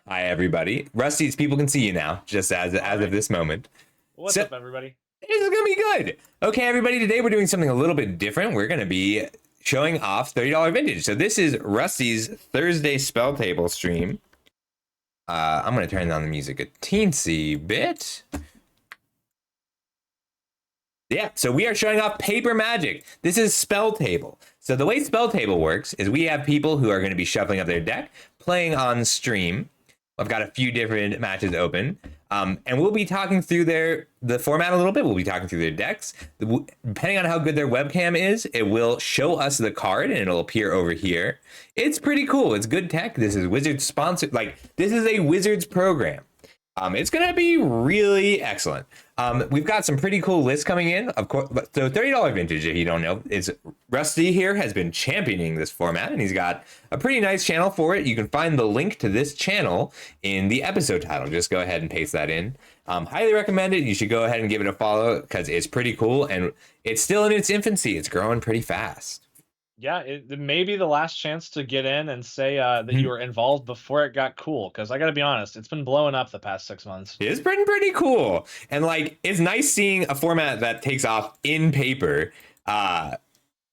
Hi, everybody. Rusty's people can see you now, just as All of right. this moment. What's So up, everybody? this is gonna be good. Okay, everybody. Today we're doing something a little bit different. We're gonna be showing off $30 vintage. So this is Rusty's Thursday Spelltable stream. I'm gonna turn down the music a teensy bit. Yeah, so we are showing off paper magic. This is Spelltable. So the way Spelltable works is we have people who are going to be shuffling up their deck, playing on stream. I've got a few different matches open, and we'll be talking through the format a little bit. We'll be talking through their decks. Depending on how good their webcam is, it will show us the card, and it'll appear over here. It's pretty cool. It's good tech. This is Wizards sponsored. This is a Wizards program. It's going to be really excellent. We've got some pretty cool lists coming in, of course. So $30 vintage, if you don't know, is Rusty here has been championing this format, and he's got a pretty nice channel for it. You can find the link to this channel in the episode title. Just go ahead and paste that in. Highly recommend it. You should go ahead and give it a follow because it's pretty cool, and it's still in its infancy. It's growing pretty fast. Yeah, it may be the last chance to get in and say that you were involved before it got cool. Because I got to be honest, it's been blowing up the past 6 months. It's been pretty cool, and it's nice seeing a format that takes off in paper.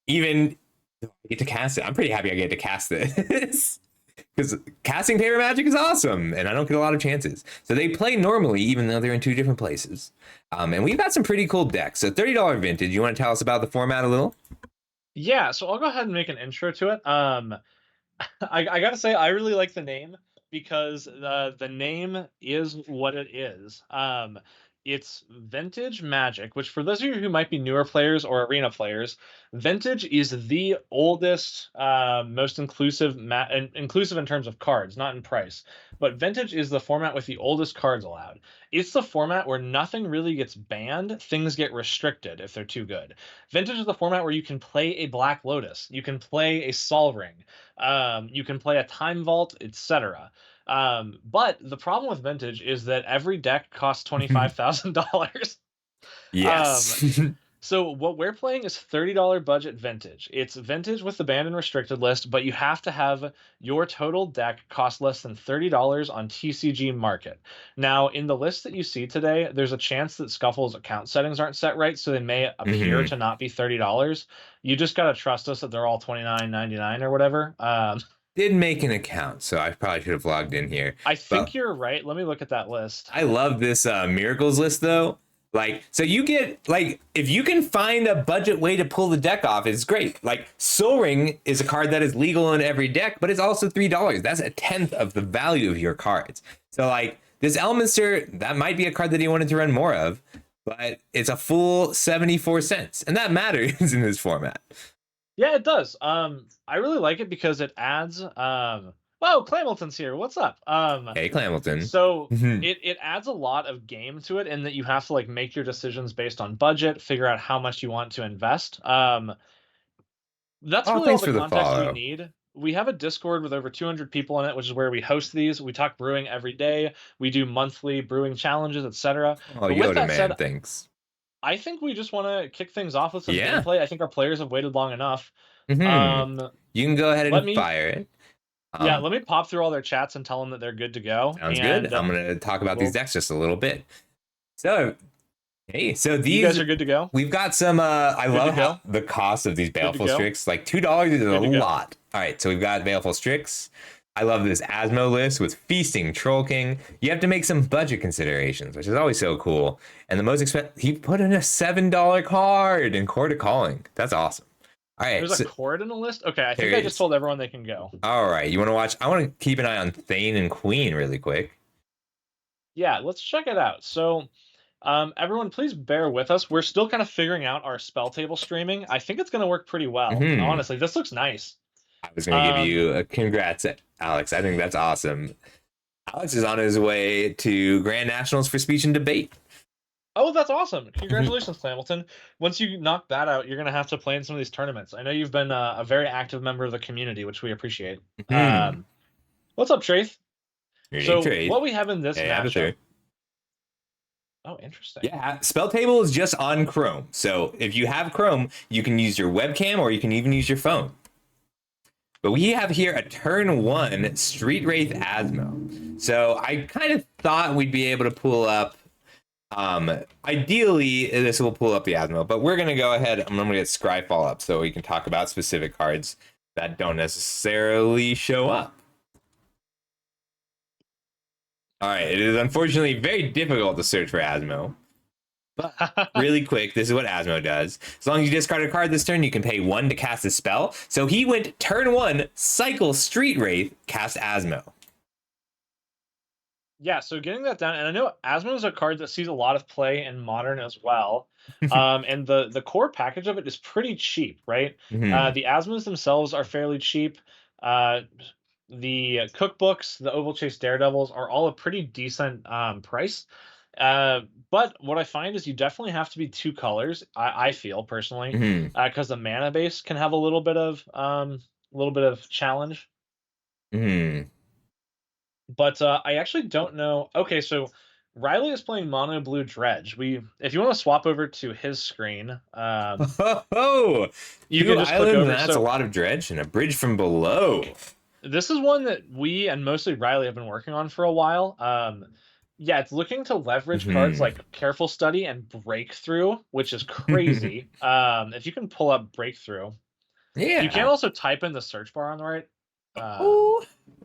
Even I get to cast it. I'm pretty happy I get to cast this because casting paper magic is awesome, and I don't get a lot of chances. So they play normally, even though they're in two different places. And we've got some pretty cool decks. So $30 vintage. You want to tell us about the format a little? Yeah, so I'll go ahead and make an intro to it. I gotta say, I really like the name because the name is what it is. It's Vintage Magic, which for those of you who might be newer players or arena players, Vintage is the oldest, most inclusive in terms of cards, not in price. But Vintage is the format with the oldest cards allowed. It's the format where nothing really gets banned; things get restricted if they're too good. Vintage is the format where you can play a Black Lotus, you can play a Sol Ring, you can play a Time Vault, etc. But the problem with Vintage is that every deck costs $25,000. Um, Yes. so what we're playing is $30 budget Vintage. It's Vintage with the banned and restricted list, but you have to have your total deck cost less than $30 on TCG Market. Now, in the list that you see today, there's a chance that Scuffle's account settings aren't set right, so they may appear to not be $30. You just gotta trust us that they're all $29.99 or whatever. Did make an account, so I probably should have logged in here. I But think you're right. Let me look at that list. I love this miracles list though. So you get if you can find a budget way to pull the deck off, it's great. Soul Ring is a card that is legal in every deck, but it's also $3. That's a tenth of the value of your cards. So this Elminster, that might be a card that he wanted to run more of, but it's a full 74 cents, and that matters in this format. Yeah, it does. I really like it because it adds whoa, Clamilton's here. What's up? Hey, Clamilton. So it adds a lot of game to it in that you have to make your decisions based on budget, figure out how much you want to invest. That's Oh, really all thanks the for the context we follow. need. We have a Discord with over 200 people in it, which is where we host these. We talk brewing every day. We do monthly brewing challenges, etc. Oh, But with Yoda that man, said, thanks. I think we just want to kick things off with some Yeah. gameplay. I think our players have waited long enough. You Um, can go ahead let and me fire it. Yeah, let me pop through all their chats and tell them that they're good to go. Sounds good. And I'm going to talk about these well, decks just a little bit. So, hey, so you guys these are good to go. we've got some. I Good to love how go. the cost of these Good to Baleful go. Strix, $2 is a Good to go. lot. All right, so we've got Baleful Strix. I love this Asmo list with Feasting, Troll King. You have to make some budget considerations, which is always so cool. And the most expensive, he put in a $7 card in Court of Calling. That's awesome. All right, There's a chord in the list. Okay, I think I just told everyone they can go. all right, you want to watch? I want to keep an eye on Thane and Queen really quick. Yeah, let's check it out. So, everyone, please bear with us. We're still kind of figuring out our spell table streaming. I think it's going to work pretty well. Honestly, this looks nice. I was going to give you a congrats, Alex. I think that's awesome. Alex is on his way to Grand Nationals for speech and debate. Oh, that's awesome. Congratulations, Hamilton. Once you knock that out, you're going to have to play in some of these tournaments. I know you've been a very active member of the community, which we appreciate. What's up, Trace? So what we have in this matchup... Oh, interesting. Yeah, Spelltable is just on Chrome. So if you have Chrome, you can use your webcam or you can even use your phone. But we have here a turn 1 Street Wraith Asmo. So I kind of thought we'd be able to pull up. Ideally, this will pull up the Asmo, but we're going to go ahead. I'm going to get Scryfall up so we can talk about specific cards that don't necessarily show up. All right, it is unfortunately very difficult to search for Asmo. But really quick, this is what Asmo does. As long as you discard a card this turn, you can pay 1 to cast a spell. So he went turn 1, cycle Street Wraith, cast Asmo. Yeah, so getting that down, and I know Asmo is a card that sees a lot of play in Modern as well. And the core package of it is pretty cheap, right? Mm-hmm. The Asmos themselves are fairly cheap. The cookbooks, the Oval Chase Daredevils are all a pretty decent price. But what I find is you definitely have to be 2 colors. I feel personally, because the mana base can have a little bit of challenge. But I actually don't know. Okay, so Riley is playing Mono Blue Dredge. If you want to swap over to his screen, you can just click over. That's a lot of dredge and a bridge from below. This is one that we and mostly Riley have been working on for a while. Yeah, it's looking to leverage cards like Careful Study and Breakthrough, which is crazy. If you can pull up Breakthrough, yeah, you can also type in the search bar on the right.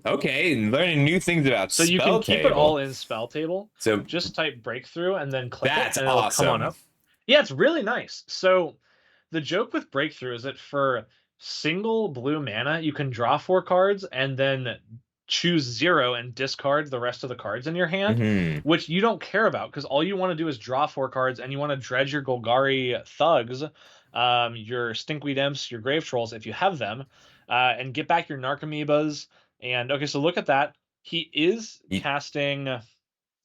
Okay, and learning new things about so you can keep it all in Spelltable. So just type Breakthrough and then click it, and it'll come on up. Yeah, it's really nice. So the joke with Breakthrough is that for single blue mana, you can draw 4 cards and then choose 0 and discard the rest of the cards in your hand, which you don't care about because all you want to do is draw 4 cards and you want to dredge your Golgari Thugs, your Stinkweed Imps, your Grave Trolls if you have them, and get back your Narcomoebas. And okay, so look at that. He is casting.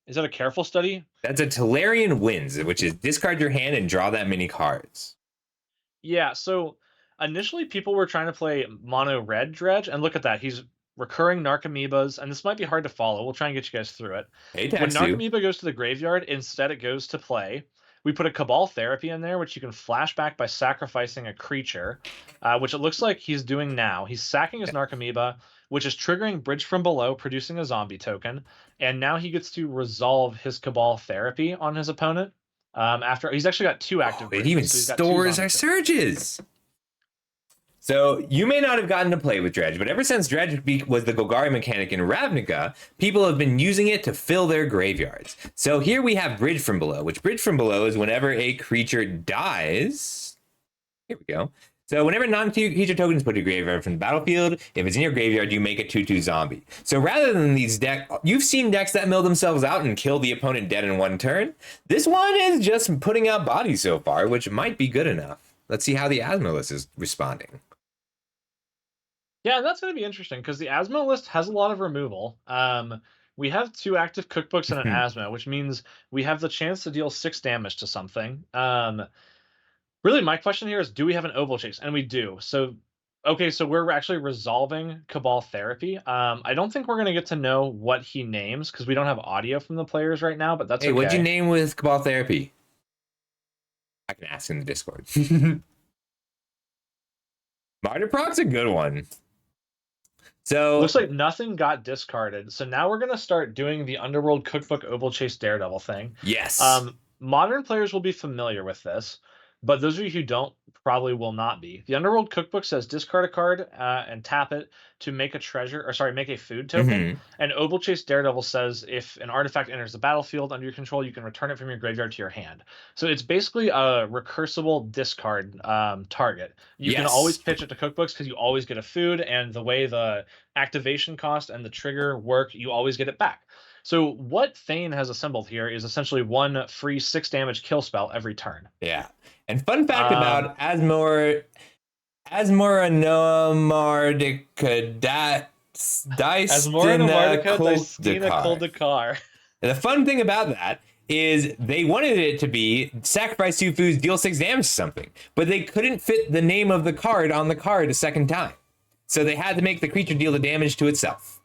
Is that a Careful Study? That's a Tolarian Winds, which is discard your hand and draw that many cards. Yeah, so initially people were trying to play mono red dredge, and look at that. He's recurring Narcomoebas, and this might be hard to follow. We'll try and get you guys through it. When Narcomoeba goes to the graveyard, instead it goes to play. We put a Cabal Therapy in there, which you can flash back by sacrificing a creature, which it looks like he's doing now. He's sacking his Narcomoeba, which is triggering Bridge from Below, producing a zombie token, and now he gets to resolve his Cabal Therapy on his opponent. After he's actually got 2 active. It even stores our surges. So you may not have gotten to play with Dredge, but ever since Dredge was the Golgari mechanic in Ravnica, people have been using it to fill their graveyards. So here we have Bridge from Below, which Bridge from Below is whenever a creature dies. Here we go. So whenever non-creature tokens put to graveyard from the battlefield, if it's in your graveyard, you make a 2/2 zombie. So rather than these decks, you've seen decks that mill themselves out and kill the opponent dead in 1 turn. This one is just putting out bodies so far, which might be good enough. Let's see how the Asmo list is responding. Yeah, that's going to be interesting because the Asmo list has a lot of removal. We have 2 active cookbooks and an Asmo, which means we have the chance to deal 6 damage to something. Really, my question here is, do we have an Oval Chase? And we do. So, okay, so we're actually resolving Cabal Therapy. I don't think we're going to get to know what he names because we don't have audio from the players right now, but that's okay. What'd you name with Cabal Therapy? I can ask in the Discord. Martyr Proc's a good one. So looks like nothing got discarded. So now we're going to start doing the Underworld Cookbook Oval Chase Daredevil thing. Yes. Modern players will be familiar with this, but those of you who don't probably will not be. The Underworld Cookbook says discard a card and tap it to make make a food token. And Oval Chase Daredevil says if an artifact enters the battlefield under your control, you can return it from your graveyard to your hand. So it's basically a recursible discard target. You can always pitch it to cookbooks because you always get a food, and the way the activation cost and the trigger work, you always get it back. So what Thane has assembled here is essentially 1 free 6 damage kill spell every turn. Yeah. And fun fact about Asmorandomardicadaistina Kuldakar. And the fun thing about that is they wanted it to be sacrifice 2 foods, deal 6 damage to something, but they couldn't fit the name of the card on the card a second time. So they had to make the creature deal the damage to itself.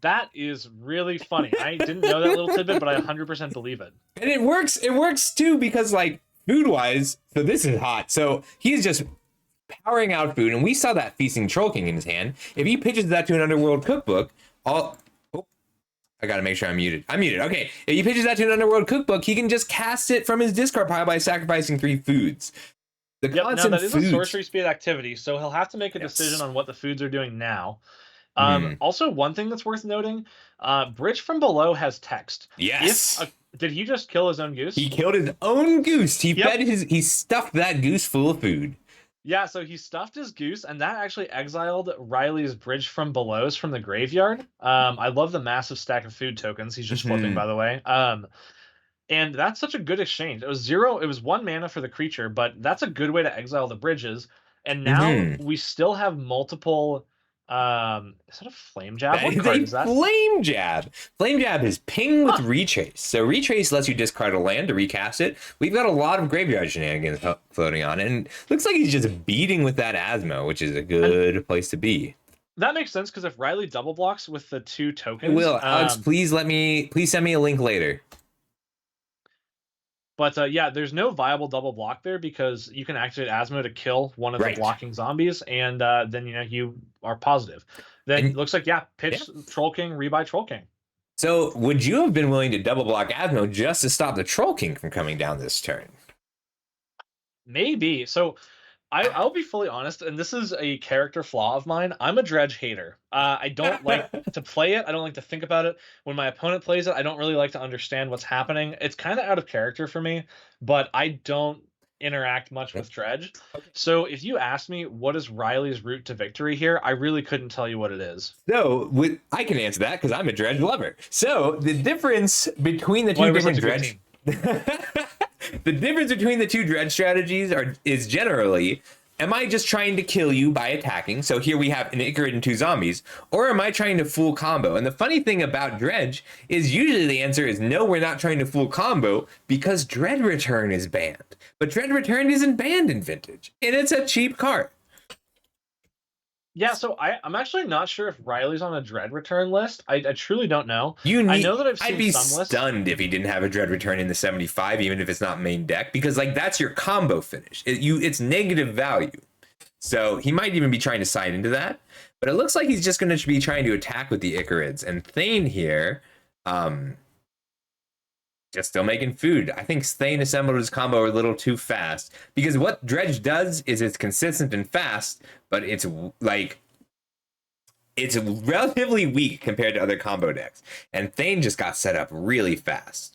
That is really funny. I didn't know that little tidbit, but I 100% believe it. And it works. It works too because, like, food-wise, so this is hot. So he's just powering out food, and we saw that Feasting Troll King in his hand. If he pitches that to an Underworld Cookbook, I gotta make sure I'm muted. I'm muted. Okay, if he pitches that to an Underworld Cookbook, he can just cast it from his discard pile by sacrificing 3 foods. Now that is a sorcery speed activity, so he'll have to make a decision on what the foods are doing now. Also, one thing that's worth noting, Bridge from Below has text. Yes. Did he just kill his own goose? He killed his own goose. He stuffed that goose full of food. Yeah, so he stuffed his goose, and that actually exiled Riley's Bridge from Belows from the graveyard. I love the massive stack of food tokens he's just flipping, by the way. And that's such a good exchange. It was 1 mana for the creature, but that's a good way to exile the bridges. And now we still have multiple. Is that a Flame Jab? What card is that? Flame Jab. Flame Jab is ping with Retrace. So Retrace lets you discard a land to recast it. We've got a lot of graveyard shenanigans floating on, and looks like he's just beating with that Asmo, which is a good place to be. That makes sense, because if Riley double blocks with the 2 tokens, Alex, please send me a link later. But yeah, there's no viable double block there, because you can activate Asmo to kill one of the blocking zombies, and then you are positive. Then it looks like pitch Troll King, rebuy Troll King. So would you have been willing to double block Asmo just to stop the Troll King from coming down this turn? Maybe. So I'll be fully honest, and this is a character flaw of mine. I'm a Dredge hater. I don't like to play it. I don't like to think about it. When my opponent plays it, I don't really like to understand what's happening. It's kind of out of character for me, but I don't interact much with Dredge. So if you ask me what is Riley's route to victory here, I really couldn't tell you what it is. So I can answer that because I'm a Dredge lover. So the difference between the two different Dredge... The difference between the 2 Dredge strategies is generally, am I just trying to kill you by attacking? So here we have an Icarid and 2 zombies. Or am I trying to full combo? And the funny thing about Dredge is usually the answer is no, we're not trying to full combo, because Dread Return is banned. But Dread Return isn't banned in Vintage, and it's a cheap card. Yeah, so I'm actually not sure if Riley's on a Dread Return list. I truly don't know. I know that I'd be some lists. Stunned if he didn't have a Dread Return in the 75, even if it's not main deck, because that's your combo finish. It's negative value. So he might even be trying to side into that. But it looks like he's just going to be trying to attack with the Icarids. And Thane here, just still making food. I think Thane assembled his combo a little too fast, because what Dredge does is it's consistent and fast, but it's relatively weak compared to other combo decks. And Thane just got set up really fast.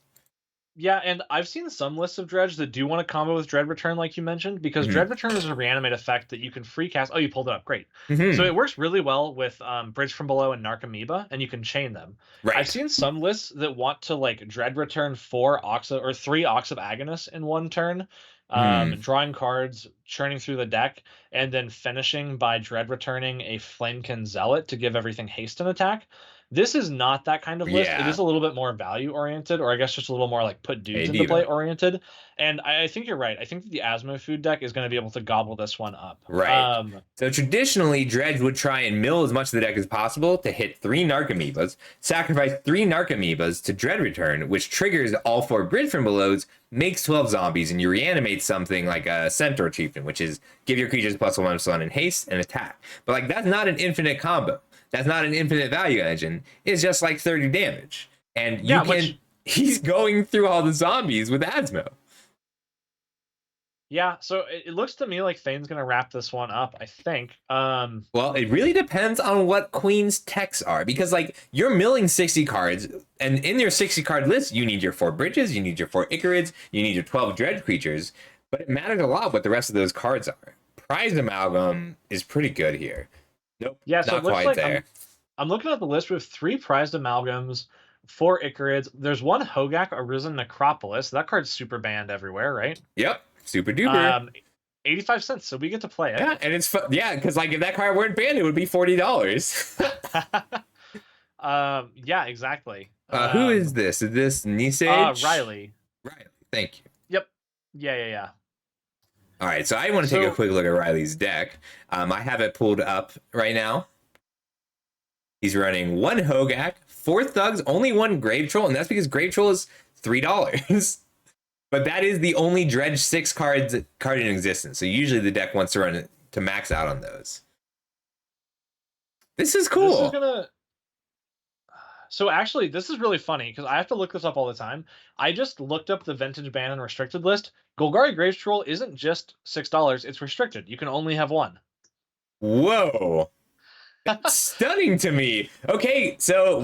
Yeah, and I've seen some lists of Dredge that do want to combo with Dread Return, like you mentioned, because Dread Return is a reanimate effect that you can free cast. Oh, you pulled it up. Great. So it works really well with Bridge from Below and Narcomoeba, and you can chain them. Right. I've seen some lists that want to Dread Return 3 Ox of Agonist in one turn, drawing cards, churning through the deck, and then finishing by Dread Returning a Flamekin Zealot to give everything haste and attack. This is not that kind of list. It is a little bit more value oriented, or I guess just a little more put dudes into play oriented. And I think you're right. I think that the Asmo food deck is going to be able to gobble this one up. Right. So traditionally, Dredge would try and mill as much of the deck as possible to hit 3 Narcomoebas, sacrifice 3 Narcomoebas to Dread Return, which triggers all 4 Bridge from Belows, makes 12 zombies, and you reanimate something like a Centaur Chieftain, which is give your creatures +1/+1 in haste and attack. But that's not an infinite combo. That's not an infinite value engine. It's just 30 damage. And he's going through all the zombies with Asmo. Yeah, so it looks to me like Thane's going to wrap this one up, I think. Well, it really depends on what Queen's techs are, because you're milling 60 cards, and in your 60 card list, you need your 4 bridges, you need your 4 Icarids, you need your 12 Dread creatures, but it matters a lot what the rest of those cards are. Prize Amalgam is pretty good here. Nope. Yeah, so it looks like there. I'm looking at the list with 3 prized amalgams, 4 Icarids. There's 1 Hogak Arisen Necropolis. That card's super banned everywhere, right? Yep, super duper. 85 cents, so we get to play it. Yeah, and it's fun. Yeah, because if that card weren't banned, it would be $40. Yeah, exactly. Who is this? Is this Nisage? Riley. Riley, thank you. Yep. Yeah. All right, so I want to take a quick look at Riley's deck. I have it pulled up right now. He's running 1 Hogak, 4 Thugs, only 1 Grave Troll, and that's because Grave Troll is $3. But that is the only Dredge 6 card in existence. So usually the deck wants to run to max out on those. This is This is cool. gonna. So actually, this is really funny because I have to look this up all the time. I just looked up the vintage ban and restricted list. Golgari Graves Troll isn't just $6; it's restricted. You can only have one. Whoa. Stunning to me. Okay, so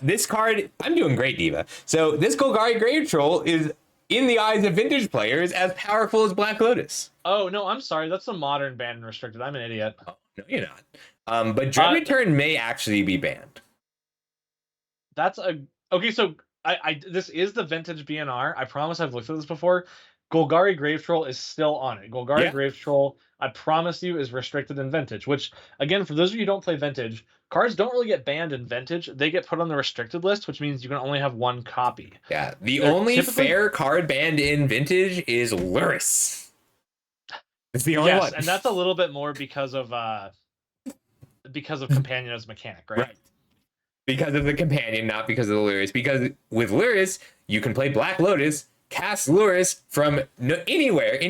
this card, I'm doing great, Diva. So this Golgari Grave Troll is, in the eyes of vintage players, as powerful as Black Lotus. Oh no, I'm sorry. That's the modern ban and restricted. I'm an idiot. Oh, no, you're not. But Dread Return may actually be banned. That's a okay. So this is the vintage BNR. I promise I've looked at this before. Golgari Grave Troll is still on it. Golgari Grave Troll, I promise you, is restricted in vintage. Which, again, for those of you who don't play vintage, cards don't really get banned in vintage. They get put on the restricted list, which means you can only have one copy. Yeah, the only fair card banned in vintage is Luris. It's the only one. And that's a little bit more because of companion as mechanic, right? Because of the companion, not because of the Luris. Because with Luris, you can play Black Lotus, cast Luris from anywhere,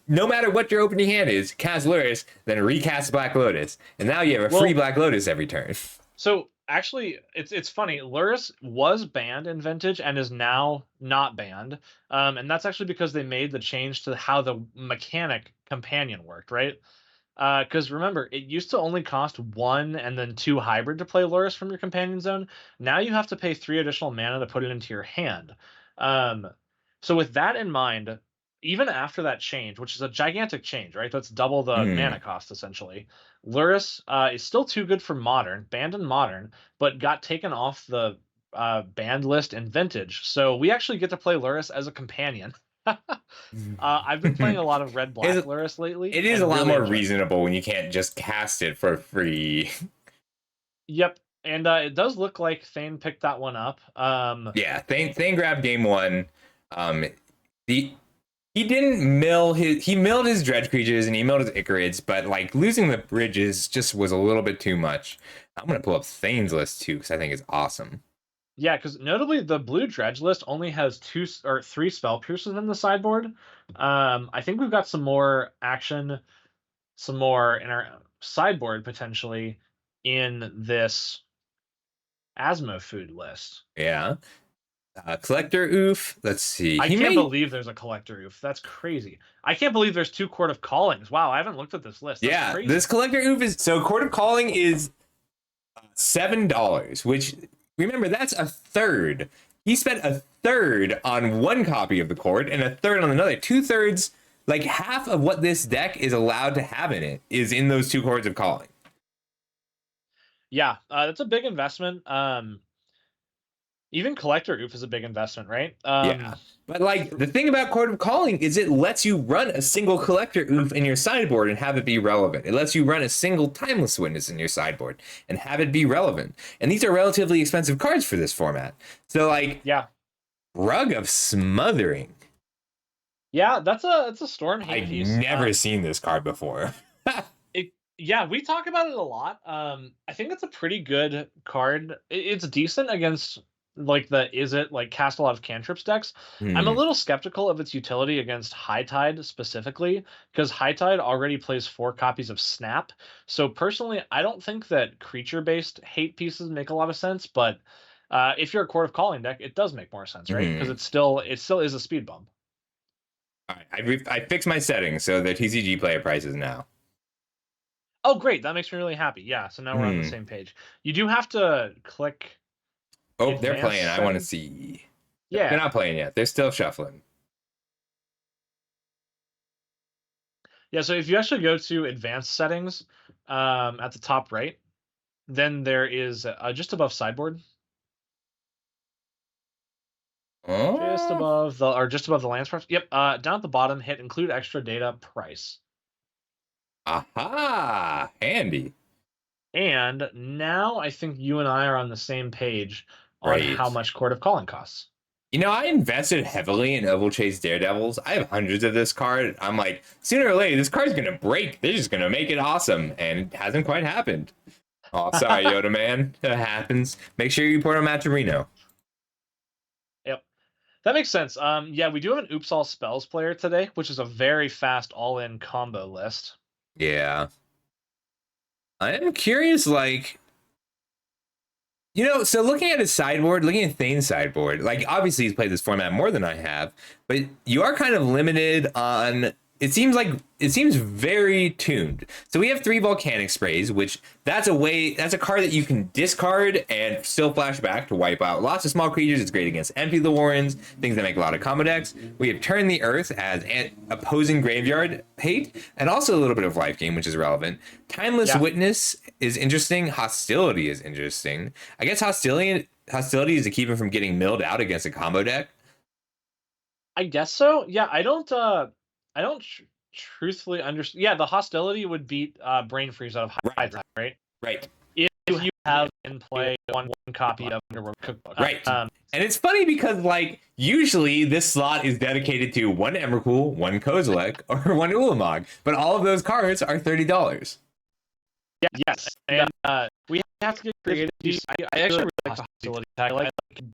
no matter what your opening hand is, cast Luris, then recast Black Lotus, and now you have a free Black Lotus every turn. So actually, it's funny. Luris was banned in vintage and is now not banned, and that's actually because they made the change to how the mechanic companion worked, right? Because remember, it used to only cost 1 and then 2 hybrid to play Luris from your companion zone. Now you have to pay 3 additional mana to put it into your hand. So with that in mind, even after that change, which is a gigantic change, right? That's double the mana cost, essentially. Luris is still too good for Modern, banned in Modern, but got taken off the banned list in Vintage. So we actually get to play Luris as a companion. I've been playing a lot of red-black Luris lately. It is a lot more reasonable when you can't just cast it for free. Yep, and it does look like Thane picked that one up. Yeah, Thane grabbed game 1. He didn't milled his dredge creatures and he milled his Icarids, but like losing the bridges just was a little bit too much. I'm gonna pull up Thane's list too because I think it's awesome. Yeah, because notably the blue dredge list only has 2 or 3 spell pierces in the sideboard. I think we've got some more action, some more in our sideboard potentially in this Asmo food list. Yeah. Collector Oof. Let's see. I can't believe there's a Collector Oof. That's crazy. I can't believe there's 2 Court of Callings. Wow, I haven't looked at this list. That's crazy. This Collector Oof is so Court of Calling is $7, which remember that's a third. He spent a third on one copy of the court and a third on another. 2/3, like half of what this deck is allowed to have in it is in those 2 Courts of Calling. Yeah, that's a big investment. Even Collector Oof is a big investment, right? Yeah. But like the thing about Court of Calling is it lets you run a single Collector Oof in your sideboard and have it be relevant. It lets you run a single Timeless Witness in your sideboard and have it be relevant. And these are relatively expensive cards for this format. So like, Rug of Smothering. Yeah, that's a Storm hate piece. I've never seen this card before. Yeah, we talk about it a lot. I think it's a pretty good card. It's decent against like cast a lot of cantrips decks. I'm a little skeptical of its utility against High Tide specifically, because High Tide already plays 4 copies of Snap. So personally, I don't think that creature-based hate pieces make a lot of sense, but if you're a Court of Calling deck, it does make more sense, right? Because it still is a speed bump. All right, I fixed my settings so the TCG player price is now. Oh, great. That makes me really happy. Yeah, so now we're on the same page. You do have to click... Oh, they're playing. I want to see. Yeah. They're not playing yet. They're still shuffling. Yeah, so if you actually go to advanced settings at the top right, then there is just above sideboard. Oh. Just above the lands price. Yep. Down at the bottom, hit include extra data price. Aha! Handy. And now I think you and I are on the same page on how much Court of Calling costs. You know, I invested heavily in Ovalchase Daredevils. I have hundreds of this card. I'm like, sooner or later, this card's going to break. They're just going to make it awesome. And it hasn't quite happened. Oh, sorry, Yoda man. That happens. Make sure you put on Maturino. Yep. That makes sense. Yeah, we do have an Oops All Spells player today, which is a very fast all-in combo list. Yeah. I am curious, like, so looking at his sideboard, looking at Thane's sideboard, like obviously he's played this format more than I have, but you are kind of limited on. It seems very tuned. So we have 3 volcanic sprays, which that's a card that you can discard and still flash back to wipe out lots of small creatures. It's great against Empty the Warrens, things that make a lot of combo decks. We have Turn the Earth as an opposing graveyard hate, and also a little bit of life gain, which is relevant. Timeless Witness is interesting. Hostility is interesting. I guess hostility is to keep him from getting milled out against a combo deck. I guess so. Yeah, I don't truthfully understand. Yeah, the hostility would beat Brain Freeze out of Hydra, right? Right. If you have in play one copy of Underworld Cookbook. Right. And it's funny because, like, usually this slot is dedicated to one Emrakul, one Kozilek, or one Ulamog, but all of those cards are $30. Yeah, yes. And we have to get creative. I actually really like the hostility tag. I like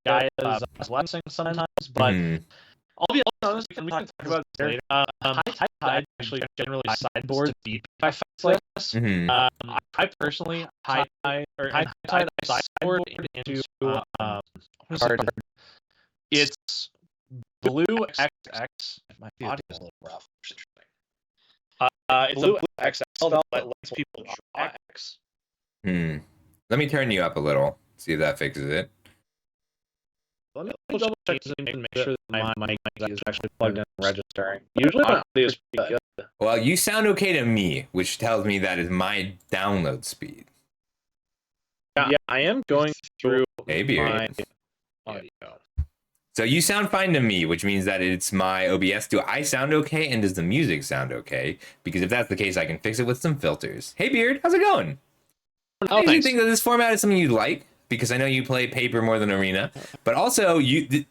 Gaia's blessing sometimes, but I'll be honest, we can talk about this later. High Tide actually generally sideboard beat by effects like this. I personally High Tide I sideboard into card. It's blue XX. My audio is a little rough. It's blue XXL that lets people draw X. Let me turn you up a little. See if that fixes it. Let me double check and make sure that my mic is actually plugged in and registering. Usually my audio is pretty good. Well, you sound okay to me, which tells me that is my download speed. Yeah, I am going through my audio. So you sound fine to me, which means that it's my OBS. Do I sound okay, and does the music sound okay? Because if that's the case, I can fix it with some filters. Hey, Beard, how's it going? Do you think that this format is something you'd like? Because I know you play paper more than arena, but also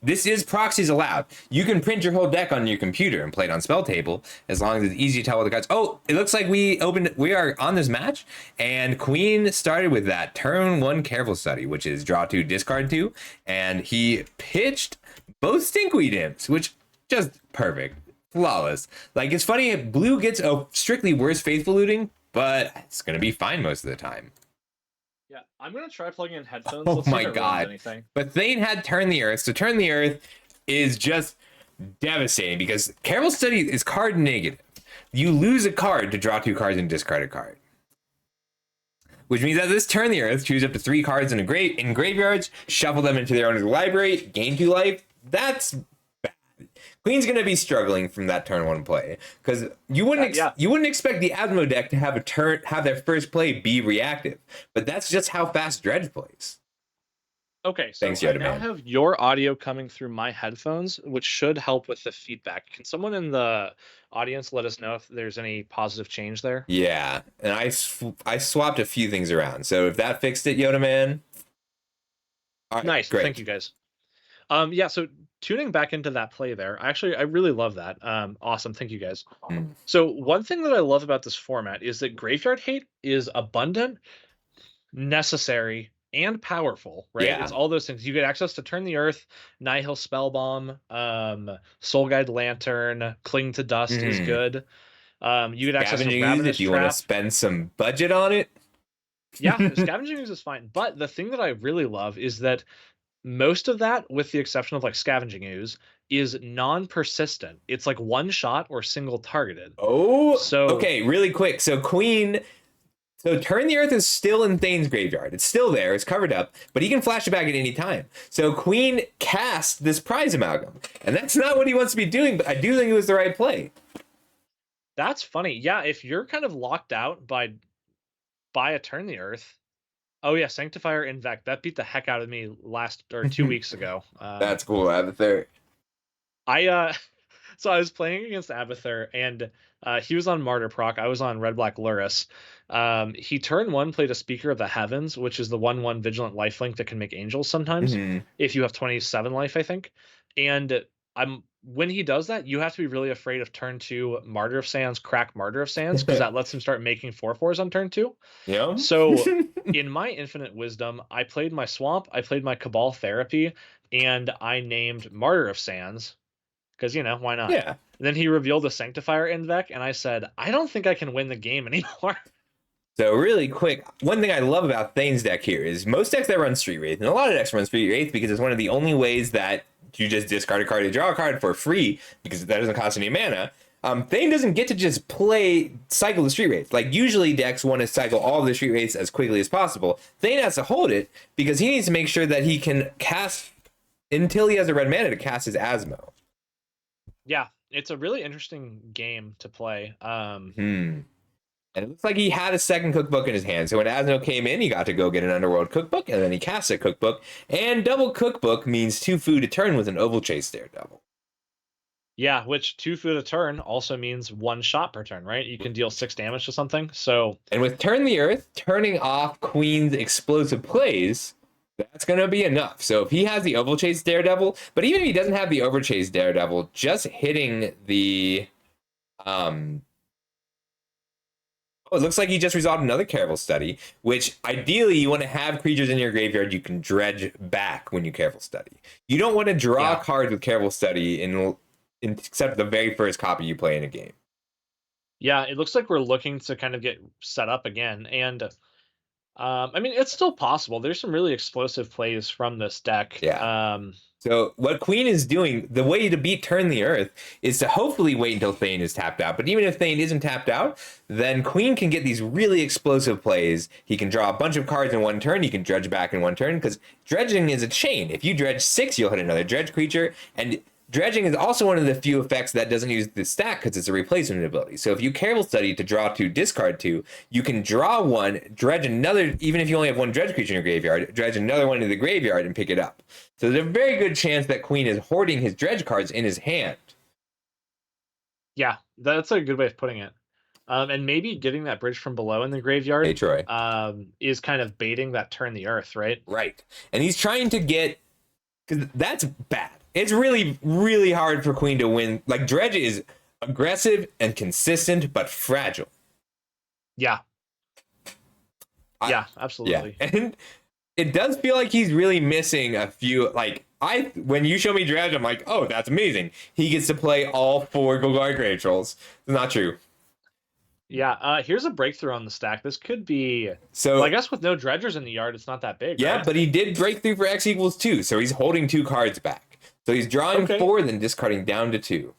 this is proxies allowed. You can print your whole deck on your computer and play it on Spelltable as long as it's easy to tell what the cards. Oh, it looks like we are on this match, and Queen started with that turn 1 Careful Study, which is draw 2, discard 2, and he pitched both Stinkweed Imps, which just perfect, flawless. Like, it's funny, blue gets a strictly worse Faithful Looting, but it's gonna be fine most of the time. Yeah, I'm gonna try plugging in headphones. Oh my god! But Thane had Turn the Earth, so Turn the Earth is just devastating because Careful Study is card negative. You lose a card to draw 2 cards and discard a card, which means that this Turn the Earth, choose up to 3 cards in graveyards, shuffle them into their owner's library, gain 2 life. That's bad. Queen's gonna be struggling from that turn 1 play because you wouldn't expect the Asmo deck to have their first play be reactive, but that's just how fast Dredge plays. Okay, so I now have your audio coming through my headphones, which should help with the feedback. Can someone in the audience let us know if there's any positive change there? Yeah, and I swapped a few things around, so if that fixed it, Yoda Man. Right, nice, great. Thank you guys. Yeah, so tuning back into that play there, I really love that. Awesome, thank you guys. So one thing that I love about this format is that Graveyard Hate is abundant, necessary, and powerful, right? Yeah. It's all those things. You get access to Turn the Earth, Nihil Spellbomb, Soul Guide Lantern, Cling to Dust is good. You get access to Ravenous if you want to spend some budget on it. Yeah, Scavenging Ooze is fine. But the thing that I really love is that most of that, with the exception of like Scavenging Ooze, is non-persistent. It's like one shot or single targeted. Oh, so okay, really quick. So Turn the Earth is still in Thane's graveyard. It's still there. It's covered up, but he can flash it back at any time. So Queen cast this Prize Amalgam, and that's not what he wants to be doing, but I do think it was the right play. That's funny. Yeah, if you're kind of locked out by a Turn the Earth. Oh yeah, Sanctifier Invect. That beat the heck out of me 2 weeks ago. That's cool, Abathur. So I was playing against Abathur, and he was on Martyr Proc. I was on Red Black Luris. He turn 1 played a Speaker of the Heavens, which is the 1/1 Vigilant Lifelink that can make angels sometimes if you have 27 life, I think. And when he does that, you have to be really afraid of turn 2 Martyr of Sands, crack Martyr of Sands, because that lets him start making 4/4s on turn 2. Yeah. So in my infinite wisdom, I played my Swamp, I played my Cabal Therapy, and I named Martyr of Sands, because, why not? Yeah. And then he revealed a Sanctifier in deck, and I said, I don't think I can win the game anymore. So really quick, one thing I love about Thane's deck here is most decks that run Street Wraith, and a lot of decks run Street Wraith because it's one of the only ways that you just discard a card to draw a card for free because that doesn't cost any mana. Thane doesn't get to just cycle the Street Wraith. Like usually decks want to cycle all of the Street Wraiths as quickly as possible. Thane has to hold it because he needs to make sure that he can cast until he has a red mana to cast his Asmo. Yeah, it's a really interesting game to play. And it looks like he had a second cookbook in his hand. So when Asno came in, he got to go get an Underworld cookbook, and then he cast a cookbook. And double cookbook means 2 food a turn with an Oval Chase Daredevil. Yeah, which 2 food a turn also means 1 shot per turn, right? You can deal 6 damage to something. So, and with Turn the Earth, turning off Queen's explosive plays, that's going to be enough. So if he has the Oval Chase Daredevil, but even if he doesn't have the Oval Chase Daredevil, just hitting the... Oh, it looks like he just resolved another Careful Study, which ideally you want to have creatures in your graveyard you can dredge back when you Careful Study. You don't want to draw cards with Careful Study except the very first copy you play in a game. Yeah, it looks like we're looking to kind of get set up again. And I mean, it's still possible. There's some really explosive plays from this deck. Yeah. So what Queen is doing, the way to beat Turn the Earth is to hopefully wait until Thane is tapped out. But even if Thane isn't tapped out, then Queen can get these really explosive plays. He can draw a bunch of cards in one turn. He can dredge back in one turn because dredging is a chain. If you dredge 6, you'll hit another dredge creature. And dredging is also one of the few effects that doesn't use the stack because it's a replacement ability. So if you Careful Study to draw 2, discard 2, you can draw 1, dredge another, even if you only have 1 dredge creature in your graveyard, dredge another one into the graveyard and pick it up. So there's a very good chance that Queen is hoarding his dredge cards in his hand. Yeah, that's a good way of putting it. And maybe getting that bridge from below in the graveyard is kind of baiting that Turn the Earth, right? Right. And he's trying to get... because that's bad. It's really, really hard for Queen to win. Like, Dredge is aggressive and consistent, but fragile. Yeah. Yeah, absolutely. Yeah. And it does feel like he's really missing a few, like, when you show me Dredge, I'm like, oh, that's amazing. He gets to play all 4 Golgari Grave Trolls. It's not true. Yeah, here's a breakthrough on the stack. This could be... So well, I guess with no dredgers in the yard, it's not that big, yeah, right? but he did break through for X equals 2, so he's holding 2 cards back. So he's drawing 4, then discarding down to 2.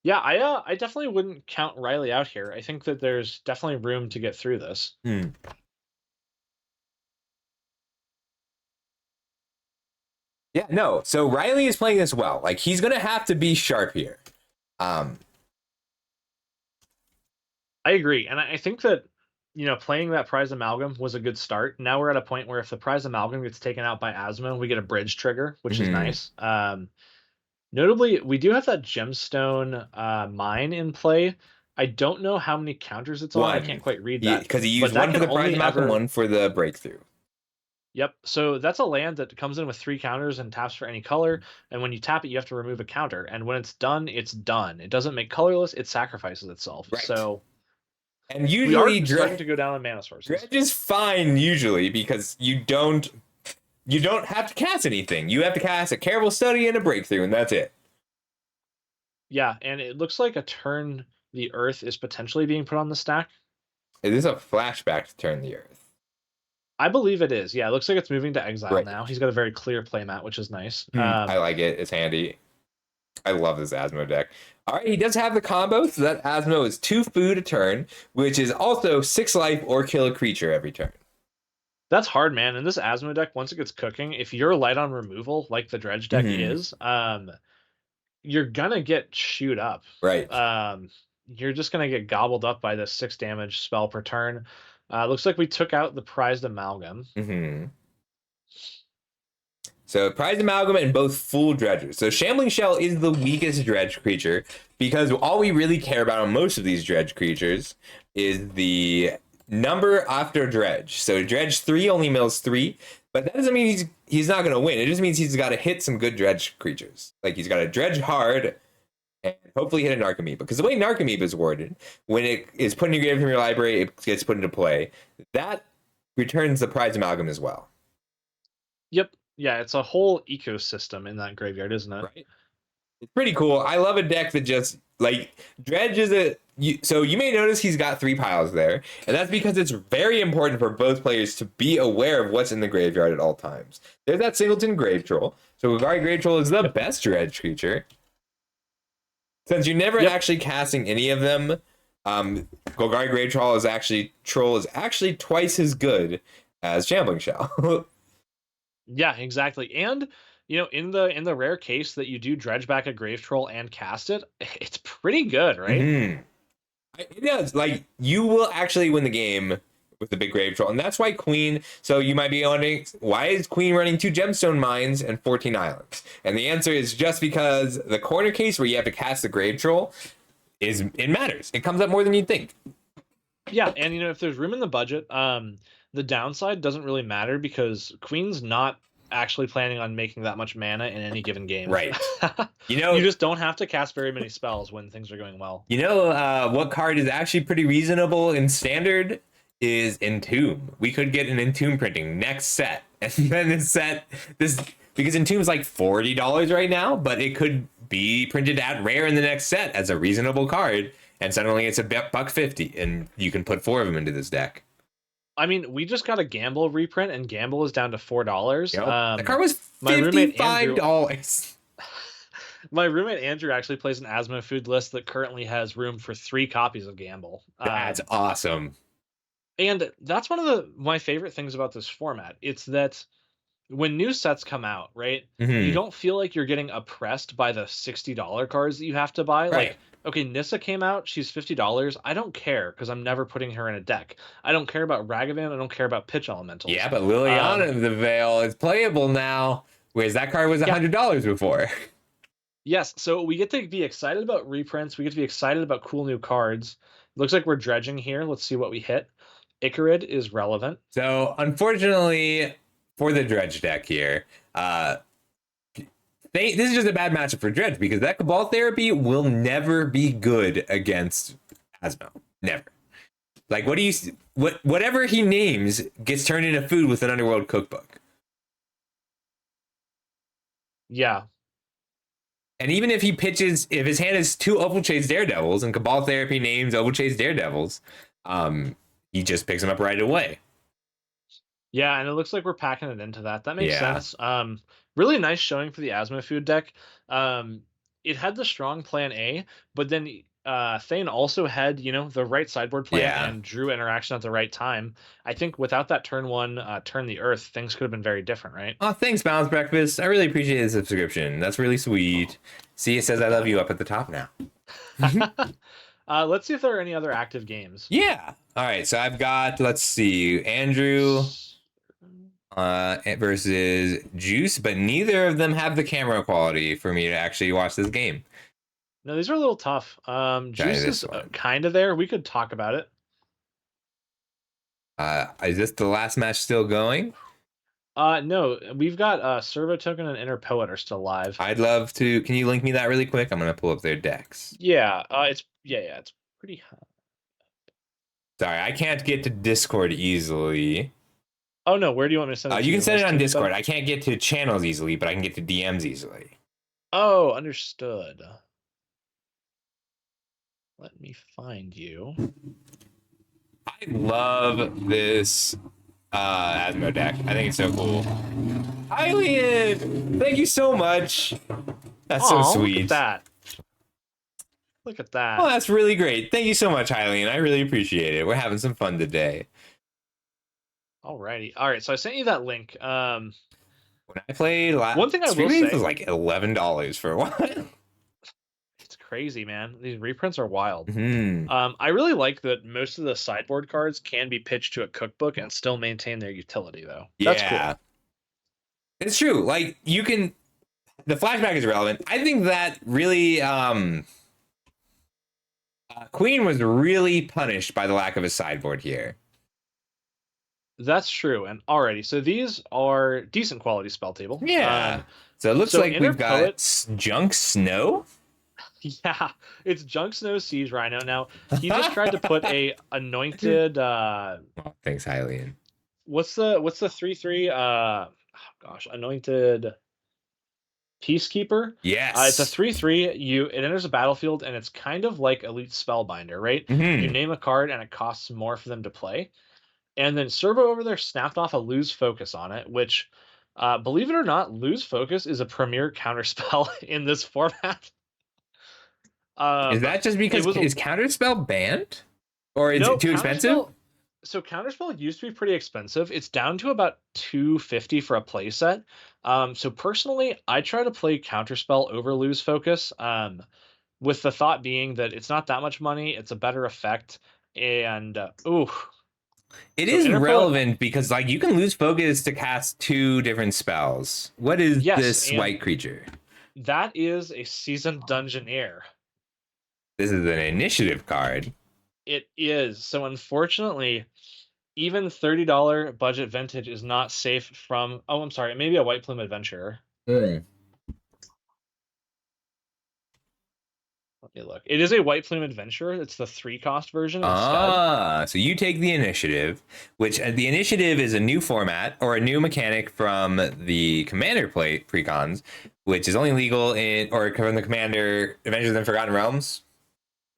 Yeah, I definitely wouldn't count Riley out here. I think that there's definitely room to get through this. Yeah, no. So Riley is playing this well. Like, he's going to have to be sharp here. I agree. And I think that, playing that Prize Amalgam was a good start. Now we're at a point where if the Prize Amalgam gets taken out by Asmo, we get a bridge trigger, which is nice. Notably, we do have that Gemstone Mine in play. I don't know how many counters it's on. I can't quite read that. Because he used 1 for the Prize Amalgam, 1 for the breakthrough. Yep. So that's a land that comes in with 3 counters and taps for any color. And when you tap it, you have to remove a counter. And when it's done, it's done. It doesn't make colorless. It sacrifices itself. Right. So, and usually, we are starting to go down on mana sources. Dredge is fine usually because you don't have to cast anything. You have to cast a Careful Study and a breakthrough, and that's it. Yeah, and it looks like a Turn the Earth is potentially being put on the stack. It is a flashback to Turn the Earth. I believe it is. Yeah, it looks like it's moving to exile now. He's got a very clear playmat, which is nice. I like it. It's handy. I love this Asmo deck. All right, he does have the combo, so that Asmo is 2 food a turn, which is also 6 life or kill a creature every turn. That's hard, man. And this Asmo deck, once it gets cooking, if you're light on removal, like the Dredge deck is, you're gonna get shoot up. Right. You're just gonna get gobbled up by this 6 damage spell per turn. Looks like we took out the Prized Amalgam. So Prized Amalgam and both full dredgers. So Shambling Shell is the weakest dredge creature because all we really care about on most of these dredge creatures is the number after dredge. So dredge 3 only mills 3, but that doesn't mean he's not going to win. It just means he's got to hit some good dredge creatures. Like he's got to dredge hard and hopefully hit a Narcomoeba. Because the way Narcomoeba is worded, when it is put in your graveyard from your library, it gets put into play. That returns the Prized Amalgam as well. Yep. Yeah, it's a whole ecosystem in that graveyard, isn't it? Right. It's pretty cool. I love a deck that just like Dredge is so you may notice he's got 3 piles there, and that's because it's very important for both players to be aware of what's in the graveyard at all times. There's that Singleton Grave Troll. So Golgari Grave Troll is the best Dredge creature. Since you're never actually casting any of them, Golgari Grave Troll is actually twice as good as Shambling Shell. Yeah, exactly. And in the rare case that you do dredge back a Grave Troll and cast it, it's pretty good, right? Mm-hmm. It does. Like, you will actually win the game with the big Grave Troll, and that's why Queen. So you might be wondering, why is Queen running 2 Gemstone Mines and 14 Islands? And the answer is just because the corner case where you have to cast the Grave Troll it matters. It comes up more than you'd think. Yeah, and if there's room in the budget, the downside doesn't really matter because Queen's not actually planning on making that much mana in any given game. Right. You just don't have to cast very many spells when things are going well. What card is actually pretty reasonable in Standard is Entomb. We could get an Entomb printing next set. And then because Entomb's like $40 right now, but it could be printed at rare in the next set as a reasonable card. And suddenly it's $1.50, and you can put 4 of them into this deck. I mean, we just got a Gamble reprint, and Gamble is down to $4. Yep. The card was $55. My roommate Andrew actually plays an Asmo food list that currently has room for 3 copies of Gamble. That's awesome. And that's one of my favorite things about this format. It's that when new sets come out, right, you don't feel like you're getting oppressed by the $60 cards that you have to buy. Right. Like, okay, Nissa came out, she's $50. I don't care because I'm never putting her in a deck. I don't care about Ragavan. I don't care about Pitch Elementals. Yeah, but Liliana of the Veil is playable now, whereas that card was $100 before. Yes, so we get to be excited about reprints. We get to be excited about cool new cards. Looks like we're dredging here. Let's see what we hit. Icarid is relevant. So, unfortunately, for the Dredge deck here, this is just a bad matchup for Dredge because that Cabal Therapy will never be good against Asmo. Never. Like, whatever he names gets turned into food with an Underworld cookbook. Yeah. And even if if his hand is 2 Opalchase Daredevils and Cabal Therapy names Opalchase Daredevils, he just picks them up right away. Yeah, and it looks like we're packing it into that. That makes sense. Really nice showing for the Asmo food deck. It had the strong plan A, but then Thane also had, the right sideboard plan and drew interaction at the right time. I think without that turn 1, turn the earth, things could have been very different, right? Oh, thanks, Balance Breakfast. I really appreciate the subscription. That's really sweet. See, it says I love you up at the top now. Let's see if there are any other active games. Yeah. All right. So I've got, let's see, Andrew versus Juice, but neither of them have the camera quality for me to actually watch this game. No, these are a little tough. Juice is kind of there. We could talk about it. Is this the last match still going? No, we've got Servo Token and Inner Poet are still live. I'd love to. Can you link me that really quick? I'm gonna pull up their decks. Yeah, it's pretty high. Sorry, I can't get to Discord easily. Oh no, where do you want me to send it? You can send it on Discord. I can't get to channels easily, but I can get to DMs easily. Oh, understood. Let me find you. I love this Asmo deck. I think it's so cool. Hylian, thank you so much. That's so sweet. Look at that. Look at that. Oh, that's really great. Thank you so much, Hylian. I really appreciate it. We're having some fun today. Alrighty. All right. So I sent you that link. When I played one thing I will say was like $11 for a while. It's crazy, man. These reprints are wild. Mm-hmm. I really like that most of the sideboard cards can be pitched to a cookbook and still maintain their utility, though. That's cool. It's true. Like, you can. The flashback is relevant. I think that really. Queen was really punished by the lack of a sideboard here. That's true. And alrighty, so these are decent quality Spelltable. Yeah. So it looks like we've got Junk Snow. Yeah, it's Junk Snow Siege Rhino. Now, he just tried to put a anointed thanks, Hylian. What's the 3/3 anointed Peacekeeper. It's a Yes. 3/3. It enters a battlefield, and it's kind of like Elite Spellbinder, right? You Hmm. name a card, and it costs more for them to play. And then Servo over there snapped off a lose focus on it, which, believe it or not, lose focus is a premier counterspell in this format. Is that just It because was is Counterspell banned? Or is no it too expensive? counterspell. So counterspell used to be pretty expensive. It's down to about 250 for a playset. So personally, I try to play counterspell over lose focus. With the thought being that it's not that much money, it's a better effect, and It so is Interpoet, relevant because like you can lose focus to cast 2 different spells. What is yes, this and white creature? that is a seasoned dungeoneer. This is an initiative card. It is. So unfortunately, even $30 budget vintage is not safe from. Oh, I'm sorry, maybe a White Plume Adventurer. Hmm. Let me look. It is a White Plume Adventurer. It's the 3-cost version instead. So you take the initiative, which the initiative is a new format or a new mechanic from the Commander play precons, which is only legal in or from the Commander Adventures in Forgotten Realms.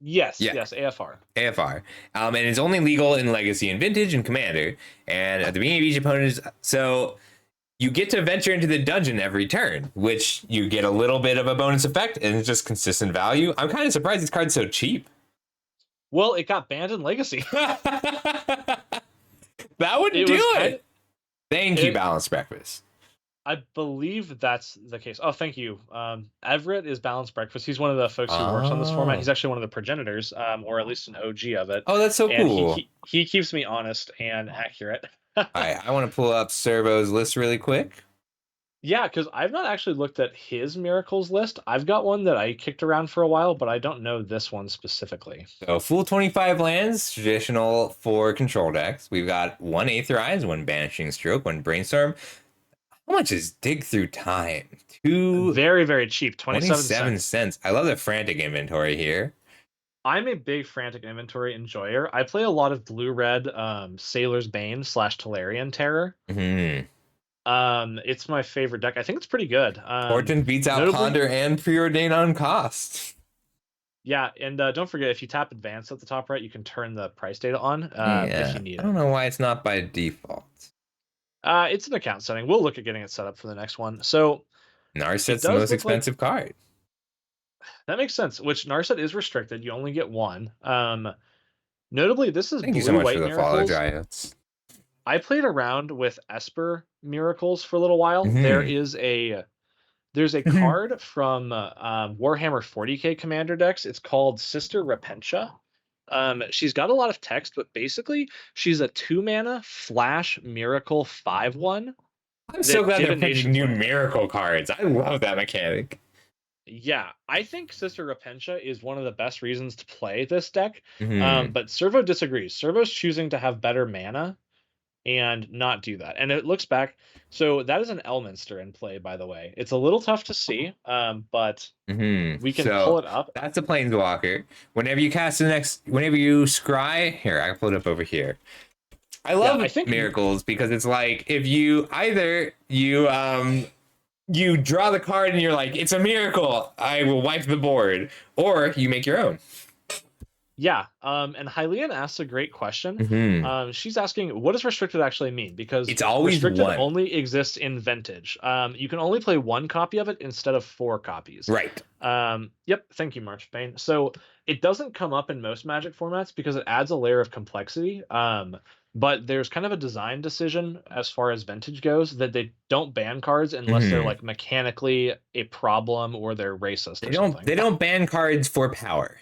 Yes, Yeah. yes, AFR. AFR. And it's only legal in Legacy and Vintage and Commander. And at the beginning of each opponent, so you get to venture into the dungeon every turn, which you get a little bit of a bonus effect, and it's just consistent value. I'm kind of surprised this card's so cheap. Well, it got banned in Legacy. That would It do was it. Thank you, Balanced Breakfast. I believe that's the case. Oh, thank you. Everett is Balanced Breakfast. He's one of the folks who works on this format. He's actually one of the progenitors, or at least an OG of it. Oh, that's so And cool. he keeps me honest and accurate. All right, I want to pull up Servo's list really quick. Yeah, because I've not actually looked at his Miracles list. I've got one that I kicked around for a while, but I don't know this one specifically. So full 25 lands, traditional for control decks. We've got 1 Aetherize, 1 Banishing Stroke, 1 Brainstorm. How much is Dig Through Time? Very, very cheap. 27 cents. I love the frantic inventory here. I'm a big frantic inventory enjoyer. I play a lot of blue-red Sailor's Bane / Tolarian Terror. Mm-hmm. It's my favorite deck. I think it's pretty good. Fortune beats out Ponder and Preordain on cost. Yeah, and don't forget, if you tap Advance at the top right, you can turn the price data on if you need it. I don't know why it's not by default. It's an account setting. We'll look at getting it set up for the next one. So Narset's the most expensive card. That makes sense, which Narset is restricted. You only get one. Notably, this is Thank you so much for the follow, Giants. I played around with Esper Miracles for a little while. Mm-hmm. There's a card from Warhammer 40k commander decks. It's called Sister Repentia. She's got a lot of text, but basically she's a 2-mana flash miracle 5/1. I'm so glad they're picking new miracle cards. I love that mechanic. Yeah, I think Sister Repentia is one of the best reasons to play this deck. Mm-hmm. But Servo disagrees. Servo's choosing to have better mana and not do that. And it looks back. So that is an Elminster in play, by the way. It's a little tough to see, but we can pull it up. That's a Planeswalker. Whenever you scry, here, I can pull it up over here. I love miracles because it's like if you you draw the card and you're like, it's a miracle, I will wipe the board, or you make your own. Yeah, and Hylian asks a great question. She's asking, what does restricted actually mean? Because it's always restricted one. Only exists in Vintage. You can only play 1 copy of it instead of 4 copies. Right. Yep. Thank you, Marchbane. So it doesn't come up in most Magic formats because it adds a layer of complexity. But there's kind of a design decision as far as Vintage goes that they don't ban cards unless they're like mechanically a problem or they're racist. They don't ban cards for power.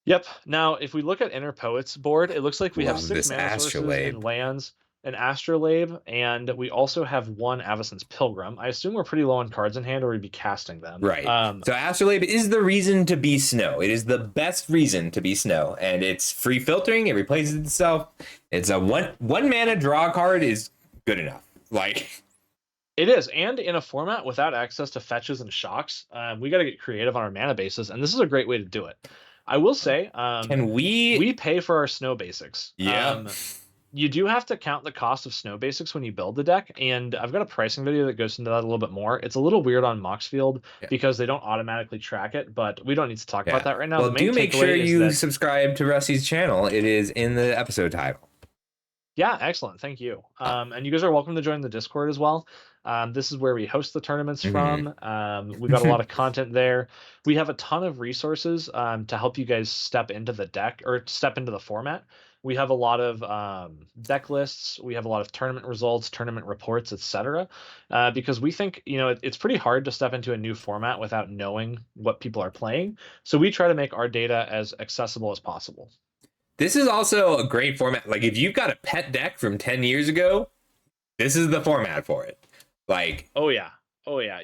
Yep. Now, if we look at Inner Poet's board, it looks like we have 6 mana sources and lands, an Astrolabe, and we also have 1 Avacyn's Pilgrim. I assume we're pretty low on cards in hand, or we'd be casting them. Right. So Astrolabe is the reason to be Snow. It is the best reason to be Snow, and it's free filtering. It replaces itself. It's a one mana draw card is good enough. Like. It is, and in a format without access to fetches and shocks, we got to get creative on our mana bases, and this is a great way to do it. I will say, can we pay for our Snow basics? Yeah. You do have to count the cost of snow basics when you build the deck, and I've got a pricing video that goes into that a little bit more. It's a little weird on Moxfield Yeah. because they don't automatically track it, but we don't need to talk about that right now. Well, The main do make sure takeaway is you that subscribe to Rusty's channel. It is in the episode title. yeah, excellent. Thank you. And you guys are welcome to join the Discord as well. This is where we host the tournaments from. We've got a lot of content there. We have a ton of resources to help you guys step into the deck or step into the format. We have a lot of deck lists. We have a lot of tournament results, tournament reports, etc. Because we think it's pretty hard to step into a new format without knowing what people are playing. So we try to make our data as accessible as possible. This is also a great format. Like, if you've got a pet deck from 10 years ago, this is the format for it. Like, oh yeah,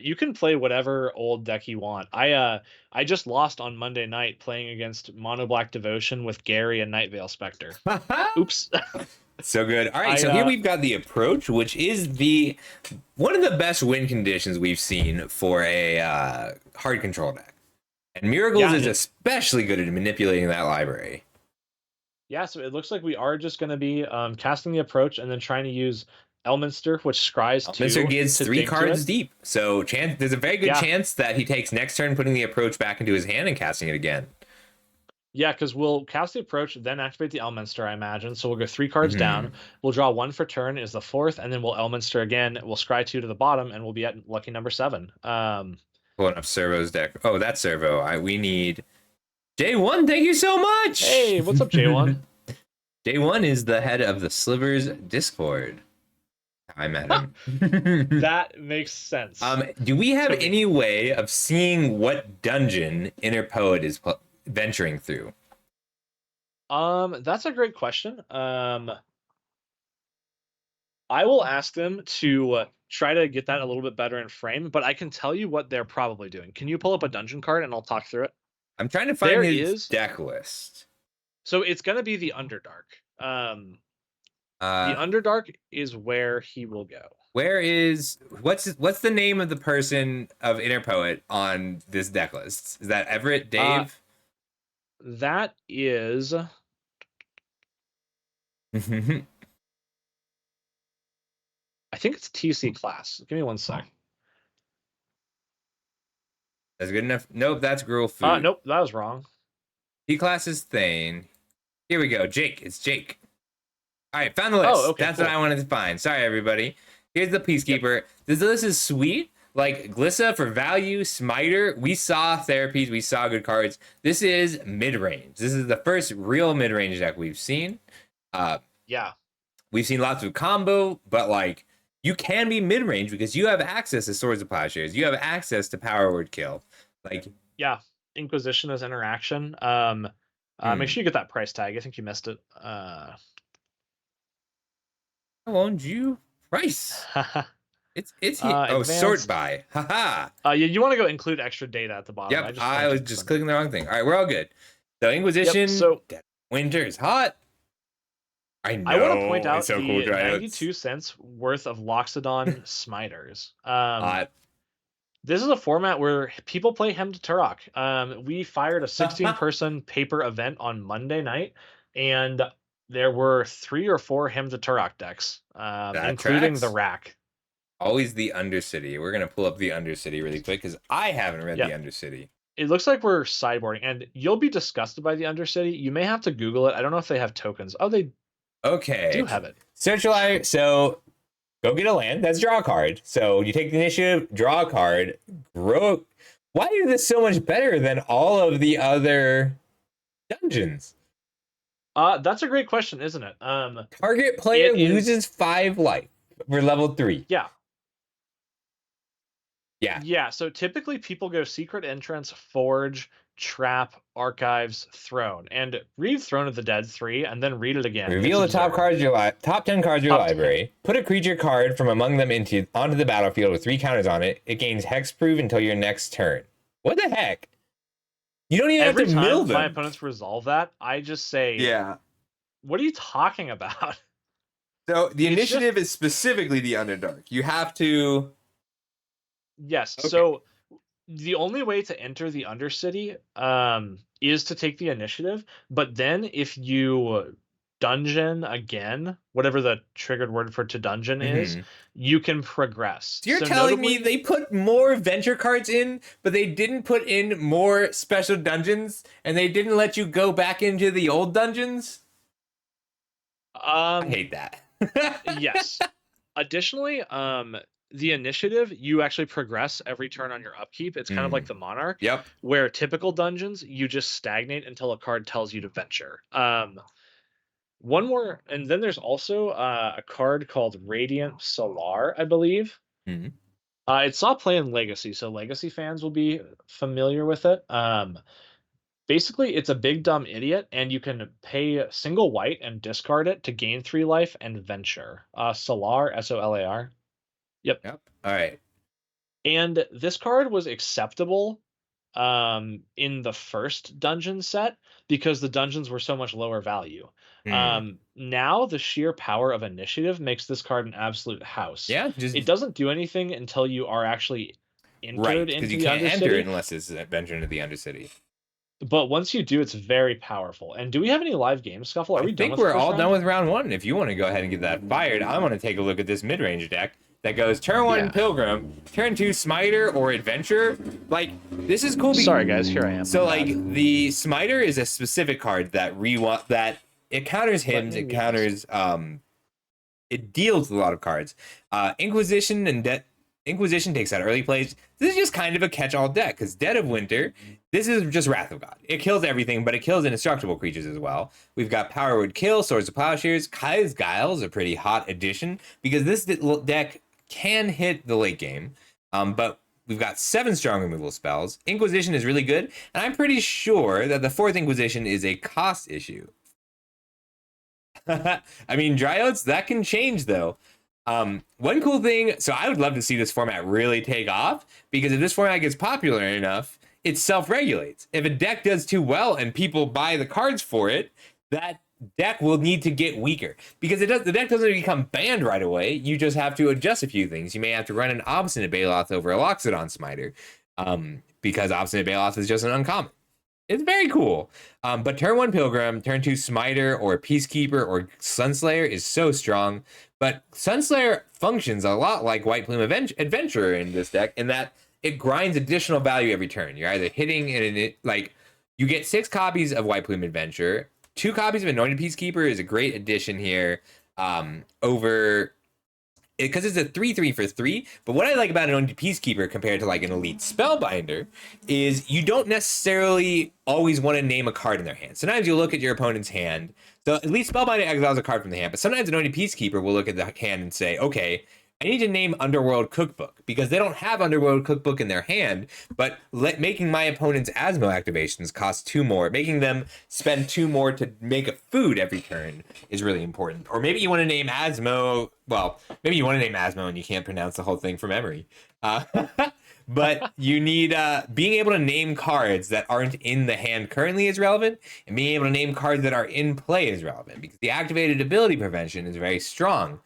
you can play whatever old deck you want. I just lost on Monday night playing against Mono Black Devotion with Gary and Night Veil Spectre. Oops. So good. All right, so here we've got the approach, which is one of the best win conditions we've seen for a hard control deck. And Miracles is especially good at manipulating that library. Yeah, so it looks like we are just going to be casting the approach and then trying to use Elminster, which scries Elminster gets 3 cards deep. So there's a very good chance that he takes next turn putting the approach back into his hand and casting it again. Yeah, because we'll cast the approach, then activate the Elminster, I imagine. So we'll go 3 cards down. We'll draw 1 for turn is the 4th, and then we'll Elminster again. We'll scry 2 to the bottom, and we'll be at lucky number 7. Pulling up Servo's deck. Oh, that's Servo. We need... J1, thank you so much! Hey, what's up, J1? J1 is the head of the Slivers Discord. I met him. That makes sense. Do we have any way of seeing what dungeon Inner Poet is venturing through? That's a great question. I will ask them to try to get that a little bit better in frame, but I can tell you what they're probably doing. Can you pull up a dungeon card and I'll talk through it? I'm trying to find his deck list. So it's going to be the Underdark. The Underdark is where he will go. What's the name of the person of Inner Poet on this deck list? Is that Everett Dave? That is... I think it's TC class. Give me 1 sec. That's good enough. Nope, that's Gruel Food. Nope, that was wrong. T class is Thane. Here we go. Jake. It's Jake. All right, found the list. Oh, okay, that's what I wanted to find. Sorry, everybody. Here's the Peacekeeper. Yep. This list is sweet. Like Glissa for value, Smiter. We saw therapies. We saw good cards. This is mid-range. This is the first real mid-range deck we've seen. Yeah. We've seen lots of combo, but like you can be mid-range because you have access to Swords of Plowshares. You have access to Power Word Kill. Like, yeah, Inquisition as interaction. Make sure you get that price tag. I think you missed it. How won't you price? It's here. Sort by. Haha. Yeah, you want to go include extra data at the bottom. Yep, I was just clicking the wrong thing. All right, we're all good. So Inquisition. Yep, so winter is hot. I know. I want to point out so the cool 92 cents worth of Loxodon Smiters. This is a format where people play Hem to Turok. We fired a 16-person paper event on Monday night, and there were 3 or 4 Hem to Turok decks, including the Rack. Always the Undercity. We're going to pull up the Undercity really quick because I haven't read the Undercity. It looks like we're sideboarding, and you'll be disgusted by the Undercity. You may have to Google it. I don't know if they have tokens. Oh, they do have it. Centralize. So go get a land. That's draw a card. So you take the initiative, draw a card, grow. Why is this so much better than all of the other dungeons? That's a great question, isn't it? Target player loses 5 life for level 3. Yeah. Yeah. Yeah. So typically people go Secret Entrance, Forge, Trap, Archives, Throne, and read Throne of the Dead 3, and then read it again. Reveal the top 10 cards of your library. Put a creature card from among them onto the battlefield with 3 counters on it. It gains hexproof until your next turn. What the heck? You don't even have to mill them. My opponents resolve that, I just say, yeah. What are you talking about? So the initiative is specifically the Underdark. You have to. Yes. Okay. So the only way to enter the Undercity is to take the initiative. But then if you dungeon again, whatever the triggered word for to dungeon is, Mm-hmm. you can progress. So you're So telling me notably, they put more adventure cards in, but they didn't put in more special dungeons, and they didn't let you go back into the old dungeons? I um, hate that. yes. Additionally, the initiative, you actually progress every turn on your upkeep. It's kind of like Mm. the Monarch, Yep. where typical dungeons, you just stagnate until a card tells you to venture. One more, and then there's also a card called Radiant Solar, I believe. Mm. It saw play in Legacy, so Legacy fans will be familiar with it. Basically, it's a big dumb idiot, and you can pay single white and discard it to gain 3 life and venture. Solar, Solar. Yep. Yep. All right. And this card was acceptable in the first dungeon set because the dungeons were so much lower value. Mm. Now the sheer power of initiative makes this card an absolute house. Yeah, just It doesn't do anything until you are actually right, entered because into you the can't enter it Undercity, unless it's adventure into the Undercity. but once you do, it's very powerful. And do we have any live games, Scuffle? Are I we done think with the we're first all done round? with round one. If you want to go ahead and get that fired, I want to take a look at this mid-range deck that goes turn one Yeah. Pilgrim, turn two Smiter or Adventure. Like, this is cool. Sorry, guys. Here I am. So, My like, bad. the Smiter is a specific card that that it counters Let hymns, me it mute myself. counters it deals with a lot of cards. Inquisition takes out early plays. This is just kind of a catch-all deck because Dead of Winter, this is just Wrath of God. It kills everything, but it kills indestructible creatures as well. We've got Power Would Kill, Swords of Plowshares. Kai's Guile is a pretty hot addition because this deck can hit the late game, but we've got 7 strong removal spells. Inquisition is really good, and I'm pretty sure that the 4th Inquisition is a cost issue. I mean, Dryodes, that can change though. One cool thing, so I would love to see this format really take off because if this format gets popular enough, it self-regulates. If a deck does too well and people buy the cards for it, that deck will need to get weaker because the deck doesn't become banned right away. You just have to adjust a few things. You may have to run an Obstinate Baloth over a Loxodon Smiter because Obstinate Baloth is just an uncommon. It's very cool. But turn 1 Pilgrim, turn 2 Smiter or Peacekeeper or Sunslayer is so strong. But Sunslayer functions a lot like White Plume Adventurer in this deck in that it grinds additional value every turn. You're either hitting and like you get 6 copies of White Plume Adventurer. 2 copies of Anointed Peacekeeper is a great addition here over because it's a 3/3 for 3. But what I like about an Anointed Peacekeeper compared to like an Elite Spellbinder is you don't necessarily always want to name a card in their hand. Sometimes you look at your opponent's hand. So Elite Spellbinder exiles a card from the hand, but sometimes Anointed Peacekeeper will look at the hand and say, okay, I need to name Underworld Cookbook because they don't have Underworld Cookbook in their hand, but making my opponent's Asmo activations cost 2 more. Making them spend 2 more to make a food every turn is really important. Or maybe you want to name Asmo, well, maybe you want to name Asmo and you can't pronounce the whole thing from memory. But you need being able to name cards that aren't in the hand currently is relevant, and being able to name cards that are in play is relevant because the activated ability prevention is very strong.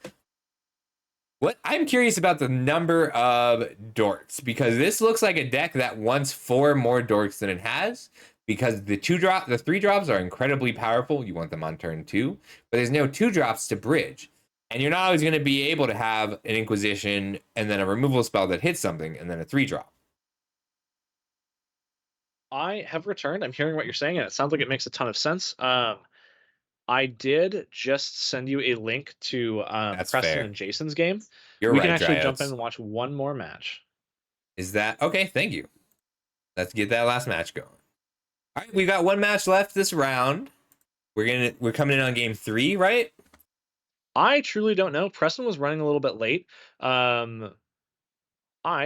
What I'm curious about the number of dorks because this looks like a deck that wants 4 more dorks than it has because the 3 drops are incredibly powerful. You want them on turn 2, but there's no 2 drops to bridge. And you're not always going to be able to have an Inquisition and then a removal spell that hits something and then a 3 drop. I have returned. I'm hearing what you're saying, and it sounds like it makes a ton of sense. I did just send you a link to That's Preston fair. and Jason's game. You're We right, can actually jump in Dryads. and watch one more match. Is that okay? Thank you. Let's get that last match going. All right, we got 1 match left this round. We're coming in on game 3, right? I truly don't know. Preston was running a little bit late. I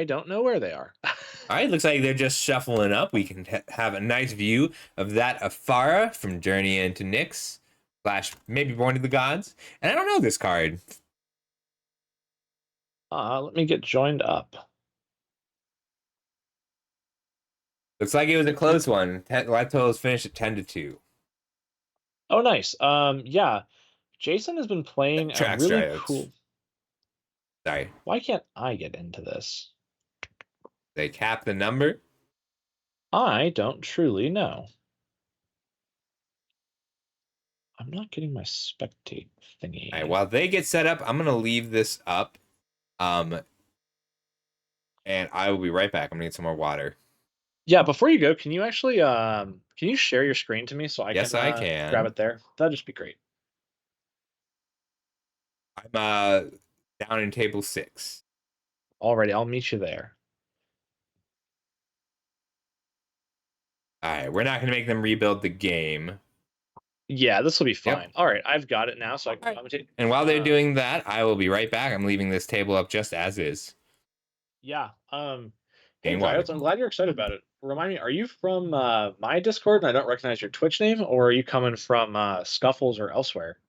don't know where they are. All right, looks like they're just shuffling up. We can have a nice view of that Afara from Journey into Nyx, / maybe Born to the Gods. And I don't know this card. Let me get joined up. Looks like it was a close one. Life totals finished at 10-2. Oh, nice. Yeah. Jason has been playing a Tracks really Dryodes. cool. Sorry, Why can't I get into this? they cap the number. I don't truly know. I'm not getting my spectate thingy. All right, while they get set up, I'm gonna leave this up. And I will be right back. I'm gonna get some more water. Yeah, before you go, can you actually can you share your screen to me so I Yes, can I grab can. it there? That'd just be great. I'm down in table 6. Alrighty, I'll meet you there. All right, we're not gonna make them rebuild the game. Yeah, this will be fine. Yep. All right, I've got it now, so I can All right. commentate. And while they're doing that, I will be right back. I'm leaving this table up just as is. Yeah. Hey, Getting water. Dryos, I'm glad you're excited about it. Remind me, are you from my Discord and I don't recognize your Twitch name, or are you coming from Scuffles or elsewhere?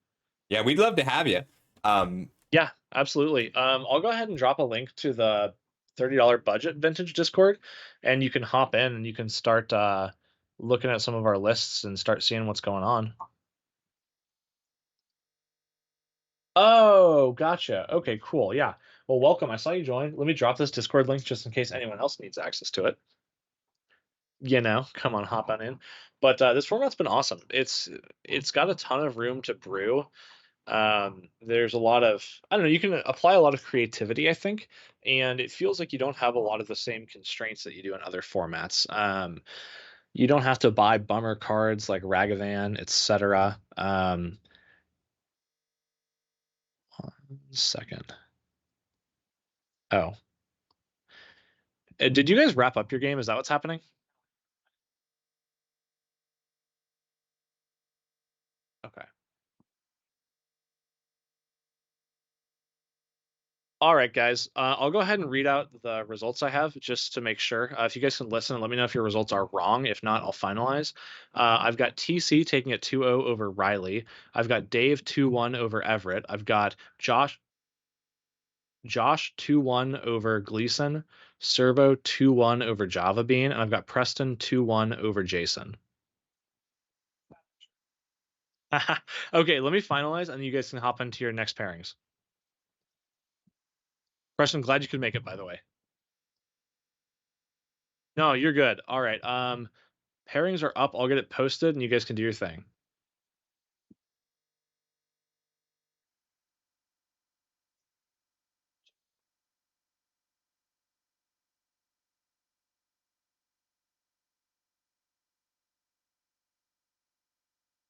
Yeah, we'd love to have you. Yeah, absolutely. I'll go ahead and drop a link to the $30 budget vintage Discord, and you can hop in and you can start looking at some of our lists and start seeing what's going on. Oh, gotcha. Okay, cool. Yeah. Well, welcome. I saw you join. Let me drop this Discord link just in case anyone else needs access to it. Come on, hop on in. But this format's been awesome. It's got a ton of room to brew. There's a lot of, I don't know, you can apply a lot of creativity, I think, and it feels like you don't have a lot of the same constraints that you do in other formats. You don't have to buy bummer cards like Ragavan, etc. 1 second. Oh, did you guys wrap up your game? Is that what's happening? Okay. All right, guys. I'll go ahead and read out the results I have just to make sure. If you guys can listen and let me know if your results are wrong. If not, I'll finalize. I've got TC taking it 2-0 over Riley. I've got Dave 2-1 over Everett. I've got Josh 2-1 over Gleason. Servo 2-1 over Java Bean, and I've got Preston 2-1 over Jason. Okay, let me finalize, and you guys can hop into your next pairings. Preston, glad you could make it, by the way. No, you're good. All right. Pairings are up. I'll get it posted, and you guys can do your thing.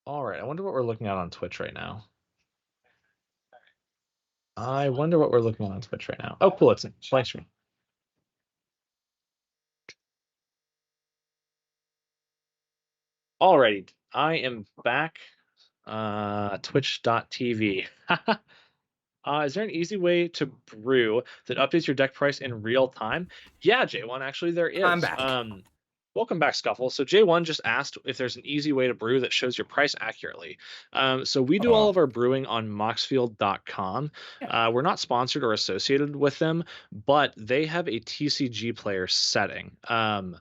All right. I wonder what we're looking at on Twitch right now. I wonder what we're looking at on Twitch right now. Oh, cool. It's a blank screen. Alrighty. I am back. Twitch.tv. Is there an easy way to brew that updates your deck price in real time? Yeah, J1, actually there is. I'm back. Welcome back, Scuffle. So J1 just asked if there's an easy way to brew that shows your price accurately. So we do all of our brewing on moxfield.com. We're not sponsored or associated with them, but they have a TCG player setting. And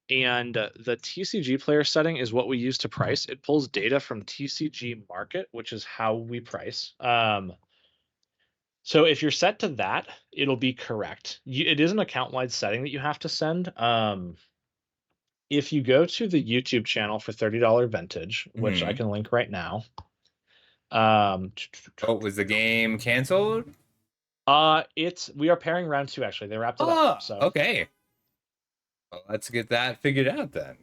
the TCG player setting is what we use to price. It pulls data from TCG Market, which is how we price. So if you're set to that, it'll be correct. It is an account-wide setting that you have to send. If you go to the YouTube channel for $30 Vintage, which I can link right now. Oh, was the game canceled? We are pairing round 2 actually. They wrapped it up. So okay. Well, let's get that figured out then.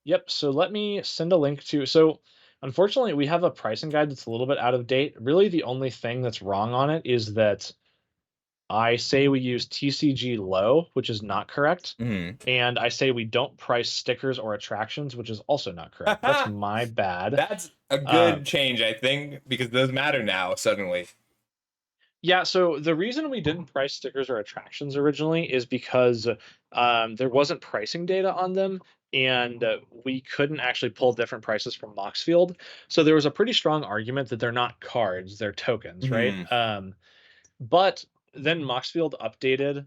Yep. So let me send a link to. So unfortunately, we have a pricing guide that's a little bit out of date. Really, the only thing that's wrong on it is that I say we use TCG low, which is not correct. And I say we don't price stickers or attractions, which is also not correct. That's my bad. That's a good change, I think, because those matter now suddenly. Yeah, so the reason we didn't price stickers or attractions originally is because there wasn't pricing data on them, and we couldn't actually pull different prices from Moxfield. So there was a pretty strong argument that they're not cards, they're tokens, right? But then Moxfield updated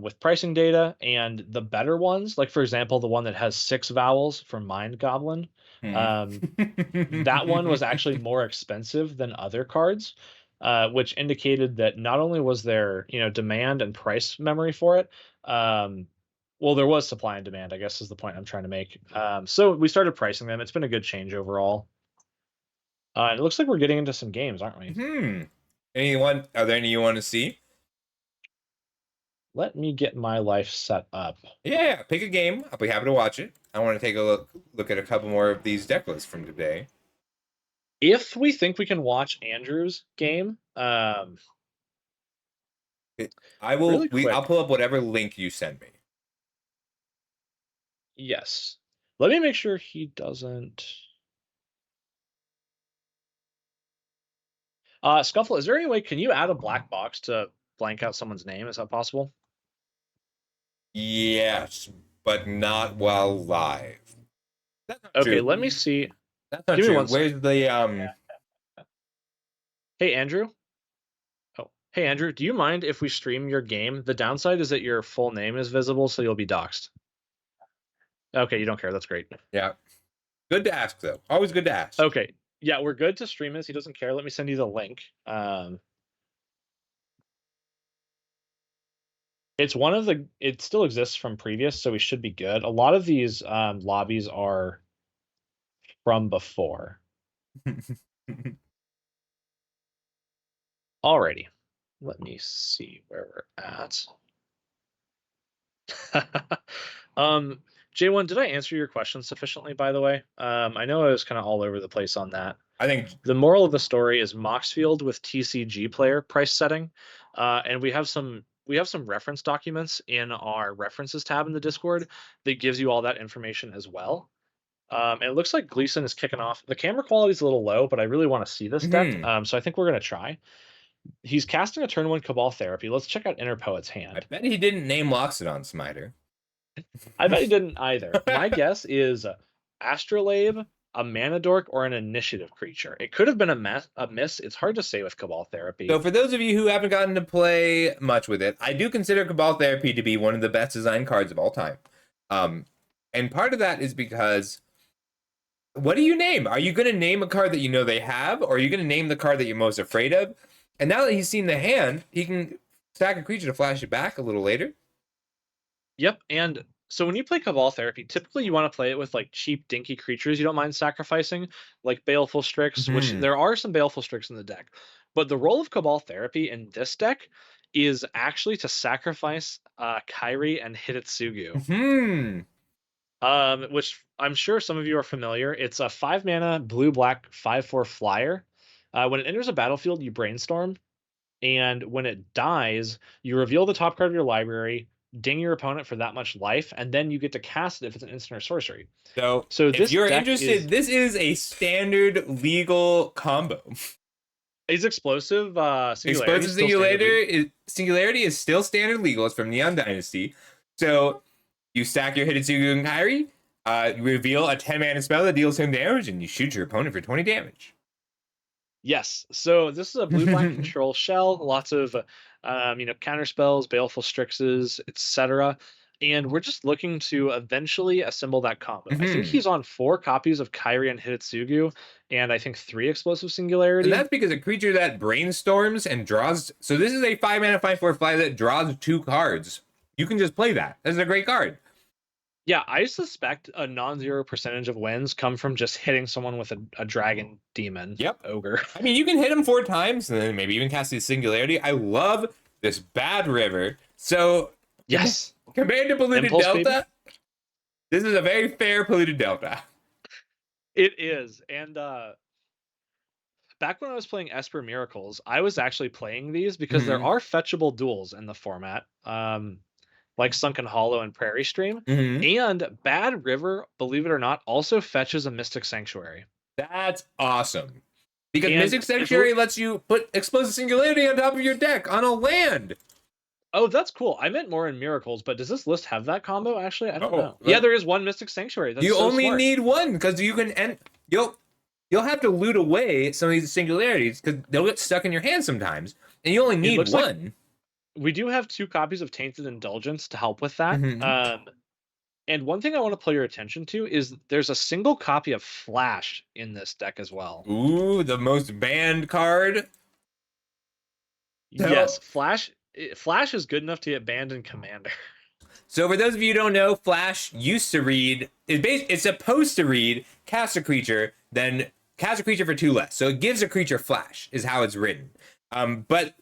with pricing data, and the better ones, like for example, the one that has 6 vowels from Mind Goblin, that one was actually more expensive than other cards, which indicated that not only was there, demand and price memory for it, well, there was supply and demand, I guess is the point I'm trying to make. So we started pricing them. It's been a good change overall. And it looks like we're getting into some games, aren't we? Anyone? Are there any you want to see? Let me get my life set up. Yeah, pick a game. I'll be happy to watch it. I want to take a look at a couple more of these deck lists from today. If we think we can watch Andrew's game, I will. Really quick. I'll pull up whatever link you send me. Yes. Let me make sure he doesn't. Scuffle, is there any way, can you add a black box to blank out someone's name? Is that possible? Yes, but not while live. That's not Okay, true. let me see. That's not Give me true. one Where's the Hey, Andrew. Oh, hey, Andrew, do you mind if we stream your game? The downside is that your full name is visible, so you'll be doxxed. Okay, you don't care. That's great. Yeah. Good to ask, though. Always good to ask. Okay. Yeah, we're good to stream this. He doesn't care. Let me send you the link. It's one of the, it still exists from previous, so we should be good. A lot of these lobbies are from before. Alrighty. Let me see where we're at. J1, did I answer your question sufficiently, by the way? I know I was kind of all over the place on that. I think The moral of the story is Moxfield with TCG player price setting. And we have some reference documents in our references tab in the Discord that gives you all that information as well. And it looks like Gleason is kicking off. The camera quality is a little low, but I really want to see this deck. So I think we're going to try. He's casting a turn 1 Cabal Therapy. Let's check out Inner Poet's hand. I bet he didn't name Loxodon Smiter. I bet he didn't either. My guess is Astrolabe, a Mana Dork, or an Initiative creature. It could have been a miss. It's hard to say with Cabal Therapy. So for those of you who haven't gotten to play much with it, I do consider Cabal Therapy to be one of the best designed cards of all time. And part of that is because, what do you name? Are you going to name a card that you know they have, or are you going to name the card that you're most afraid of? And now that he's seen the hand, he can sack a creature to flash it back a little later. Yep, and so when you play Cabal Therapy, typically you want to play it with like cheap, dinky creatures you don't mind sacrificing, like Baleful Strix, which there are some Baleful Strix in the deck. But the role of Cabal Therapy in this deck is actually to sacrifice Kairi and Hidetsugu. Which I'm sure some of you are familiar. It's a 5-mana, blue-black, 5/4 flyer. When it enters a battlefield, you Brainstorm, and when it dies, you reveal the top card of your library, ding your opponent for that much life, and then you get to cast it if it's an instant or sorcery. So this if you're interested, this is a standard legal combo. Is explosive Singularity is still standard legal. It's from Neon Dynasty. So you stack your Hidetsugu and Kairi, you reveal a 10-mana spell that deals him damage, and you shoot your opponent for 20 damage. Yes, so this is a blue-black control shell, lots of counter spells, Baleful Strixes, etc. And we're just looking to eventually assemble that combo. I think he's on 4 copies of Kairi and Hidetsugu, and I think 3 Explosive Singularity. And that's because a creature that brainstorms and draws. So this is a 5-mana 5/4 flyer that draws 2 cards. You can just play that. This is a great card. Yeah, I suspect a non-zero percentage of wins come from just hitting someone with a dragon demon. Yep. Ogre. I mean, you can hit him 4 times and then maybe even cast the Singularity. I love this bad river. So yes, compared to Polluted Impulse, Delta, baby. This is a very fair Polluted Delta. It is. And back when I was playing Esper Miracles, I was actually playing these because there are fetchable duels in the format. Like Sunken Hollow and Prairie Stream. And Bad River, believe it or not, also fetches a Mystic Sanctuary. That's awesome. Because Mystic Sanctuary lets you put Explosive Singularity on top of your deck on a land. Oh, that's cool. I meant more in Miracles, but does this list have that combo? Actually, I don't know. Yeah, there is one Mystic Sanctuary. That's you so only smart. need one because you can end. You'll have to loot away some of these singularities because they'll get stuck in your hand sometimes, and you only need one. We do have 2 copies of Tainted Indulgence to help with that. And one thing I want to pull your attention to is there's a single copy of Flash in this deck as well. Ooh, the most banned card. Yes, Flash is good enough to get banned in Commander. So for those of you who don't know, Flash used to read, it's supposed to read, cast a creature, then cast a creature for 2 less. So it gives a creature flash, is how it's written. But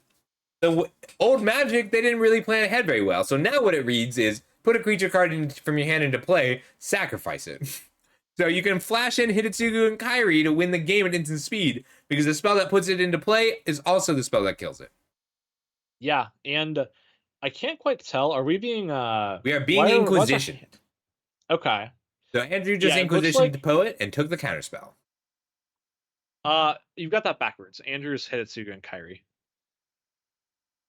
the old Magic, they didn't really plan ahead very well. So now what it reads is put a creature card from your hand into play, sacrifice it. So you can flash in Hidetsugu and Kairi to win the game at instant speed, because the spell that puts it into play is also the spell that kills it. Yeah, and I can't quite tell. Are we being We are being Inquisition. Okay. So Andrew just Inquisitioned the poet and took the counterspell. You've got that backwards. Andrew's Hidetsugu and Kairi.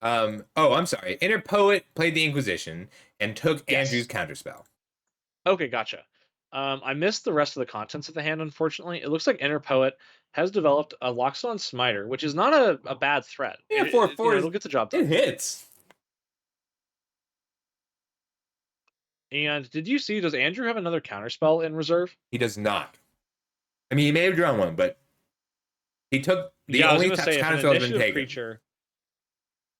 Oh, I'm sorry. Inner Poet played the Inquisition and took Andrew's counterspell. Okay, gotcha. I missed the rest of the contents of the hand, unfortunately. It looks like Inner Poet has developed a Loxodon Smiter, which is not a bad threat. Yeah, 4/4. It'll get the job done. It hits. And did you see, does Andrew have another counterspell in reserve? He does not. I mean, he may have drawn one, but he took the only counterspell has been taken. Creature,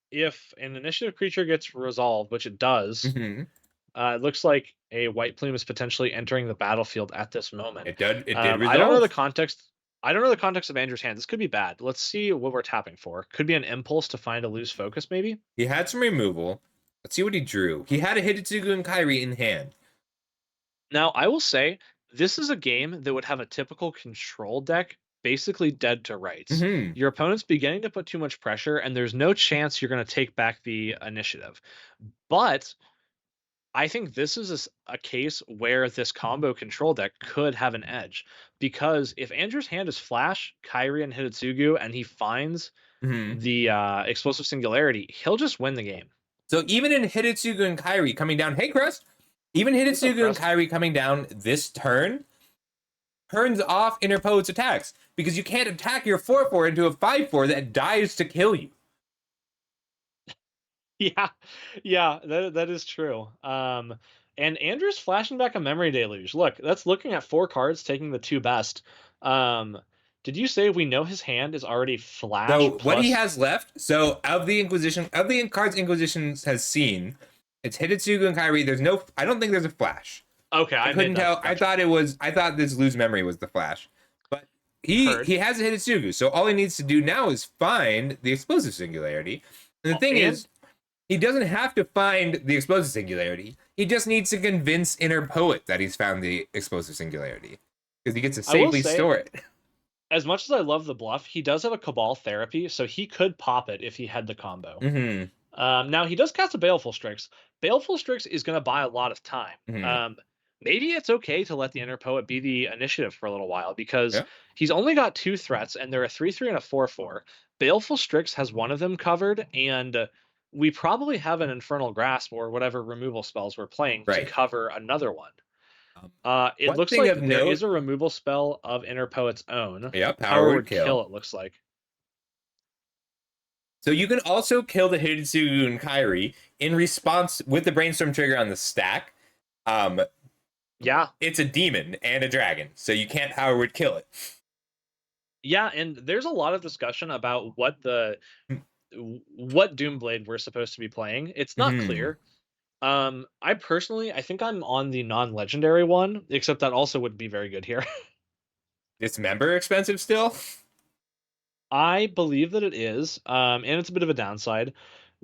if an initiative creature gets resolved, which it does, it looks like a White Plume is potentially entering the battlefield at this moment. It did resolve. I don't know the context. I don't know the context of Andrew's hand. This could be bad. Let's see what we're tapping for. Could be an impulse to find a loose focus, maybe? He had some removal. Let's see what he drew. He had a Hidetsugu and Kairi in hand. Now, I will say, this is a game that would have a typical control deck basically dead to rights. Your opponent's beginning to put too much pressure, and there's no chance you're going to take back the initiative. But I think this is a case where this combo control deck could have an edge, because if Andrew's hand is Flash, Kairi, and Hidetsugu, and he finds the Explosive Singularity, he'll just win the game. So even in Hidetsugu and Kairi coming down, hey Crust, even Hidetsugu and Kairi coming down this turn turns off Inner Poet's attacks, because you can't attack your 4/4 into a 5/4 that dies to kill you. Yeah, that is true. And Andrew's flashing back a Memory Deluge. Look, that's looking at 4 cards, taking the 2 best. Did you say we know his hand is already flash? So what he has left, so of the cards Inquisition has seen, it's Hidetsugu and Kairi. I don't think there's a flash. Okay, I couldn't tell. Gotcha. I thought this Lose Memory was the flash. But he has a Hidetsugu, so all he needs to do now is find the Explosive Singularity. And the thing is, he doesn't have to find the Explosive Singularity. He just needs to convince Inner Poet that he's found the Explosive Singularity, because he gets to safely store it. As much as I love the bluff, he does have a Cabal Therapy, so he could pop it if he had the combo. Now, he does cast a Baleful Strix. Baleful Strix is going to buy a lot of time. Maybe it's okay to let the Inner Poet be the initiative for a little while, because he's only got 2 threats, and they're a 3/3 and a 4/4. Baleful Strix has one of them covered, and we probably have an Infernal Grasp or whatever removal spells we're playing to cover another one. It looks like there is a removal spell of Inner Poet's own. Yeah, Power Word Kill. It looks like. So you can also kill the Hidetsugu and Kairi in response with the Brainstorm trigger on the stack. Yeah. It's a demon and a dragon, so you can't Power Word Kill it. Yeah, and there's a lot of discussion about what Doomblade we're supposed to be playing. It's not clear. I think I'm on the non-legendary one, except that also would be very good here. Dismember expensive still? I believe that it is, and it's a bit of a downside.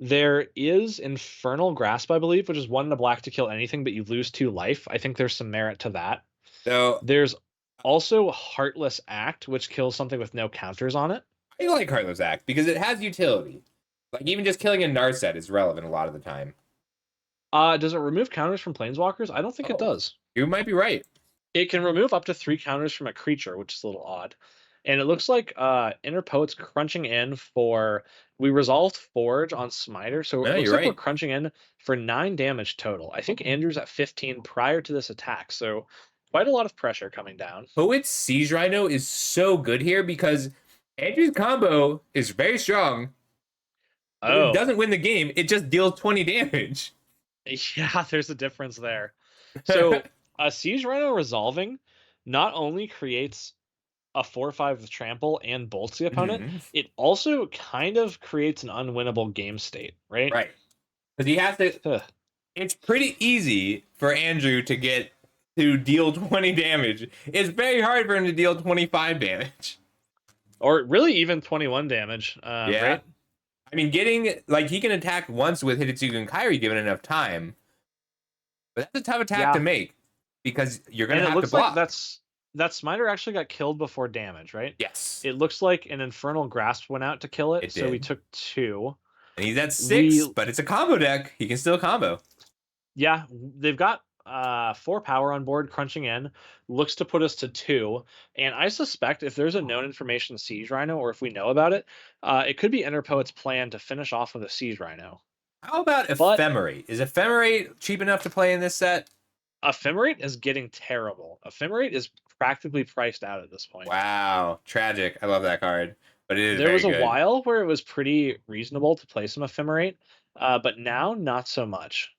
There is Infernal Grasp, I believe, which is 1 and a black to kill anything, but you lose 2 life. I think there's some merit to that. So there's also Heartless Act, which kills something with no counters on it. I like Heartless Act because it has utility. Like, even just killing a Narset is relevant a lot of the time. Does it remove counters from Planeswalkers? I don't think it does. You might be right. It can remove up to 3 counters from a creature, which is a little odd. And it looks like Inner Poet's crunching in for... We resolved Forge on Smiter, so it looks like we're crunching in for 9 damage total. I think Andrew's at 15 prior to this attack, so quite a lot of pressure coming down. Poet's Siege Rhino is so good here because Andrew's combo is very strong. It doesn't win the game, it just deals 20 damage. Yeah, there's a difference there. So Siege Rhino resolving not only creates a 4/5 with trample and bolts the opponent, it also kind of creates an unwinnable game state, right? Right. Because he has to... It's pretty easy for Andrew to get to deal 20 damage. It's very hard for him to deal 25 damage. Or really even 21 damage, Yeah. right? I mean, getting, like, he can attack once with Hidetsugu and Kairi given enough time. But that's a tough attack to make because you're going to have to block. Like that Smiter actually got killed before damage, right? Yes. It looks like an Infernal Grasp went out to kill it, so we took 2. And he's at 6, but it's a combo deck. He can still combo. Yeah, they've got 4 power on board, crunching in. Looks to put us to 2. And I suspect if there's a known information Siege Rhino, or if we know about it, it could be Interpoet's plan to finish off with a Siege Rhino. How about Ephemerate? Is Ephemerate cheap enough to play in this set? Ephemerate is getting terrible. Ephemerate is practically priced out at this point. Wow, tragic. I love that card, but it is There was a good. while where it was pretty reasonable to play some Ephemerate, but now not so much.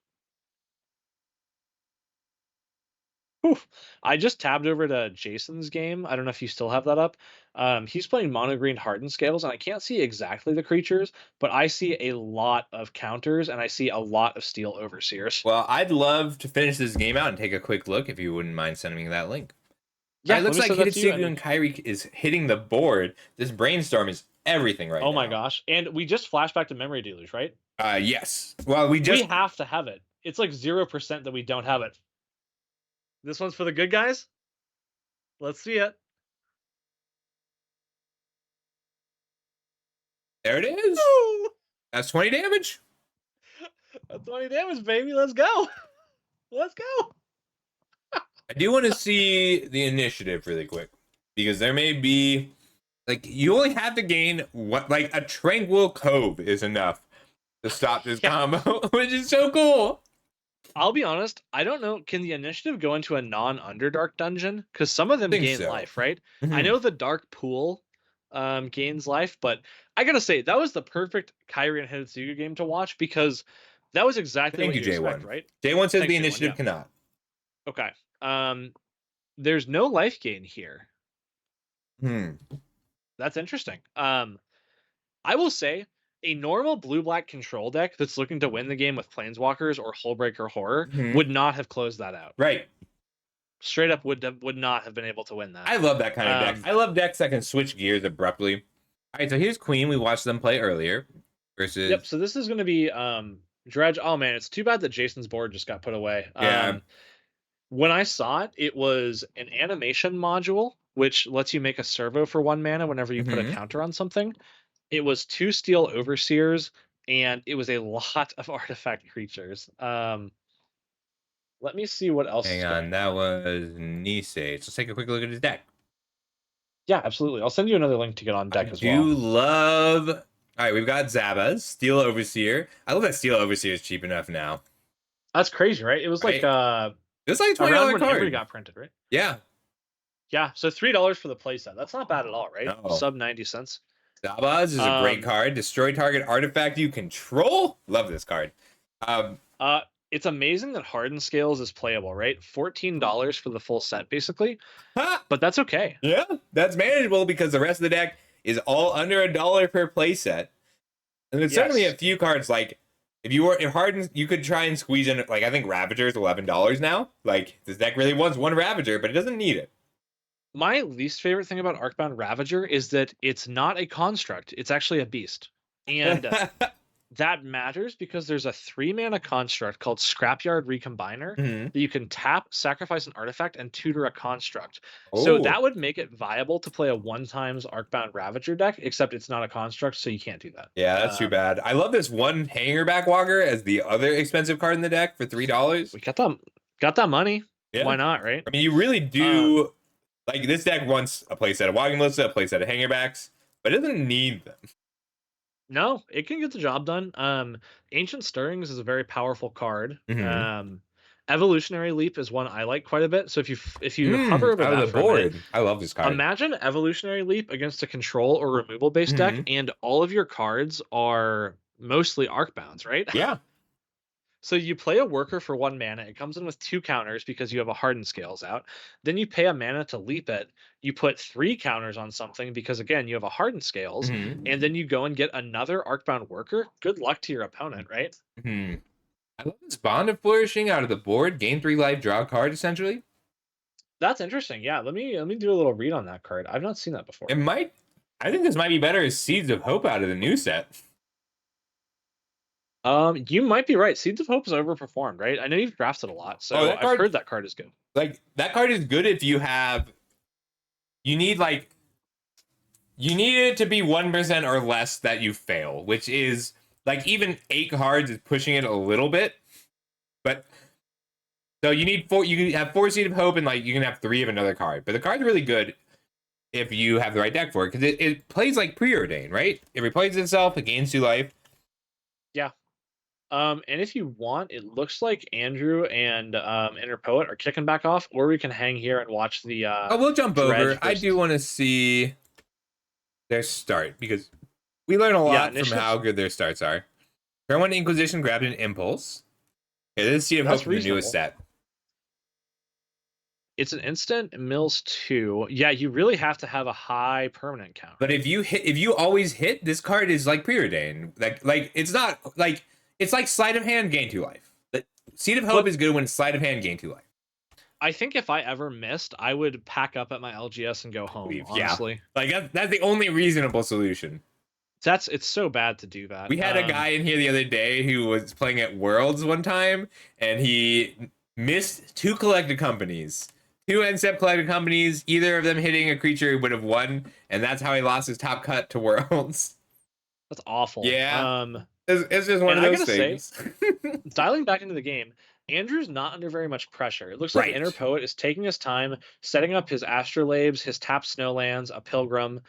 Whew. I just tabbed over to Jason's game. I don't know if you still have that up. He's playing mono green hardened scales, and I can't see exactly the creatures, but I see a lot of counters, and I see a lot of steel overseers. Well, I'd love to finish this game out and take a quick look if you wouldn't mind sending me that link. Yeah, it looks like Hidetsugu and Kairi is hitting the board. This Brainstorm is everything right now. Oh my gosh. And we just flashback to memory dealers, right? Yes. Well, we have to have it. It's like 0% that we don't have it. This one's for the good guys. Let's see it. There it is. Woo! That's 20 damage. That's 20 damage, baby. Let's go. Let's go. I do want to see the initiative really quick because there may be, like, you only have to gain what, like, a Tranquil Cove is enough to stop this combo, which is so cool. I'll be honest, I don't know. Can the initiative go into a non-Underdark dungeon? Because some of them gain life, right? Mm-hmm. I know the Dark Pool gains life, but I gotta say, that was the perfect Kairi and Hidetsugu game to watch because that was exactly what you expect, right? J1 says the initiative cannot. Okay. There's no life gain here. That's interesting. I will say, a normal blue-black control deck that's looking to win the game with Planeswalkers or Hullbreaker Horror would not have closed that out. Right. Straight up would not have been able to win that. I love that kind of deck. I love decks that can switch gears abruptly. All right, so here's Queen. We watched them play earlier. Versus... Yep, so this is going to be Dredge. Oh, man, it's too bad that Jason's board just got put away. Yeah. When I saw it, it was an animation module, which lets you make a servo for 1 mana whenever you put a counter on something. It was 2 Steel Overseers, and it was a lot of artifact creatures. Let me see what else. Hang on, that was Nisei. Let's take a quick look at his deck. Yeah, absolutely. I'll send you another link to get on deck as well. You love... All right, we've got Zabas, Steel Overseer. I love that Steel Overseer is cheap enough now. That's crazy, right? It was like... It's like $20 around when card. Every got printed, right? Yeah. Yeah, so $3 for the playset. That's not bad at all, right? No. Sub 90 cents. Zabaz is a great card. Destroy target artifact you control. Love this card. It's amazing that Hardened Scales is playable, right? $14 for the full set, basically. But that's okay. Yeah, that's manageable because the rest of the deck is all under $1 per playset. And there's certainly a few cards like if Hardened, you could try and squeeze in, like, I think Ravager is $11 now. Like, this deck really wants 1 Ravager, but it doesn't need it. My least favorite thing about Arcbound Ravager is that it's not a construct. It's actually a beast. And that matters because there's a 3-mana construct called Scrapyard Recombiner that you can tap, sacrifice an artifact, and tutor a construct. So that would make it viable to play a 1x Arcbound Ravager deck, except it's not a construct, so you can't do that. Yeah, that's too bad. I love this 1 Hangerback Walker as the other expensive card in the deck for $3. We got that money. Yeah. Why not, right? I mean, you really do... like, this deck wants a playset of Walking Ballista, a playset of Hangerbacks, but it doesn't need them. No, it can get the job done. Ancient Stirrings is a very powerful card. Evolutionary Leap is one I like quite a bit. So if you hover over that the board, I love this card. Imagine Evolutionary Leap against a control or removal based deck, and all of your cards are mostly Arcbounds, right? Yeah. So you play a worker for 1 mana. It comes in with 2 counters because you have a Hardened Scales out. Then you pay a mana to leap it. You put 3 counters on something because, again, you have a Hardened Scales. And then you go and get another Arcbound worker. Good luck to your opponent, right? I love this Bond of Flourishing out of the board. Gain 3 life, draw a card, essentially. That's interesting. Yeah, let me do a little read on that card. I've not seen that before. It might. I think this might be better as Seeds of Hope out of the new set. You might be right. Seeds of Hope is overperformed, right? I know you've drafted a lot, Oh, so that I've card. heard that card is good. Like that card is good if you have. You need like. You need it to be 1% or less that you fail, which is like even 8 cards is pushing it a little bit. But so you need 4. You can have 4 Seed of Hope and like you can have 3 of another card. But the card's really good if you have the right deck for it because it plays like Preordain, right? It replaces itself, it gains 2 life. Yeah. And if you want, it looks like Andrew and Inner Poet are kicking back off, or we can hang here and watch the Oh, we'll jump Dredge over. I do want to see their start because we learn a lot from how good their starts are. Turn 1 Inquisition grabbed an Impulse. Okay, this is Seed of Hope from the newest set. It's an instant, mills 2. Yeah, you really have to have a high permanent count. But if you always hit, this card is like Preordain. Like it's not like it's like Sleight of Hand gain 2 life. But Seed of Hope is good when Sleight of Hand gain 2 life. I think if I ever missed, I would pack up at my LGS and go home. Honestly, like that's the only reasonable solution. It's so bad to do that. We had a guy in here the other day who was playing at Worlds one time, and he missed 2 collected companies. 2 end-step collected companies, either of them hitting a creature would have won, and that's how he lost his top cut to Worlds. That's awful. Yeah. It's just one of those things. Dialing back into the game, Andrew's not under very much pressure. It looks like Inner Poet is taking his time, setting up his Astrolabes, his tapped Snowlands, a Pilgrim,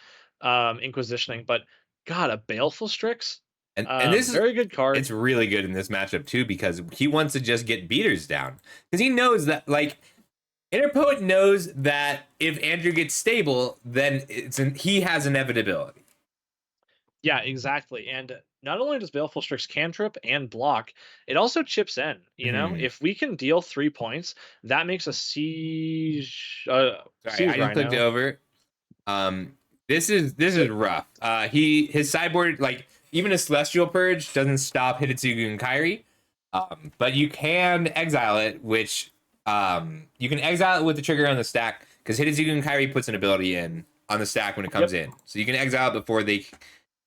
Inquisitioning, but God, a Baleful Strix? And this is very good card. It's really good in this matchup too, because he wants to just get beaters down. Because he knows that, like, Inner Poet knows that if Andrew gets stable, then he has inevitability. Yeah, exactly. And not only does Baleful Strix cantrip and block, it also chips in. You know, if we can deal 3 points, that makes a siege. Sorry, I just clicked over. This is rough. His sideboard, like even a Celestial Purge doesn't stop Hidetsugu and Kairi, but you can exile it, which you can exile it with the trigger on the stack because Hidetsugu and Kairi puts an ability in on the stack when it comes in, so you can exile it before they.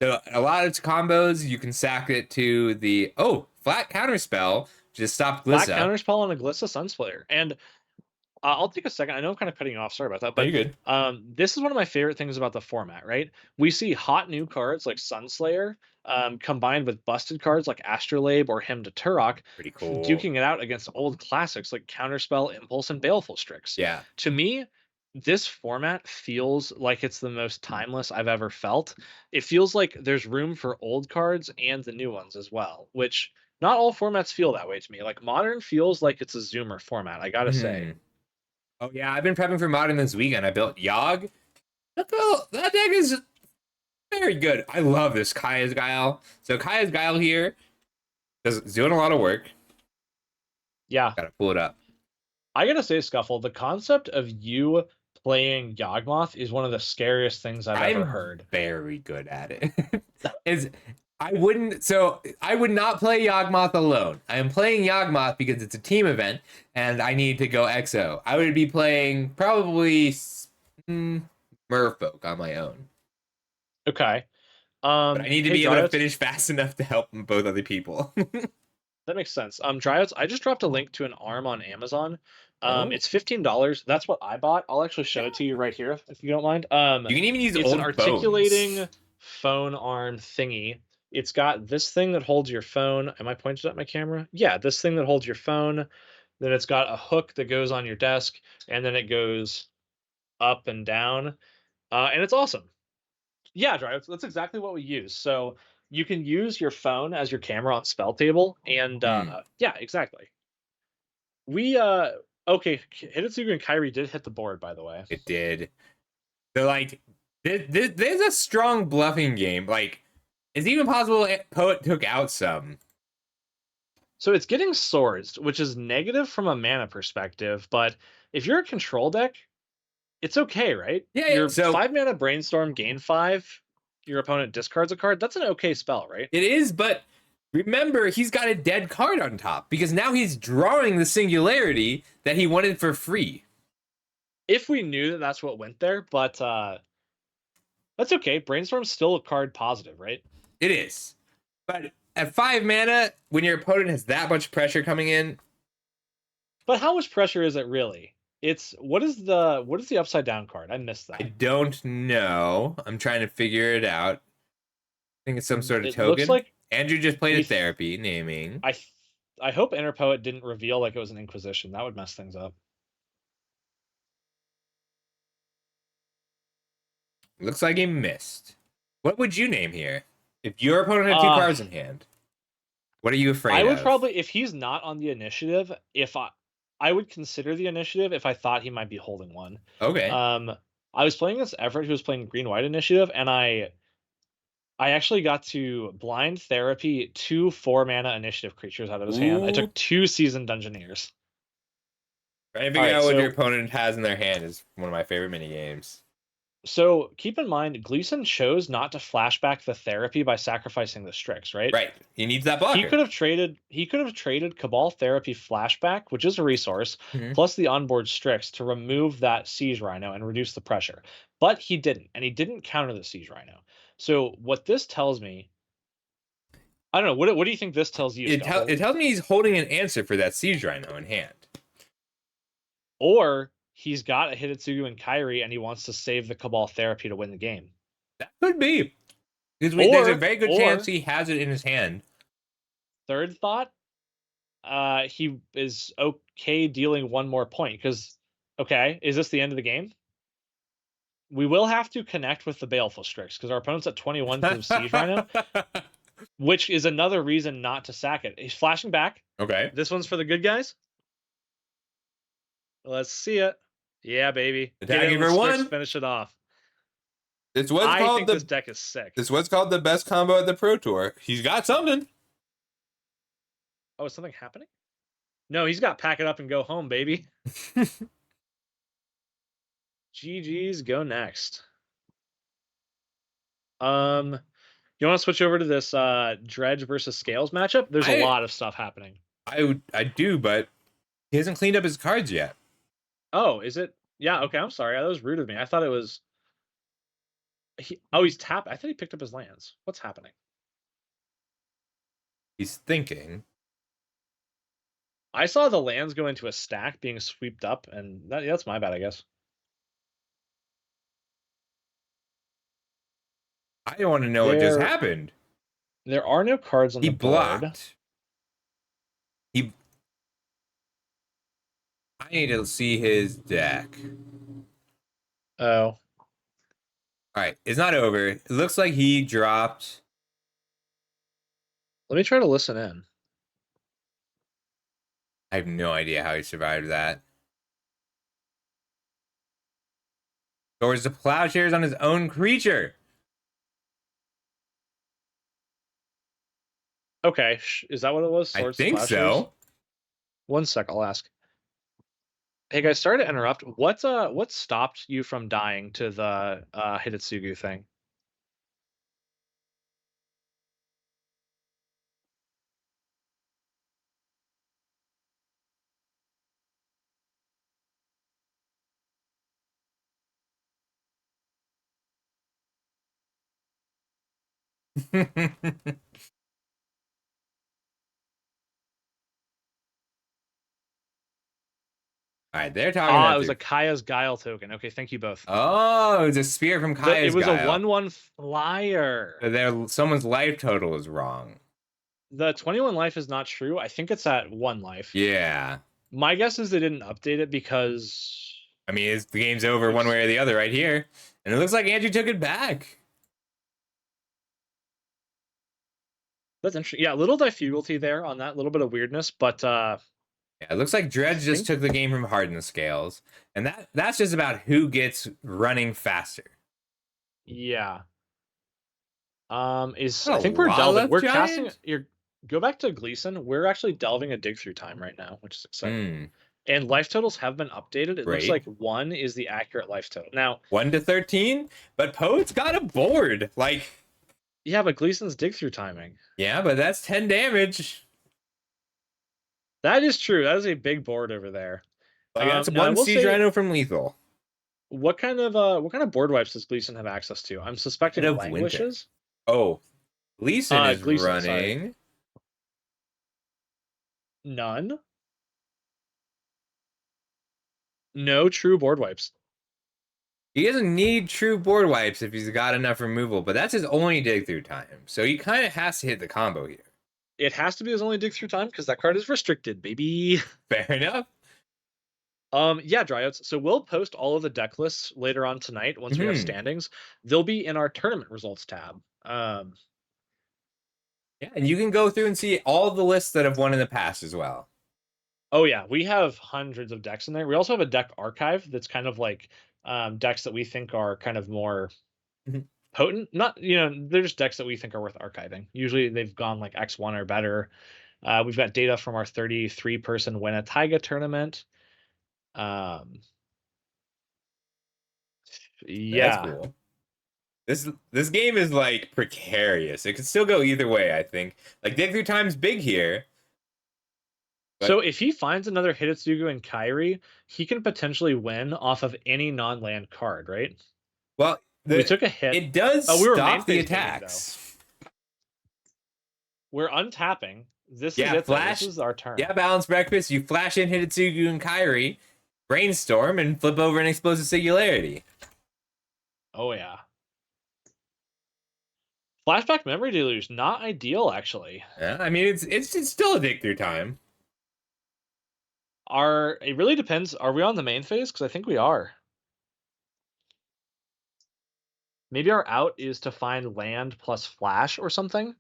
So a lot of its combos, you can sack it to the flat counterspell, just stop Glissa. Flat counterspell on a Glissa Sunsplayer. And I'll take a second. I know I'm kind of cutting you off. Sorry about that. But you're good. This is one of my favorite things about the format, right? We see hot new cards like Sunslayer combined with busted cards like Astrolabe or Hymn to Turok. Pretty cool. Duking it out against old classics like Counterspell, Impulse, and Baleful Strix. Yeah. To me, this format feels like it's the most timeless I've ever felt. It feels like there's room for old cards and the new ones as well, which not all formats feel that way to me. Like Modern feels like it's a Zoomer format, I gotta say. Oh yeah, I've been prepping for Modern this weekend. I built Yogg. That deck is very good. I love this Kaya's Guile. So Kaya's Guile here is doing a lot of work. Yeah. Gotta pull it up. I gotta say, Scuffle, the concept of you playing Yawgmoth is one of the scariest things I've ever heard. Very good at it. I would not play Yawgmoth alone. I am playing Yawgmoth because it's a team event and I need to go EXO. I would be playing probably Merfolk on my own. Okay. But I need to be able to finish fast enough to help both other people. That makes sense. Dryads, I just dropped a link to an arm on Amazon. It's $15. That's what I bought. I'll actually show it to you right here if you don't mind. You can even use it's old an articulating phones. Phone arm thingy. It's got this thing that holds your phone. Am I pointed at my camera? Yeah, this thing that holds your phone. Then it's got a hook that goes on your desk, and then it goes up and down. And it's awesome. Yeah, Dryads, that's exactly what we use. So you can use your phone as your camera on Spelltable, and yeah, exactly. We okay, Hidetsugu and Kairi did hit the board, by the way. It did. So like, there's a strong bluffing game. Like, it's even possible Poet took out some. So it's getting swords, which is negative from a mana perspective, but if you're a control deck, it's okay, right? Yeah. Your 5 mana Brainstorm, gain 5. Your opponent discards a card. That's an okay spell, right? It is, but remember, he's got a dead card on top because now he's drawing the Singularity that he wanted for free. if we knew that that's what went there, but that's okay. Brainstorm's still a card positive, right? It is. But at 5 mana, when your opponent has that much pressure coming in, But how much pressure is it really? It's what is the upside down card? I missed I that. don't know. I'm trying to figure it out. I think it's some sort of It looks token. like Andrew just played we a therapy naming. I hope Interpoet didn't reveal like it was an Inquisition. That would mess things up. Looks like he missed. What would you name here? If your opponent had 2 cards in hand, what are you afraid I would of? probably, if he's not on the initiative, if I would consider the initiative if I thought he might be holding one. Okay. I was playing against Everett, who was playing green white initiative, and I actually got to blind therapy 2 4-mana initiative creatures out of his hand. I Ooh. took 2 seasoned Dungeoneers. Trying to figure Alright, out what so- your opponent has in their hand is one of my favorite mini games. So keep in mind, Gleason chose not to flashback the therapy by sacrificing the Strix, right? Right. He needs that blocker. He could have traded Cabal Therapy Flashback, which is a resource, Mhm. plus the onboard Strix to remove that Siege Rhino and reduce the pressure. But he didn't, and he didn't counter the Siege Rhino. So what this tells me, I don't know. What do you think this tells you? It tells me he's holding an answer for that Siege Rhino in hand. Or he's got a Hidetsugu and Kyrie, and he wants to save the Cabal Therapy to win the game. That could be. Because there's a very good chance he has it in his hand. Third thought, he is okay dealing 1 more point. Because, okay, is this the end of the game? We will have to connect with the Baleful Strix, because our opponent's at 21 because of Siege Rhino, which is another reason not to sack it. He's flashing back. Okay. This one's for the good guys. Let's see it. Yeah, baby. Attacking Get in for with Strix, 1. finish it off. This was I called think this deck is sick. This was called the best combo at the Pro Tour. He's got something. Oh, is something happening? No, he's got pack it up and go home, baby. GG's, go next. You want to switch over to this Dredge versus Scales matchup? There's a lot of stuff happening. I do, but he hasn't cleaned up his cards yet. Oh, is it? Yeah, okay, I'm sorry. That was rude of me. I thought it was... he's tapped. I thought he picked up his lands. What's happening? He's thinking. I saw the lands go into a stack being sweeped up, and that's my bad, I guess. I don't want to know what just happened. There are no cards on the board. Blocked. I need to see his deck. Oh. All right, it's not over. It looks like he dropped. Let me try to listen in. I have no idea how he survived that. Scores the plowshares on his own creature. Okay, is that what it was? I think so. 1 sec, I'll ask. Hey guys, sorry to interrupt. What stopped you from dying to the Hidetsugu thing? All right, they're talking. It was a Kaya's Guile token. Okay, thank you both. Oh, it was a spear from Kaya's It was Guile. a 1/1 flyer. Someone's life total is wrong. The 21 life is not true. I think it's at 1 life. Yeah. My guess is they didn't update it because... I mean, the game's over one way or the other right here. And it looks like Andrew took it back. That's interesting. Yeah, a little difficulty there on that, little bit of weirdness, but... Yeah, it looks like Dredge just took the game from Harden Scales. And that's just about who gets running faster. Yeah. I think we're delving. We're casting... Go back to Gleason. We're actually delving a dig through time right now, which is exciting. And life totals have been updated. It looks like 1 is the accurate life total. Now 1 to 13, but Poet's got a board. Like, yeah, but Gleason's dig through timing. Yeah, but that's 10 damage. That is true. That is a big board over there. Like, that's 1 Siege Rhino from lethal. what kind of board wipes does Gleason have access to? I'm Head suspecting of Winter. Languishes. Oh, Gleason is Gleason, sorry. running. None. No true board wipes. He doesn't need true board wipes if he's got enough removal, but that's his only dig through time. So he kind of has to hit the combo here. It has to be his only dig through time because that card is restricted, baby. Fair enough. Yeah, Dryads. So we'll post all of the deck lists later on tonight once we have standings. They'll be in our tournament results tab. Yeah, and you can go through and see all the lists that have won in the past as well. Oh yeah, we have hundreds of decks in there. We also have a deck archive that's kind of like decks that we think are kind of more potent. Not, they're just decks that we think are worth archiving. Usually they've gone like X1 or better. We've got data from our 33-person Win a Taiga tournament. Yeah. That's cool. This game is like precarious. It could still go either way, I think. Like dig through time's big here. So if he finds another Hidetsugu and Kairi, he can potentially win off of any non-land card, right? Well, we took a hit. It does stop the attacks. We're untapping. This is it. This is our turn. Yeah, Balanced Breakfast. You flash in Hidetsugu and Kairi, Brainstorm, and flip over an Explosive Singularity. Oh, yeah. Flashback Memory Deluge, not ideal, actually. Yeah, I mean, it's still a dig through time. It really depends. Are we on the main phase? Because I think we are. Maybe our out is to find land plus flash or something.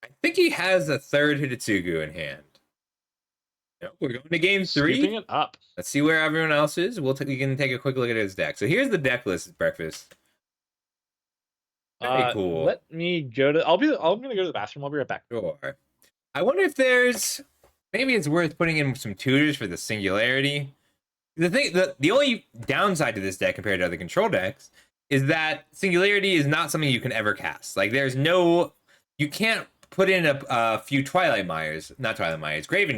I think he has a third Hidetsugu in hand. We're going to game 3. Scooping it up. Let's see where everyone else is. We can take a quick look at his deck. So here's the deck list, Breakfast. Very cool. Let me go to. I'm gonna go to the bathroom. I'll be right back. Sure. I wonder if maybe it's worth putting in some tutors for the Singularity. The only downside to this deck compared to other control decks is that Singularity is not something you can ever cast. Like you can't put in a few Graven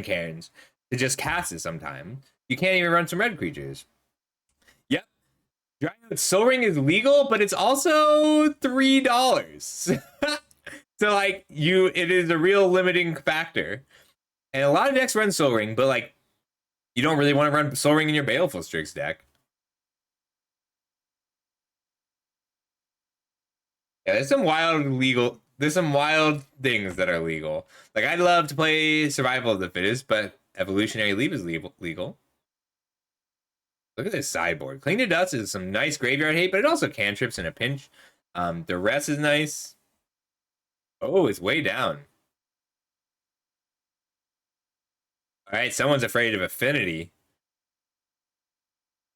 Cairns to just cast it sometime. You can't even run some red creatures. Yep. Soul Ring is legal, but it's also $3. So like it is a real limiting factor. And a lot of decks run Soul Ring, but like you don't really want to run Soul Ring in your Baleful Strix deck. Yeah, there's some wild things that are legal. Like I'd love to play Survival of the Fittest, but Evolutionary Leap is legal. Look at this sideboard. Cling to Dust is some nice graveyard hate, but it also cantrips in a pinch. Duress is nice. Oh, it's way down. All right, someone's afraid of Affinity.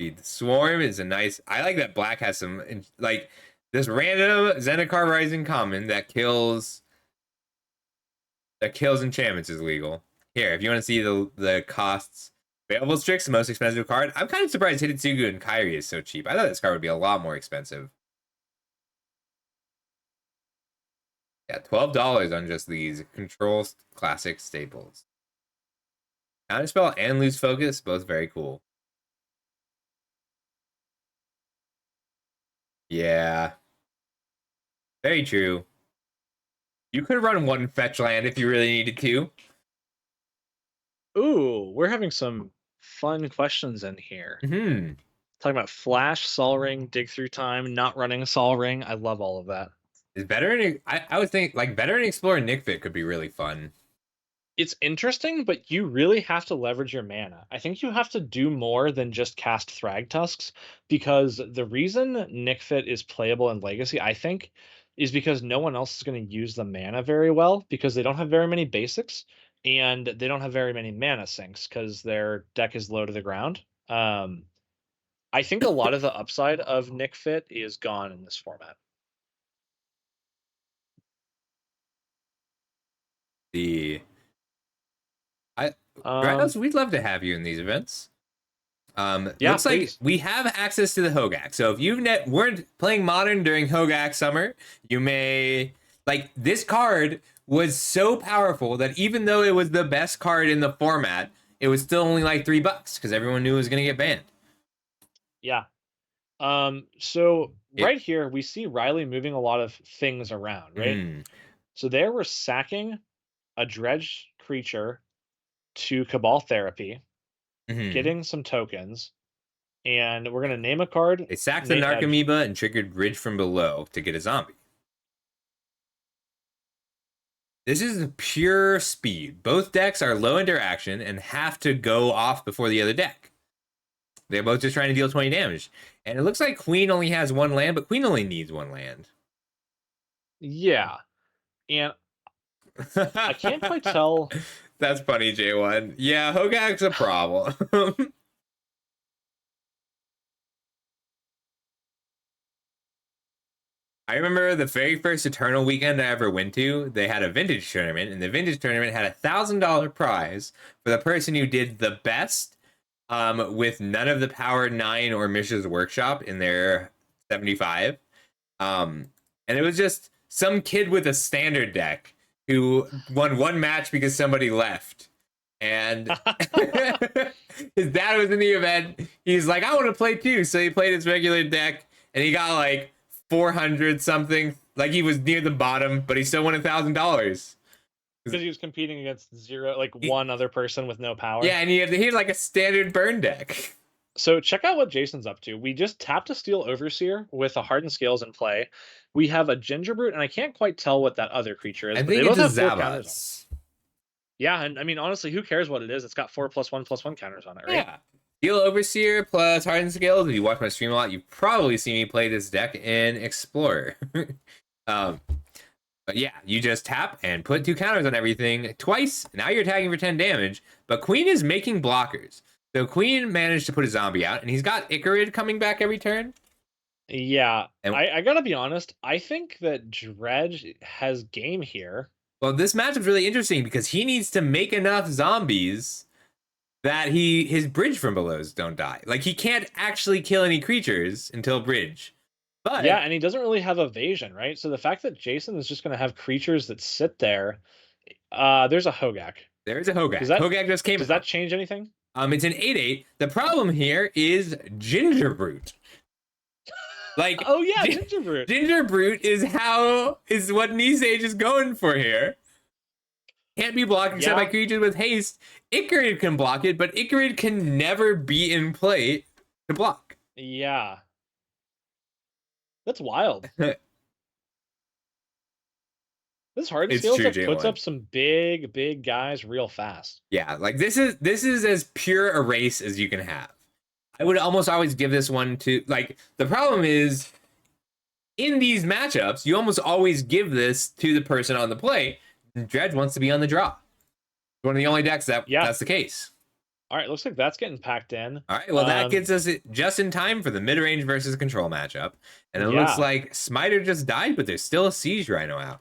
The Swarm is a nice. I like that black has some like this random Zendikar Rising common that kills enchantments is legal. Here, if you want to see the costs. Baleful Strix, the most expensive card. I'm kind of surprised Hidetsugu and Kairi is so cheap. I thought this card would be a lot more expensive. Yeah, $12 on just these control classic staples. Counterspell and Lose Focus, both very cool. Yeah. Very true. You could run one fetch land if you really needed to. Ooh, we're having some fun questions in here. Mm-hmm. Talking about Flash, Sol Ring, Dig Through Time, not running a Sol Ring. I love all of that. Is Veteran? I would think like Veteran Explorer Nick Fit could be really fun. It's interesting, but you really have to leverage your mana. I think you have to do more than just cast Thrag Tusks, because the reason Nick Fit is playable in Legacy, I think, is because no one else is going to use the mana very well because they don't have very many basics and they don't have very many mana sinks because their deck is low to the ground. I think a lot of the upside of Nick Fit is gone in this format. We'd love to have you in these events. Yeah, looks like we have access to the Hogak. So if you weren't playing Modern during Hogak Summer, you may this card was so powerful that even though it was the best card in the format, it was still only like $3 because everyone knew it was going to get banned. Yeah. So It, right here we see Riley moving a lot of things around, right? mm, So there we're sacking a dredge creature to Cabal Therapy, mhm. getting some tokens, and we're gonna name a card. They sacked the Narcomoeba and triggered Bridge from Below to get a zombie. This is pure speed. Both decks are low interaction and have to go off before the other deck. They're both just trying to deal 20 damage. And it looks like Queen only has one land, but Queen only needs one land. Yeah, and I can't quite tell. That's funny, J1. Yeah, Hogak's a problem. I remember the very first Eternal weekend I ever went to, they had a vintage tournament, and the vintage tournament had $1,000 prize for the person who did the best with none of the Power 9 or Mishra's Workshop in their 75. And it was just some kid with a standard deck who won one match because somebody left. And his dad was in the event. He's like, I want to play too. So he played his regular deck and he got like 400 something. Like he was near the bottom, but he still won $1,000. Because he was competing against one other person with no power. Yeah, and he had like a standard burn deck. So check out what Jason's up to. We just tapped a Steel Overseer with a Hardened Scales in play. We have a Gingerbrute, and I can't quite tell what that other creature is. I but think they it's both a have 4 counters on it. Zabas. Yeah, and I mean, honestly, who cares what it is? It's got 4+1/+1 counters on it, right? Yeah. Steel Overseer plus Hardened Scales. If you watch my stream a lot, you've probably seen me play this deck in Explorer. But yeah, you just tap and put 2 counters on everything twice. Now you're attacking for 10 damage. But Queen is making blockers. So Queen managed to put a zombie out, and he's got Icarid coming back every turn. Yeah, And I gotta be honest. I think that Dredge has game here. well, this matchup's really interesting because he needs to make enough zombies that his Bridge from Belows don't die. Like he can't actually kill any creatures until Bridge. But Yeah, and he doesn't really have evasion, right? So the fact that Jason is just gonna have creatures that sit there, there's a Hogak. there's a Hogak. That, Hogak just came does out. that change anything? It's an 8/8. The problem here is Gingerbrute. Like, Oh yeah, Gingerbrute. Gingerbrute is what Nisage is going for here. Can't be blocked except by creatures with haste. Icarid can block it, but Icarid can never be in play to block. Yeah. That's wild. This Hardened Scales that puts up some big guys real fast. Yeah, like this is as pure a race as you can have. I would almost always give this one to, like, the problem is in these matchups, you almost always give this to the person on the play. Dredge wants to be on the draw. One of the only decks that's the case. All right, looks like that's getting packed in. All right, well, that gets us just in time for the mid-range versus control matchup. And it looks like Smiter just died, but there's still a Siege Rhino out.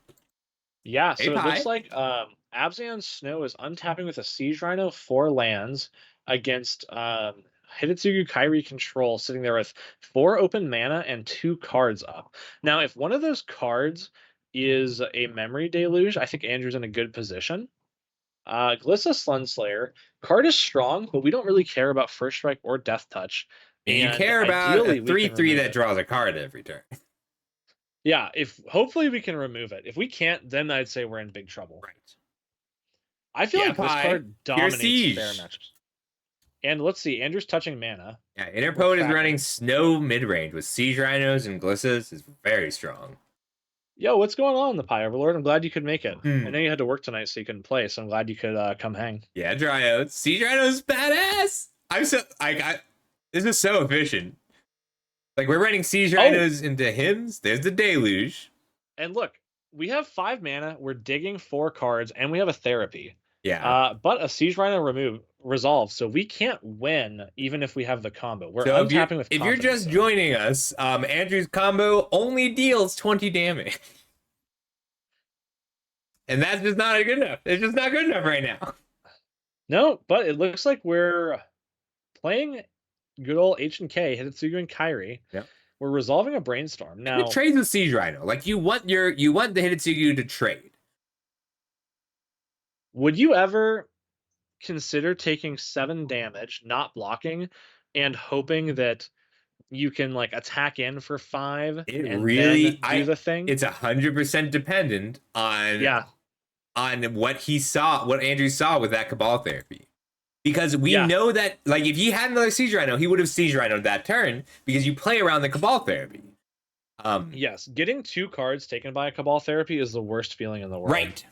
Yeah, so it looks like Abzan Snow is untapping with a Siege Rhino 4 lands against Hidetsugu Kairi Control, sitting there with 4 open mana and 2 cards up. Now, if one of those cards is a Memory Deluge, I think Andrew's in a good position. Glissa Slunslayer, card is strong, but we don't really care about First Strike or Death Touch. And you care about a 3/3 that draws a card every turn. Yeah, hopefully we can remove it. If we can't, then I'd say we're in big trouble. Right. I feel like this card dominates fair matchups. And let's see, Andrew's touching mana. Yeah, Interpode is running Snow mid-range with Siege Rhinos and Glissas is very strong. Yo, what's going on in the Pie Overlord? I'm glad you could make it. I know you had to work tonight, so you couldn't play, so I'm glad you could come hang. Yeah, Dryodes. Siege Rhinos badass! This is so efficient. Like, we're running Siege Rhinos into hymns. There's the Deluge. And look, we have 5 mana, we're digging 4 cards, and we have a Therapy. Yeah. But a Siege Rhino resolves, so we can't win even if we have the combo. We're untapping with If you're just joining us, Andrew's combo only deals 20 damage. And that's just not good enough. It's just not good enough right now. No, but it looks like we're playing good old H&K, Hidetsugu and Kairi. Yep. We're resolving a Brainstorm. Now, it trades with Siege Rhino. Like, you want the Hidetsugu to trade. Would you ever consider taking 7 damage, not blocking, and hoping that you can like attack in for 5 It and really, then do the thing. it's 100% dependent Yeah, on what he saw, what Andrew saw with that Cabal therapy. Because we yeah, know that, like, if he had another Siege Rhino, he would have Siege Rhinoed that turn because you play around the Cabal therapy. yes. Getting 2 cards taken by a Cabal therapy is the worst feeling in the world. Right.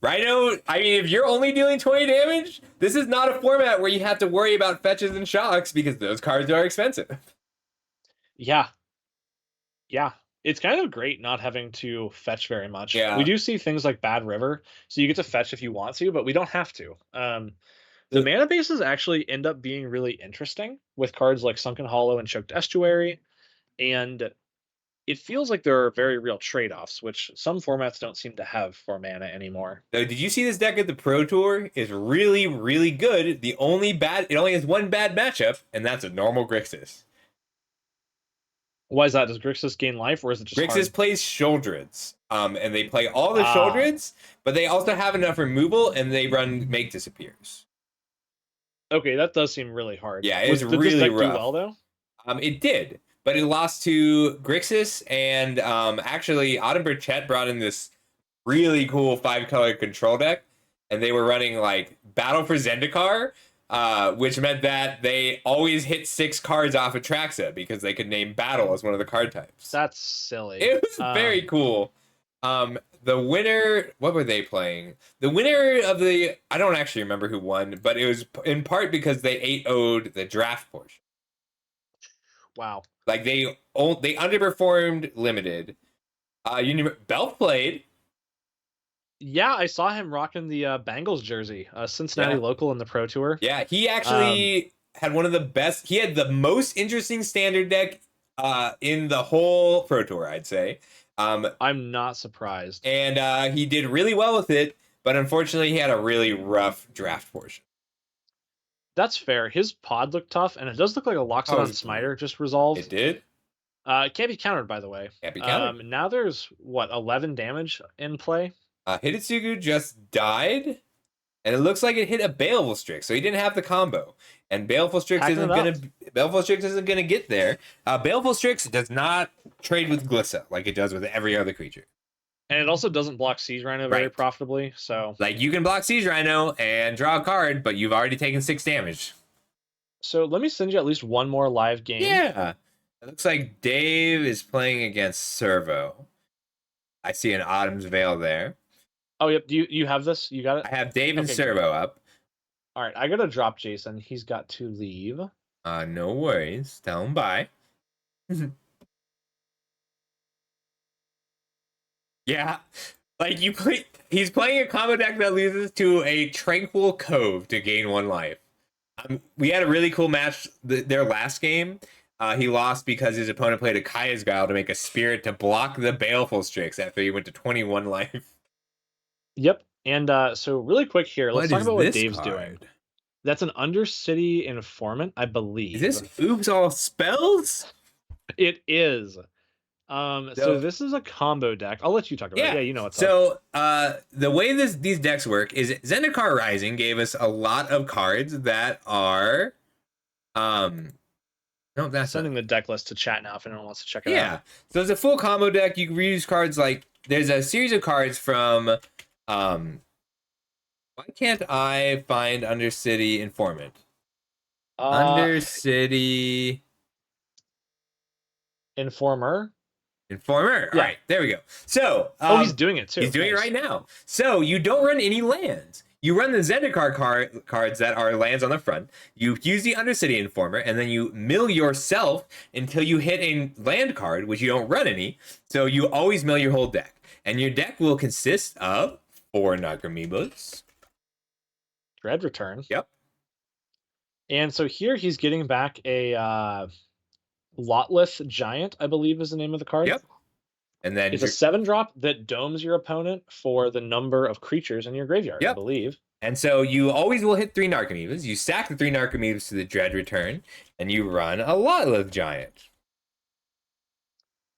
Rhino, I mean, if you're only dealing 20 damage, this is not a format where you have to worry about fetches and shocks because those cards are expensive. Yeah, yeah. It's kind of great not having to fetch very much. Yeah. We do see things like Bad River, so you get to fetch if you want to, but we don't have to. The mana bases actually end up being really interesting with cards like Sunken Hollow and Choked Estuary, and it feels like there are very real trade-offs, which some formats don't seem to have for mana anymore. Did you see this deck at the Pro Tour? Is really, really good. It only has one bad matchup, and that's a normal Grixis. Why is that? Does Grixis gain life, or is it just Grixis hard? plays Shouldreds, and they play all the Shouldreds, but they also have enough removal, and they run Make Disappears. Okay, that does seem really hard. Yeah, it's Did really this deck rough. do well though? It did, but it lost to Grixis, and actually, Autumn Burchett brought in this really cool 5-color control deck, and they were running like Battle for Zendikar, which meant that they always hit 6 cards off of Traxa because they could name Battle as one of the card types. That's silly. It was very cool. The winner, what were they playing? The winner of I don't actually remember who won, but it was in part because they 8-0'd the draft portion. Wow. Like they underperformed limited. Belf played. Yeah, I saw him rocking the Bengals jersey, Cincinnati local in the Pro Tour. Yeah, he actually had one of the best. He had the most interesting standard deck in the whole Pro Tour, I'd say. I'm not surprised. And he did really well with it, but unfortunately, he had a really rough draft portion. That's fair. His pod looked tough, and it does look like a Loxodon Smiter just resolved. It did. It can't be countered, by the way. Can't be countered. Now there's, 11 damage in play? Hidetsugu just died, and it looks like it hit a Baleful Strix, so he didn't have the combo. And Baleful Strix isn't gonna get there. Baleful Strix does not trade with Glissa like it does with every other creature. And it also doesn't block Siege Rhino very profitably, so... Like, you can block Siege Rhino and draw a card, but you've already taken 6 damage. So let me send you at least one more live game. Yeah. It looks like Dave is playing against Servo. I see an Autumn's Veil there. Oh, yep. Do you have this? You got it? I have Dave and Servo up. All right, I gotta drop Jason. He's got to leave. No worries. Tell him bye. Yeah, like he's playing a combo deck that loses to a Tranquil Cove to gain 1 life. We had a really cool match their last game. He lost because his opponent played a Kaya's Guile to make a Spirit to block the Baleful Strix after he went to 21 life. Yep. And so really quick here, let's talk about what Dave's doing. That's an Undercity Informant, I believe. Is this Oops All Spells? It is. So this is a combo deck. I'll let you talk about it. Yeah, you know what's up. So the way these decks work is Zendikar Rising gave us a lot of cards that are no, that's sending the deck list to chat now if anyone wants to check it out. Yeah. So it's a full combo deck. You can reuse cards like there's a series of cards from why can't I find Undercity Informant? Undercity Informer. Yeah. All right, there we go. So he's doing it too. He's doing it right now. So you don't run any lands. You run the Zendikar cards that are lands on the front. You use the Undercity Informer, and then you mill yourself until you hit a land card, which you don't run any. So you always mill your whole deck. And your deck will consist of 4 Narcomoebas. Dread Return. Yep. And so here he's getting back a Lotleth Giant, I believe is the name of the card. Yep. And then it's a 7-drop that domes your opponent for the number of creatures in your graveyard, I believe. And so you always will hit 3 Narcomoebas. You stack the 3 Narcomoebas to the Dread Return, and you run a Lotleth Giant.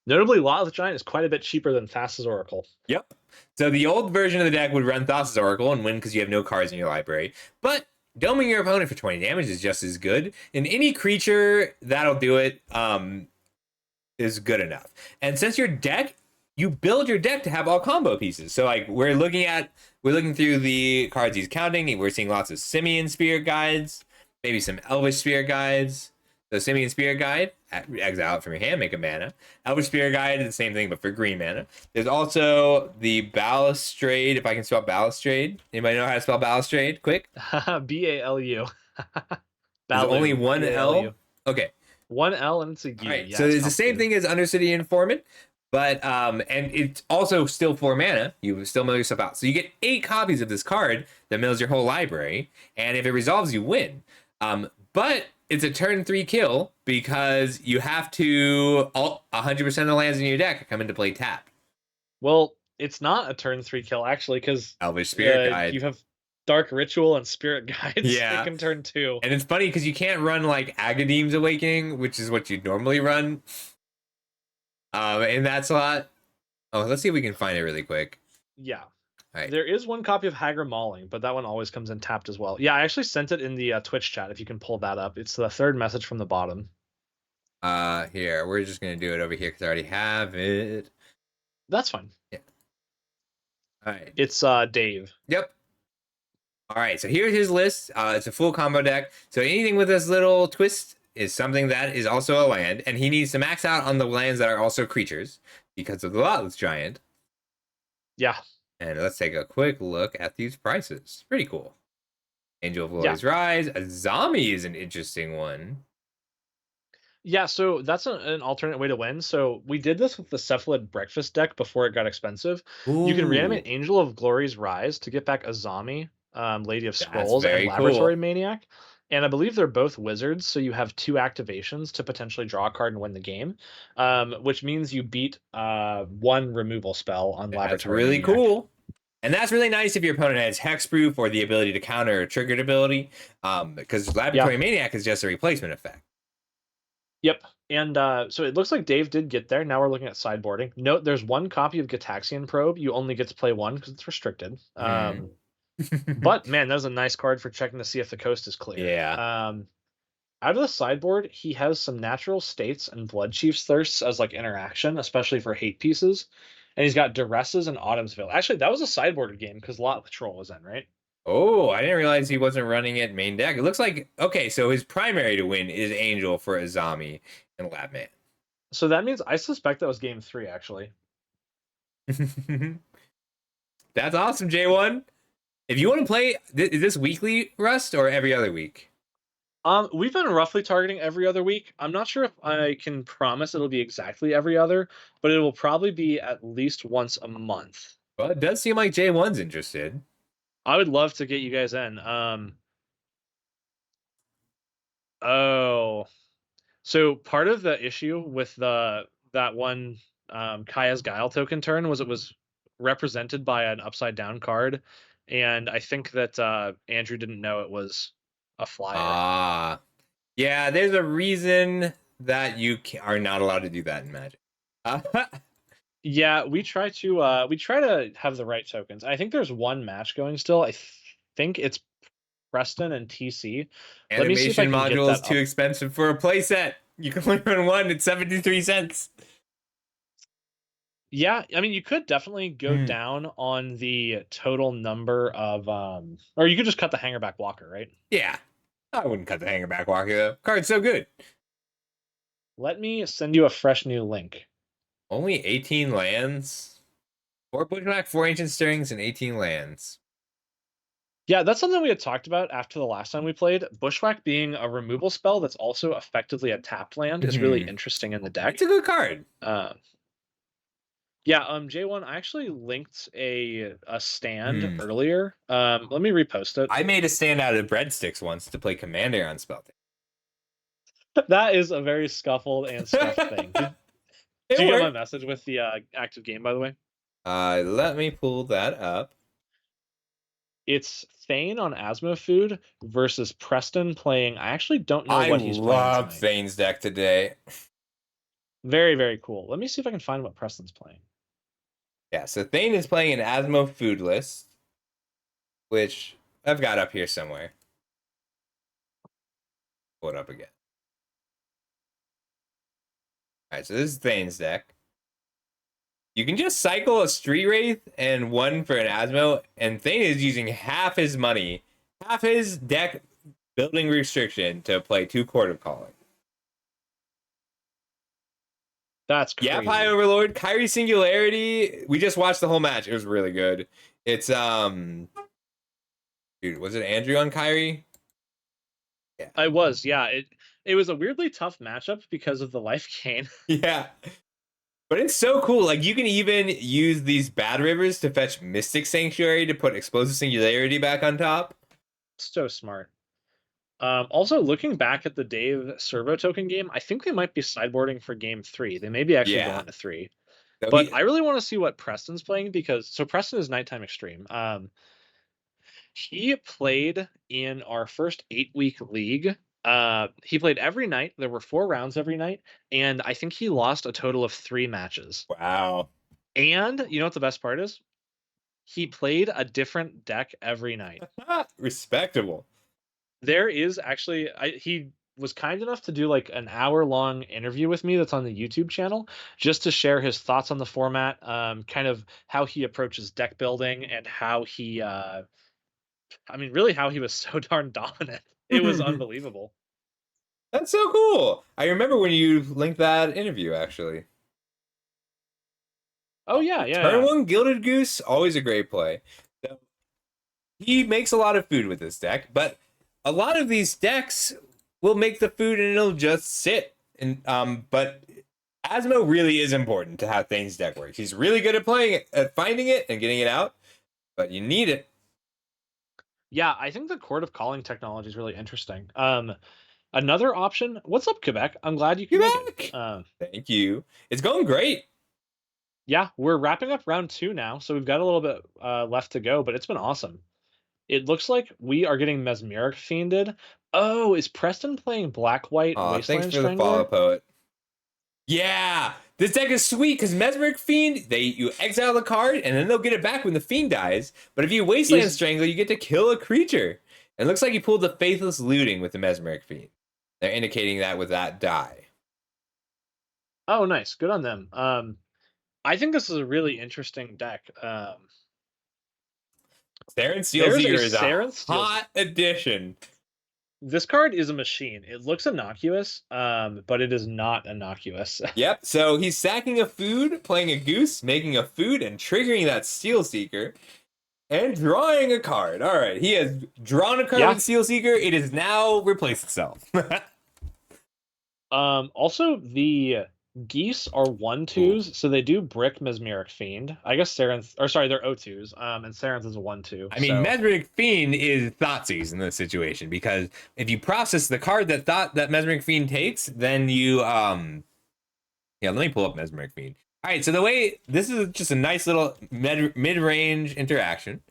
Notably, Lotleth Giant is quite a bit cheaper than Thassa's Oracle. Yep. So the old version of the deck would run Thassa's Oracle and win because you have no cards in your library. But doming your opponent for 20 damage is just as good. And any creature that'll do it is good enough. And since your deck, you build your deck to have all combo pieces. So like we're looking through the cards he's counting. We're seeing lots of Simian Spirit Guides, maybe some Elvish Spirit Guides. The Simian Spirit Guide, exile it from your hand, make a mana. Elvish Spirit Guide is the same thing, but for green mana. There's also the Balustrade, if I can spell Balustrade. Anybody know how to spell Balustrade? Quick. B-A-L-U. There's only one L? Okay. One L and it's a U. All right, Yeah, so it's the same thing as Undercity Informant, but and it's also still 4 mana. You still mill yourself out. So you get 8 copies of this card that mills your whole library, and if it resolves, you win. But it's a turn 3 kill because you have to 100% of the lands in your deck come into play tap. Well, it's not a turn 3 kill actually because Elvish Spirit Guide. You have Dark Ritual and Spirit Guides. Yeah, they can turn 2. And it's funny because you can't run like Agadeem's Awakening, which is what you'd normally run in that slot. Oh, let's see if we can find it really quick. Yeah. Right. There is one copy of Hagra Mauling, but that one always comes in tapped as well. Yeah, I actually sent it in the Twitch chat if you can pull that up. It's the 3rd message from the bottom. Here, we're just going to do it over here because I already have it. That's fine. Yeah. All right. It's Dave. Yep. All right, so here's his list. It's a full combo deck. So anything with this little twist is something that is also a land, and he needs to max out on the lands that are also creatures because of the Lotless Giant. Yeah. And let's take a quick look at these prices. Pretty cool. Angel of Glory's Rise. A zombie is an interesting one. Yeah, so that's an alternate way to win. So we did this with the Cephalid Breakfast deck before it got expensive. Ooh. You can reanimate Angel of Glory's Rise to get back Azami, Lady of Scrolls, and Laboratory Maniac. And I believe they're both wizards, so you have 2 activations to potentially draw a card and win the game, which means you beat 1 removal spell on Laboratory That's really Maniac. Cool. And that's really nice if your opponent has Hexproof or the ability to counter a triggered ability, because Laboratory Maniac is just a replacement effect. Yep. And so it looks like Dave did get there. Now we're looking at sideboarding. Note there's 1 copy of Gitaxian Probe. You only get to play 1 because it's restricted. But man, that was a nice card for checking to see if the coast is clear. Yeah. Out of the sideboard, he has some Natural States and Blood Chief's Thirsts as like interaction, especially for hate pieces. And he's got Duresses and Autumn's Veil. Actually, that was a sideboarded game because Lot Patrol was in, right? Oh, I didn't realize he wasn't running it main deck. It looks like, okay, so his primary to win is Angel for Azami and Labman. So that means I suspect that was game 3, actually. That's awesome, J1. If you want to play, is this weekly, Rust, or every other week? We've been roughly targeting every other week. I'm not sure if I can promise it'll be exactly every other, but it will probably be at least once a month. Well, it does seem like J1's interested. I would love to get you guys in. So part of the issue with that one Kaya's Guile token turn was it was represented by an upside down card, and I think that Andrew didn't know it was a flyer. Yeah, there's a reason that you are not allowed to do that in Magic. Yeah, we try to have the right tokens. I think there's one match going still. I think it's Preston and TC. Animation module is too expensive for a playset. You can only run one at 73 cents. Yeah, I mean, you could definitely go down on the total number of, or you could just cut the Hangerback Walker, right? Yeah, I wouldn't cut the Hangerback Walker though. Card's so good. Let me send you a fresh new link. Only 18 lands? 4 Bushwhack, 4 Ancient Stirrings, and 18 lands. Yeah, that's something we had talked about after the last time we played. Bushwhack being a removal spell that's also effectively a tapped land is really interesting in the deck. It's a good card. Yeah, J1, I actually linked a stand earlier. Let me repost it. I made a stand out of breadsticks once to play Commander on Spelltable. That is a very scuffled and scuffed thing. Did you get my message with the active game, by the way? Let me pull that up. It's Thane on Asmo Food versus Preston playing. I actually don't know what he's playing. I love Thane's deck today. Very, very cool. Let me see if I can find what Preston's playing. Yeah, so Thane is playing an Asmo Food list, which I've got up here somewhere. pull it up again. All right, so this is Thane's deck. You can just cycle a Street Wraith and one for an Asmo, and Thane is using half his money, half his deck building restriction to play 2 Court of Calling. That's crazy. Yep, High Overlord, Kyrie Singularity. We just watched the whole match. It was really good. It's dude, was it Andrew on Kyrie? Yeah. I was, yeah. It was a weirdly tough matchup because of the life gain. Yeah. But it's so cool. Like, you can even use these bad rivers to fetch Mystic Sanctuary to put Explosive Singularity back on top. So smart. Also, looking back at the Dave Servo token game, I think they might be sideboarding for game 3. They may be actually going to 3. But I really want to see what Preston's playing because Preston is Nighttime Extreme. He played in our first 8-week league. He played every night. There were 4 rounds every night, and I think he lost a total of 3 matches. Wow. And you know what the best part is? He played a different deck every night. Respectable. There is actually, he was kind enough to do like an hour-long interview with me that's on the YouTube channel, just to share his thoughts on the format, kind of how he approaches deck building, and how he, really how he was so darn dominant. It was unbelievable. That's so cool. I remember when you linked that interview, actually. Oh, yeah. Turn 1 Gilded Goose, always a great play. So, he makes a lot of food with this deck, but a lot of these decks will make the food and it'll just sit. And but Asmo really is important to how Thane's deck works. He's really good at playing it, at finding it and getting it out, but you need it. Yeah, I think the Court of Calling technology is really interesting. Another option. What's up, Quebec? I'm glad you can make it. Thank you. It's going great. Yeah, we're wrapping up round 2 now, so we've got a little bit left to go, but it's been awesome. It looks like we are getting Mesmeric Fiended. Oh, is Preston playing Black-White Wasteland thanks for Strangler? the follow, Poet. Yeah, this deck is sweet because Mesmeric Fiend, you exile the card and then they'll get it back when the Fiend dies. But if you Wasteland Strangler, you get to kill a creature. And it looks like you pulled the Faithless Looting with the Mesmeric Fiend. They're indicating that with that die. Oh, nice. Good on them. I think this is a really interesting deck. Saren Steelseeker is a hot addition. This card is a machine. It looks innocuous, but it is not innocuous. Yep, so he's sacking a food, playing a goose, making a food, and triggering that Steelseeker, and drawing a card. All right, he has drawn a card with Steelseeker. It has now replaced itself. Also, the geese are 1/2s, so they do brick Mesmeric Fiend. I guess Saren's, or sorry, they're 0/2s, and Saren's is a 1/2. I mean, Mesmeric Fiend is Thoughtseize in this situation, because if you process the card that Mesmeric Fiend takes, then you let me pull up Mesmeric Fiend. All right, so the way this is just a nice little mid-range interaction.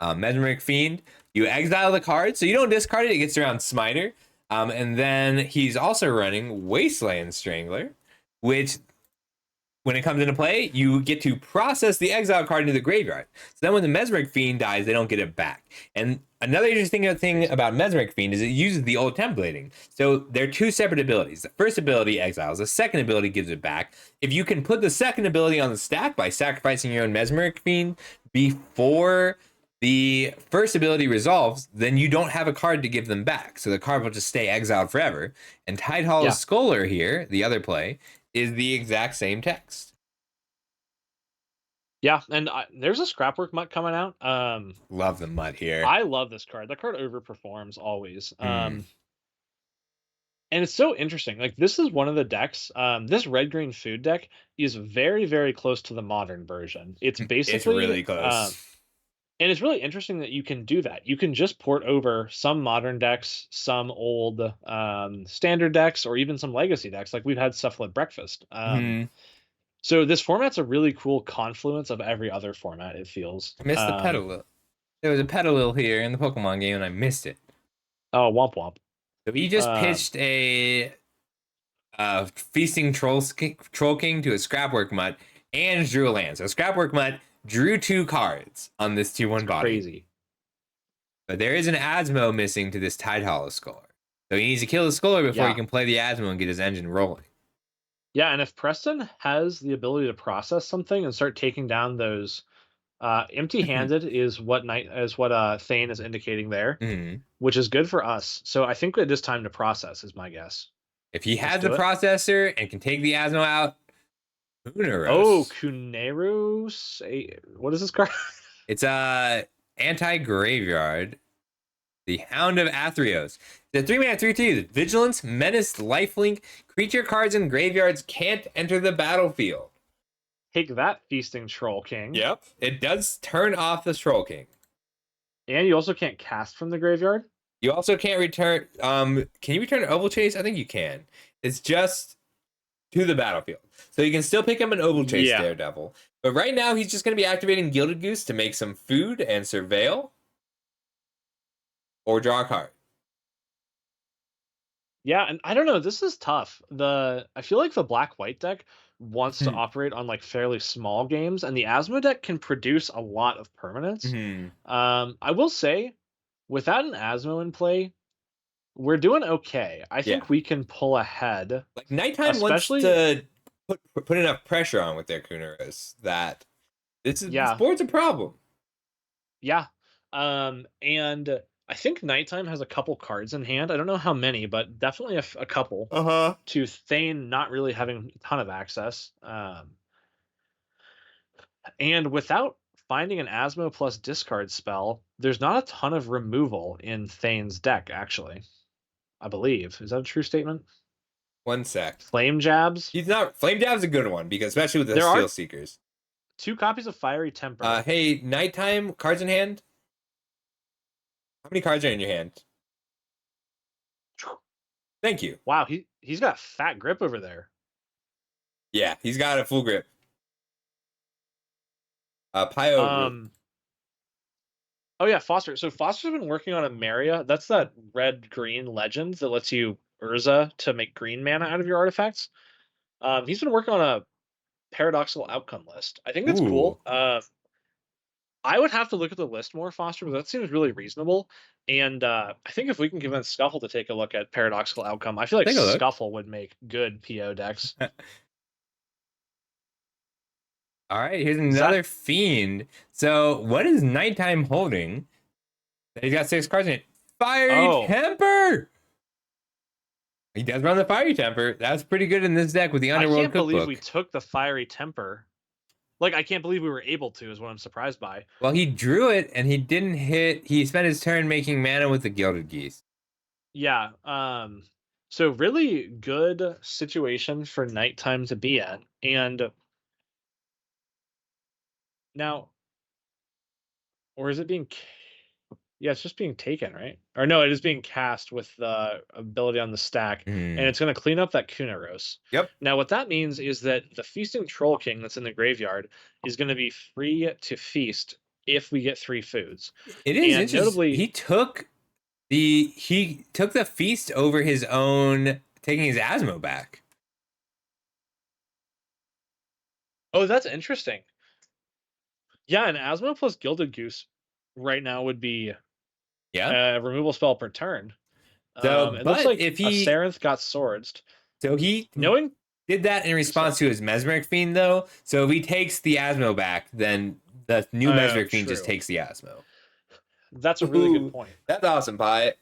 Mesmeric Fiend, you exile the card, so you don't discard it; it gets around Smiter, and then he's also running Wasteland Strangler, which, when it comes into play, you get to process the exile card into the graveyard. So then when the Mesmeric Fiend dies, they don't get it back. And another interesting thing about Mesmeric Fiend is it uses the old templating. So they're 2 separate abilities. The first ability exiles, the second ability gives it back. If you can put the second ability on the stack by sacrificing your own Mesmeric Fiend before the first ability resolves, then you don't have a card to give them back. So the card will just stay exiled forever. And Tidehall's Scholar here, the other play, is the exact same text. Yeah, and there's a Scrapwork Mutt coming out. Love the Mutt here. I love this card. That card overperforms always. And it's so interesting. Like, this is one of the decks. This red-green food deck is very, very close to the modern version. It's basically... It's really close. And it's really interesting that you can do that. You can just port over some modern decks, some old standard decks, or even some legacy decks. Like, we've had Scuffle Breakfast. So this format's a really cool confluence of every other format, it feels. I missed the Petalil. There was a Petalil here in the Pokemon game, and I missed it. Oh, womp womp. So he just pitched a Feasting Troll King to a Scrapwork Mutt and drew a land. So Scrapwork Mutt drew 2 cards on this 2/1 body. Crazy. But there is an Asmo missing to this Tidehall Scholar. So he needs to kill the Sculler before Yeah. he can play the Asmo and get his engine rolling. Yeah, and if Preston has the ability to process something and start taking down those empty-handed is what Thane is indicating there, Mhm. which is good for us. So I think it is time to process, is my guess. If he Let's has the do it. processor and can take the Asmo out, Oh, Kuneros. Kuneru. What is this card? It's a anti-graveyard. The Hound of Athreos. The 3-mana 3/2. Vigilance, Menace, Lifelink. Creature cards in graveyards can't enter the battlefield. Take that, Feasting Troll King. Yep. It does turn off the Troll King. And you also can't cast from the graveyard? You also can't return. Can you return an Oval Chase? I think you can. It's just to the battlefield. So you can still pick up an Oval Chase Daredevil. But right now, he's just going to be activating Gilded Goose to make some food and surveil. Or draw a card. Yeah, and I don't know. This is tough. I feel like the black-white deck wants to operate on like fairly small games, and the Asmo deck can produce a lot of permanents. I will say, without an Asmo in play, we're doing okay. I think we can pull ahead. Like Nighttime wants to put enough pressure on with their Kuneros that this board's a problem. Yeah. And I think Nighttime has a couple cards in hand. I don't know how many, but definitely a couple. To Thane not really having a ton of access. And without finding an Asmo plus discard spell, there's not a ton of removal in Thane's deck, actually. I believe. Is that a true statement? 1 sec. Flame Jabs? Flame Jab's a good one, because especially with the Steel Seekers. 2 copies of Fiery Temper. Hey, Nighttime, cards in hand? How many cards are in your hand? Thank you. Wow, he's got fat grip over there. Yeah, he's got a full grip. Pio. Oh yeah, Foster. So Foster's been working on a Maria. That's that red-green legend that lets you Urza to make green mana out of your artifacts. He's been working on a paradoxical outcome list. I think that's cool. I would have to look at the list more, Foster, but that seems really reasonable. And I think if we can convince Scuffle to take a look at paradoxical outcome, I feel like Scuffle would make good PO decks. All right, here's another Fiend. So what is Nighttime holding? He's got 6 cards in it. Fiery Temper! He does run the Fiery Temper. That's pretty good in this deck with the Underworld Cookbook. I can't believe we took the Fiery Temper. Like, I can't believe we were able to, is what I'm surprised by. Well, he drew it, and he didn't hit. He spent his turn making mana with the Gilded Geese. Yeah, so really good situation for Nighttime to be at. And now, or is it being... Yeah, it's just being taken, right? Or no, it is being cast with the ability on the stack, and it's going to clean up that Kuneros. Yep. Now, what that means is that the Feasting Troll King that's in the graveyard is going to be free to feast if we get 3 foods. It is interesting. Notably, he took the feast over his own, taking his Asmo back. Oh, that's interesting. Yeah, an Asmo plus Gilded Goose right now would be removal spell per turn. So, it looks like if he Sarenth got swords. So he did that in response to his Mesmeric Fiend, though. So if he takes the Asmo back, then the new Mesmeric Fiend just takes the Asmo. That's a really good point. That's awesome, Pi.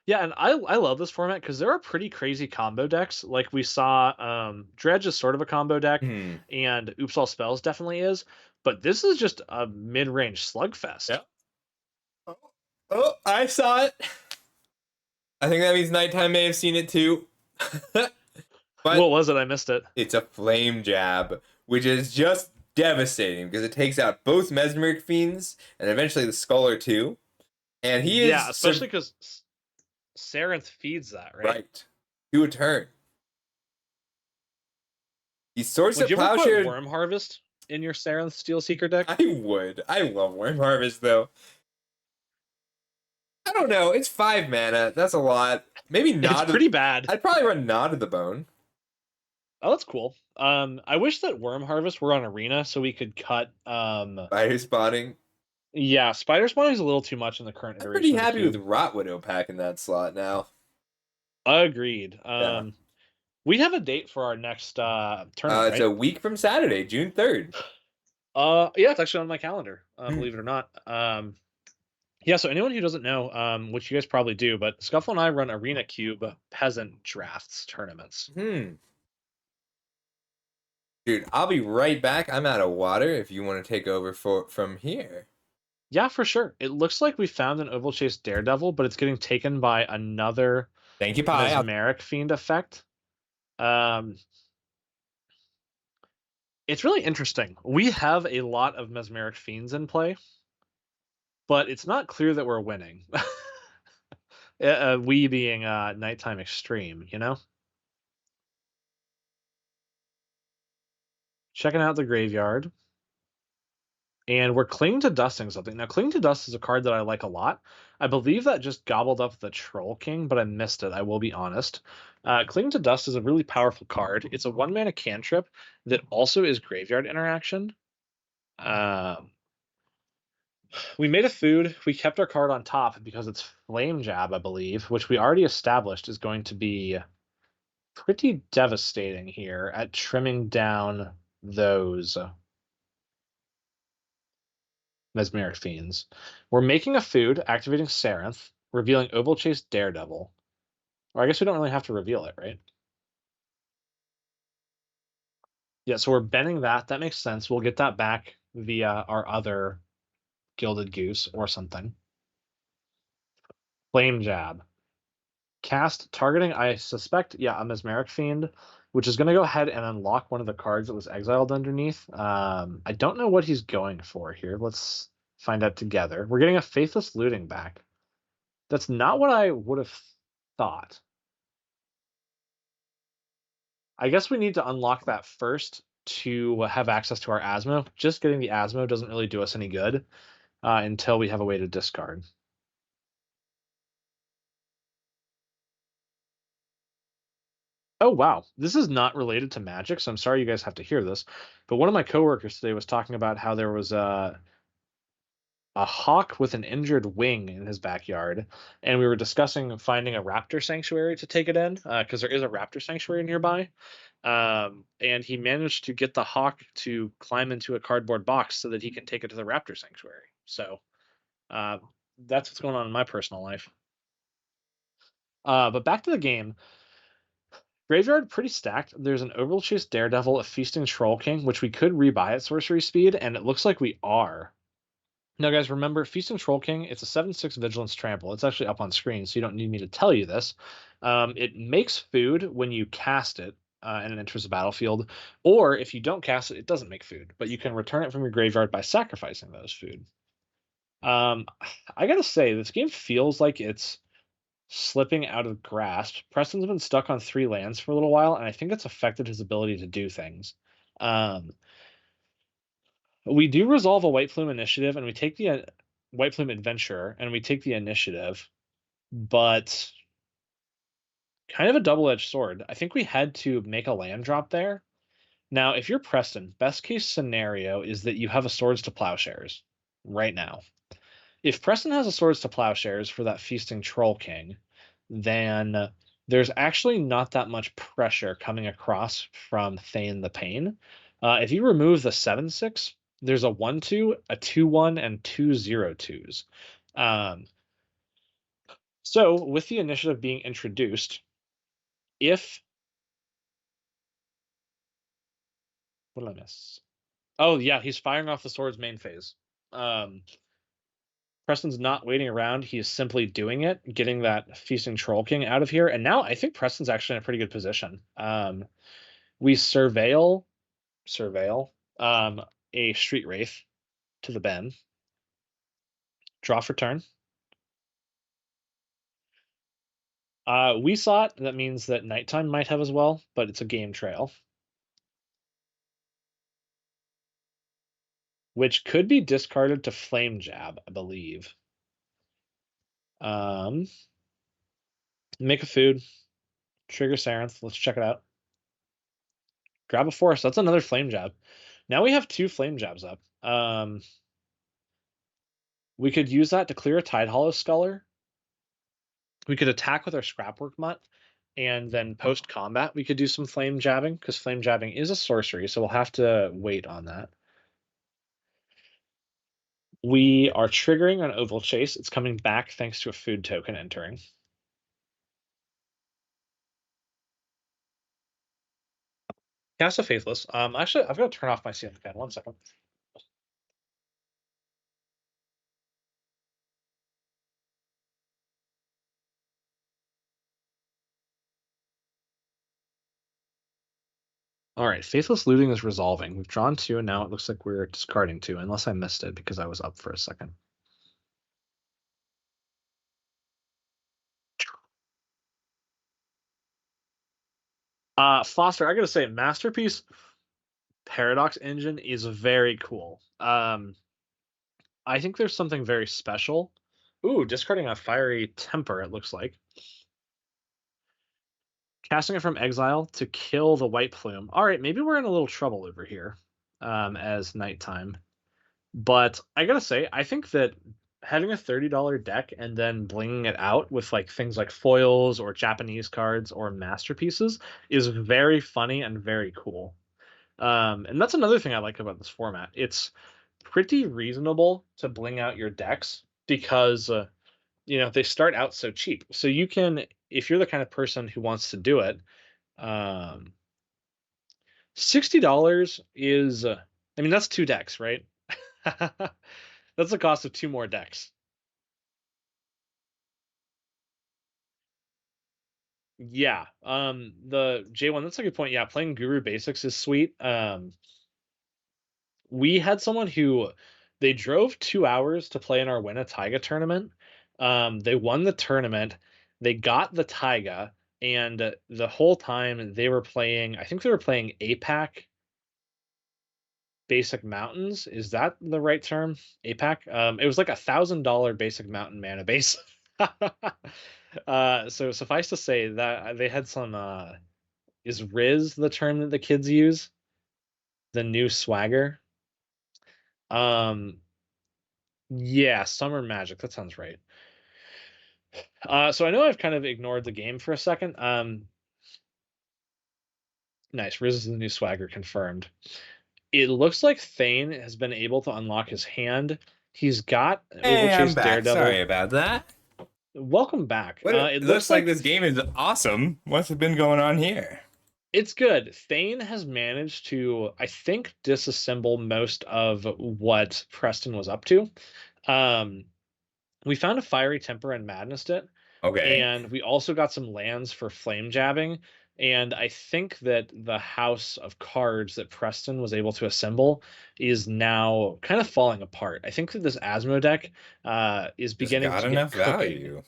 Yeah, and I love this format because there are pretty crazy combo decks. Like we saw, Dredge is sort of a combo deck, and Oops All Spells definitely is. But this is just a mid-range slugfest. Yeah. Oh, I saw it. I think that means Nighttime may have seen it too. But what was it? I missed it. It's a Flame Jab, which is just devastating because it takes out both Mesmeric Fiends and eventually the Scholar too. And he is... Yeah, especially because Sarenth feeds that, right? Right. To a turn. He Swords of Plowshare... Would you ever put Worm Harvest in your Sarenth Steel Seeker deck? I would. I love Worm Harvest, though. I don't know. It's 5 mana. That's a lot. Maybe not. It's pretty bad. I'd probably run Nod of the Bone. Oh, that's cool. I wish that Worm Harvest were on Arena so we could cut... Spider spawning. Yeah, Spider Spawn is a little too much in the current I'm pretty iteration of the happy with cube. Rot Widow pack in that slot now. Agreed. Yeah. We have a date for our next tournament, It's right? a week from Saturday, June 3rd. Yeah, it's actually on my calendar. Hmm. Believe it or not. Yeah. So anyone who doesn't know, which you guys probably do, but Scuffle and I run Arena Cube Peasant Drafts tournaments. Hmm. Dude, I'll be right back. I'm out of water if you want to take over from here. Yeah, for sure. It looks like we found an Oval Chase Daredevil, but it's getting taken by another Thank you, Pi. Mesmeric Fiend effect. Um, it's really interesting. We have a lot of Mesmeric Fiends in play, but it's not clear that we're winning. We being Nighttime Extreme, you know? Checking out the graveyard. And we're Cling to Dusting something. Now, Cling to Dust is a card that I like a lot. I believe that just gobbled up the Troll King, but I missed it, I will be honest. Cling to Dust is a really powerful card. It's a 1-mana cantrip that also is graveyard interaction. We made a food. We kept our card on top because it's Flame Jab, I believe, which we already established is going to be pretty devastating here at trimming down those Mesmeric Fiends. We're making a food, activating Sarenth, revealing Oval Chase Daredevil. Or I guess we don't really have to reveal it, right? Yeah, so we're bending that. That makes sense. We'll get that back via our other Gilded Goose or something. Flame Jab. Cast targeting, I suspect, yeah, a Mesmeric Fiend, which is going to go ahead and unlock one of the cards that was exiled underneath. I don't know what he's going for here. Let's find out together. We're getting a Faithless Looting back. That's not what I would have thought. I guess we need to unlock that first to have access to our Asmo. Just getting the Asmo doesn't really do us any good until we have a way to discard. Oh, wow. This is not related to Magic, so I'm sorry you guys have to hear this. But one of my coworkers today was talking about how there was a hawk with an injured wing in his backyard, and we were discussing finding a raptor sanctuary to take it in because there is a raptor sanctuary nearby. And he managed to get the hawk to climb into a cardboard box so that he can take it to the raptor sanctuary. So uh, that's what's going on in my personal life. But back to the game. Graveyard pretty stacked. There's an Overall Chase Daredevil, a Feasting Troll King, which we could rebuy at sorcery speed, and it looks like we are. Now, guys, remember, Feast and Troll King, it's a 7/6 Vigilance Trample. It's actually up on screen, so you don't need me to tell you this. It makes food when you cast it and it enters the battlefield, or if you don't cast it, it doesn't make food, but you can return it from your graveyard by sacrificing those food. Um, I gotta say, this game feels like it's slipping out of grasp. Preston's been stuck on 3 lands for a little while, and I think it's affected his ability to do things. Um, we do resolve a White Plume initiative, and we take the White Plume Adventurer, and we take the initiative, but kind of a double-edged sword. I think we had to make a land drop there. Now, if you're Preston, best case scenario is that you have a Swords to Plowshares right now. If Preston has a Swords to Plowshares for that Feasting Troll King, then there's actually not that much pressure coming across from Thane the Pain. If you remove the 7/6, there's a 1/2, a 2/1, and 2/0/2s. So with the initiative being introduced, if what did I miss? Oh yeah, he's firing off the sword's main phase. Um, Preston's not waiting around. He is simply doing it, getting that Feasting Troll King out of here. And now I think Preston's actually in a pretty good position. We surveil a Street Wraith to the Ben. Draw for turn. We saw it. That means that Nighttime might have as well, but it's a game trail. Which could be discarded to Flame Jab, I believe. Make a food. Trigger Sarenth. Let's check it out. Grab a force. That's another Flame Jab. Now we have 2 Flame Jabs up. We could use that to clear a Tidehollow Sculler. We could attack with our Scrapwork Mutt, and then post-combat we could do some Flame Jabbing, because Flame Jabbing is a sorcery, so we'll have to wait on that. We are triggering an Oval Chase. It's coming back thanks to a food token entering. Cast a Faithless. Actually, I've got to turn off my ceiling fan. 1 second. All right, Faithless Looting is resolving. We've drawn 2, and now it looks like we're discarding 2, unless I missed it because I was up for a second. Foster, I gotta say, Masterpiece Paradox Engine is very cool. I think there's something very special. Ooh, discarding a Fiery Temper, it looks like. Casting it from exile to kill the White Plume. All right, maybe we're in a little trouble over here as nighttime. But I gotta say, I think that having a $30 deck and then blinging it out with like things like foils or Japanese cards or masterpieces is very funny and very cool. And that's another thing I like about this format. It's pretty reasonable to bling out your decks because they start out so cheap. So you can, if you're the kind of person who wants to do it, $60 is, I mean, that's 2 decks, right? That's the cost of 2 more decks. Yeah. The J1, that's a good point. Yeah, playing Guru Basics is sweet. We had someone who they drove 2 hours to play in our Win a Taiga tournament. They won the tournament. They got the Taiga, and the whole time they were playing, I think they were playing APAC Basic Mountains. Is that the right term? APAC? It was like $1,000 Basic Mountain mana base. So suffice to say that they had some is Riz the term that the kids use? The new swagger? Yeah, Summer Magic, that sounds right. So I know I've kind of ignored the game for a second. Nice, Riz is the new swagger confirmed. It looks like Thane has been able to unlock his hand. He's got Hey, I'm Oval Chase back. Daredevil. Sorry about that. Welcome back. It looks like this game is awesome. What's been going on here? It's good. Thane has managed to, I think, disassemble most of what Preston was up to. We found a Fiery Temper and Madnessed it. Okay. And we also got some lands for Flame Jabbing. And I think that the house of cards that Preston was able to assemble is now kind of falling apart. I think that this Asmo deck is beginning to enough get value.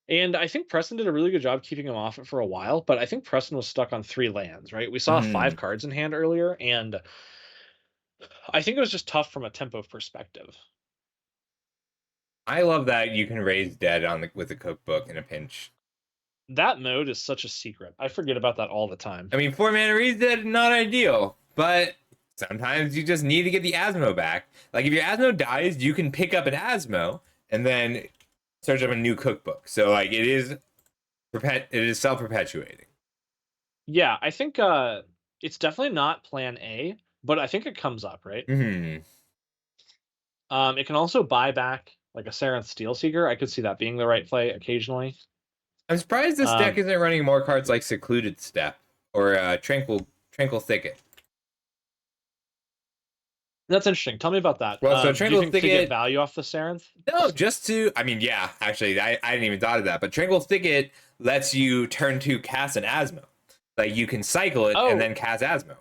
And I think Preston did a really good job keeping him off it for a while, but I think Preston was stuck on 3 lands, right? We saw 5 cards in hand earlier, and I think it was just tough from a tempo perspective. I love that you can raise dead with the cookbook in a pinch. That mode is such a secret. I forget about that all the time. I mean, 4 mana raise dead, not ideal, but sometimes you just need to get the Asmo back. Like if your Asmo dies, you can pick up an Asmo and then search up a new cookbook. So like it is self-perpetuating. Yeah, I think it's definitely not plan A, but I think it comes up, right? Mm-hmm. It can also buy back like a Sarenth Steelseeker. I could see that being the right play occasionally. I'm surprised this deck isn't running more cards like Secluded Step or Tranquil Thicket. That's interesting. Tell me about that. Well, so Tranquil Thicket, to get value off the Sarenth? No, just to. I mean, yeah. Actually, I didn't even thought of that. But Tranquil Thicket lets you turn to cast an Asmo. Like you can cycle it and then cast Asmo.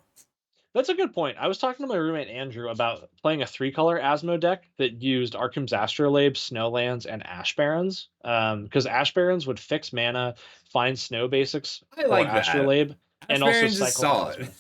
That's a good point. I was talking to my roommate Andrew about playing a 3-color Asmo deck that used Arkham's Astrolabe, Snowlands, and Ash Barrens. Because Ash Barrens would fix mana, find Snow Basics, I like that. Astrolabe, and also cycle solid.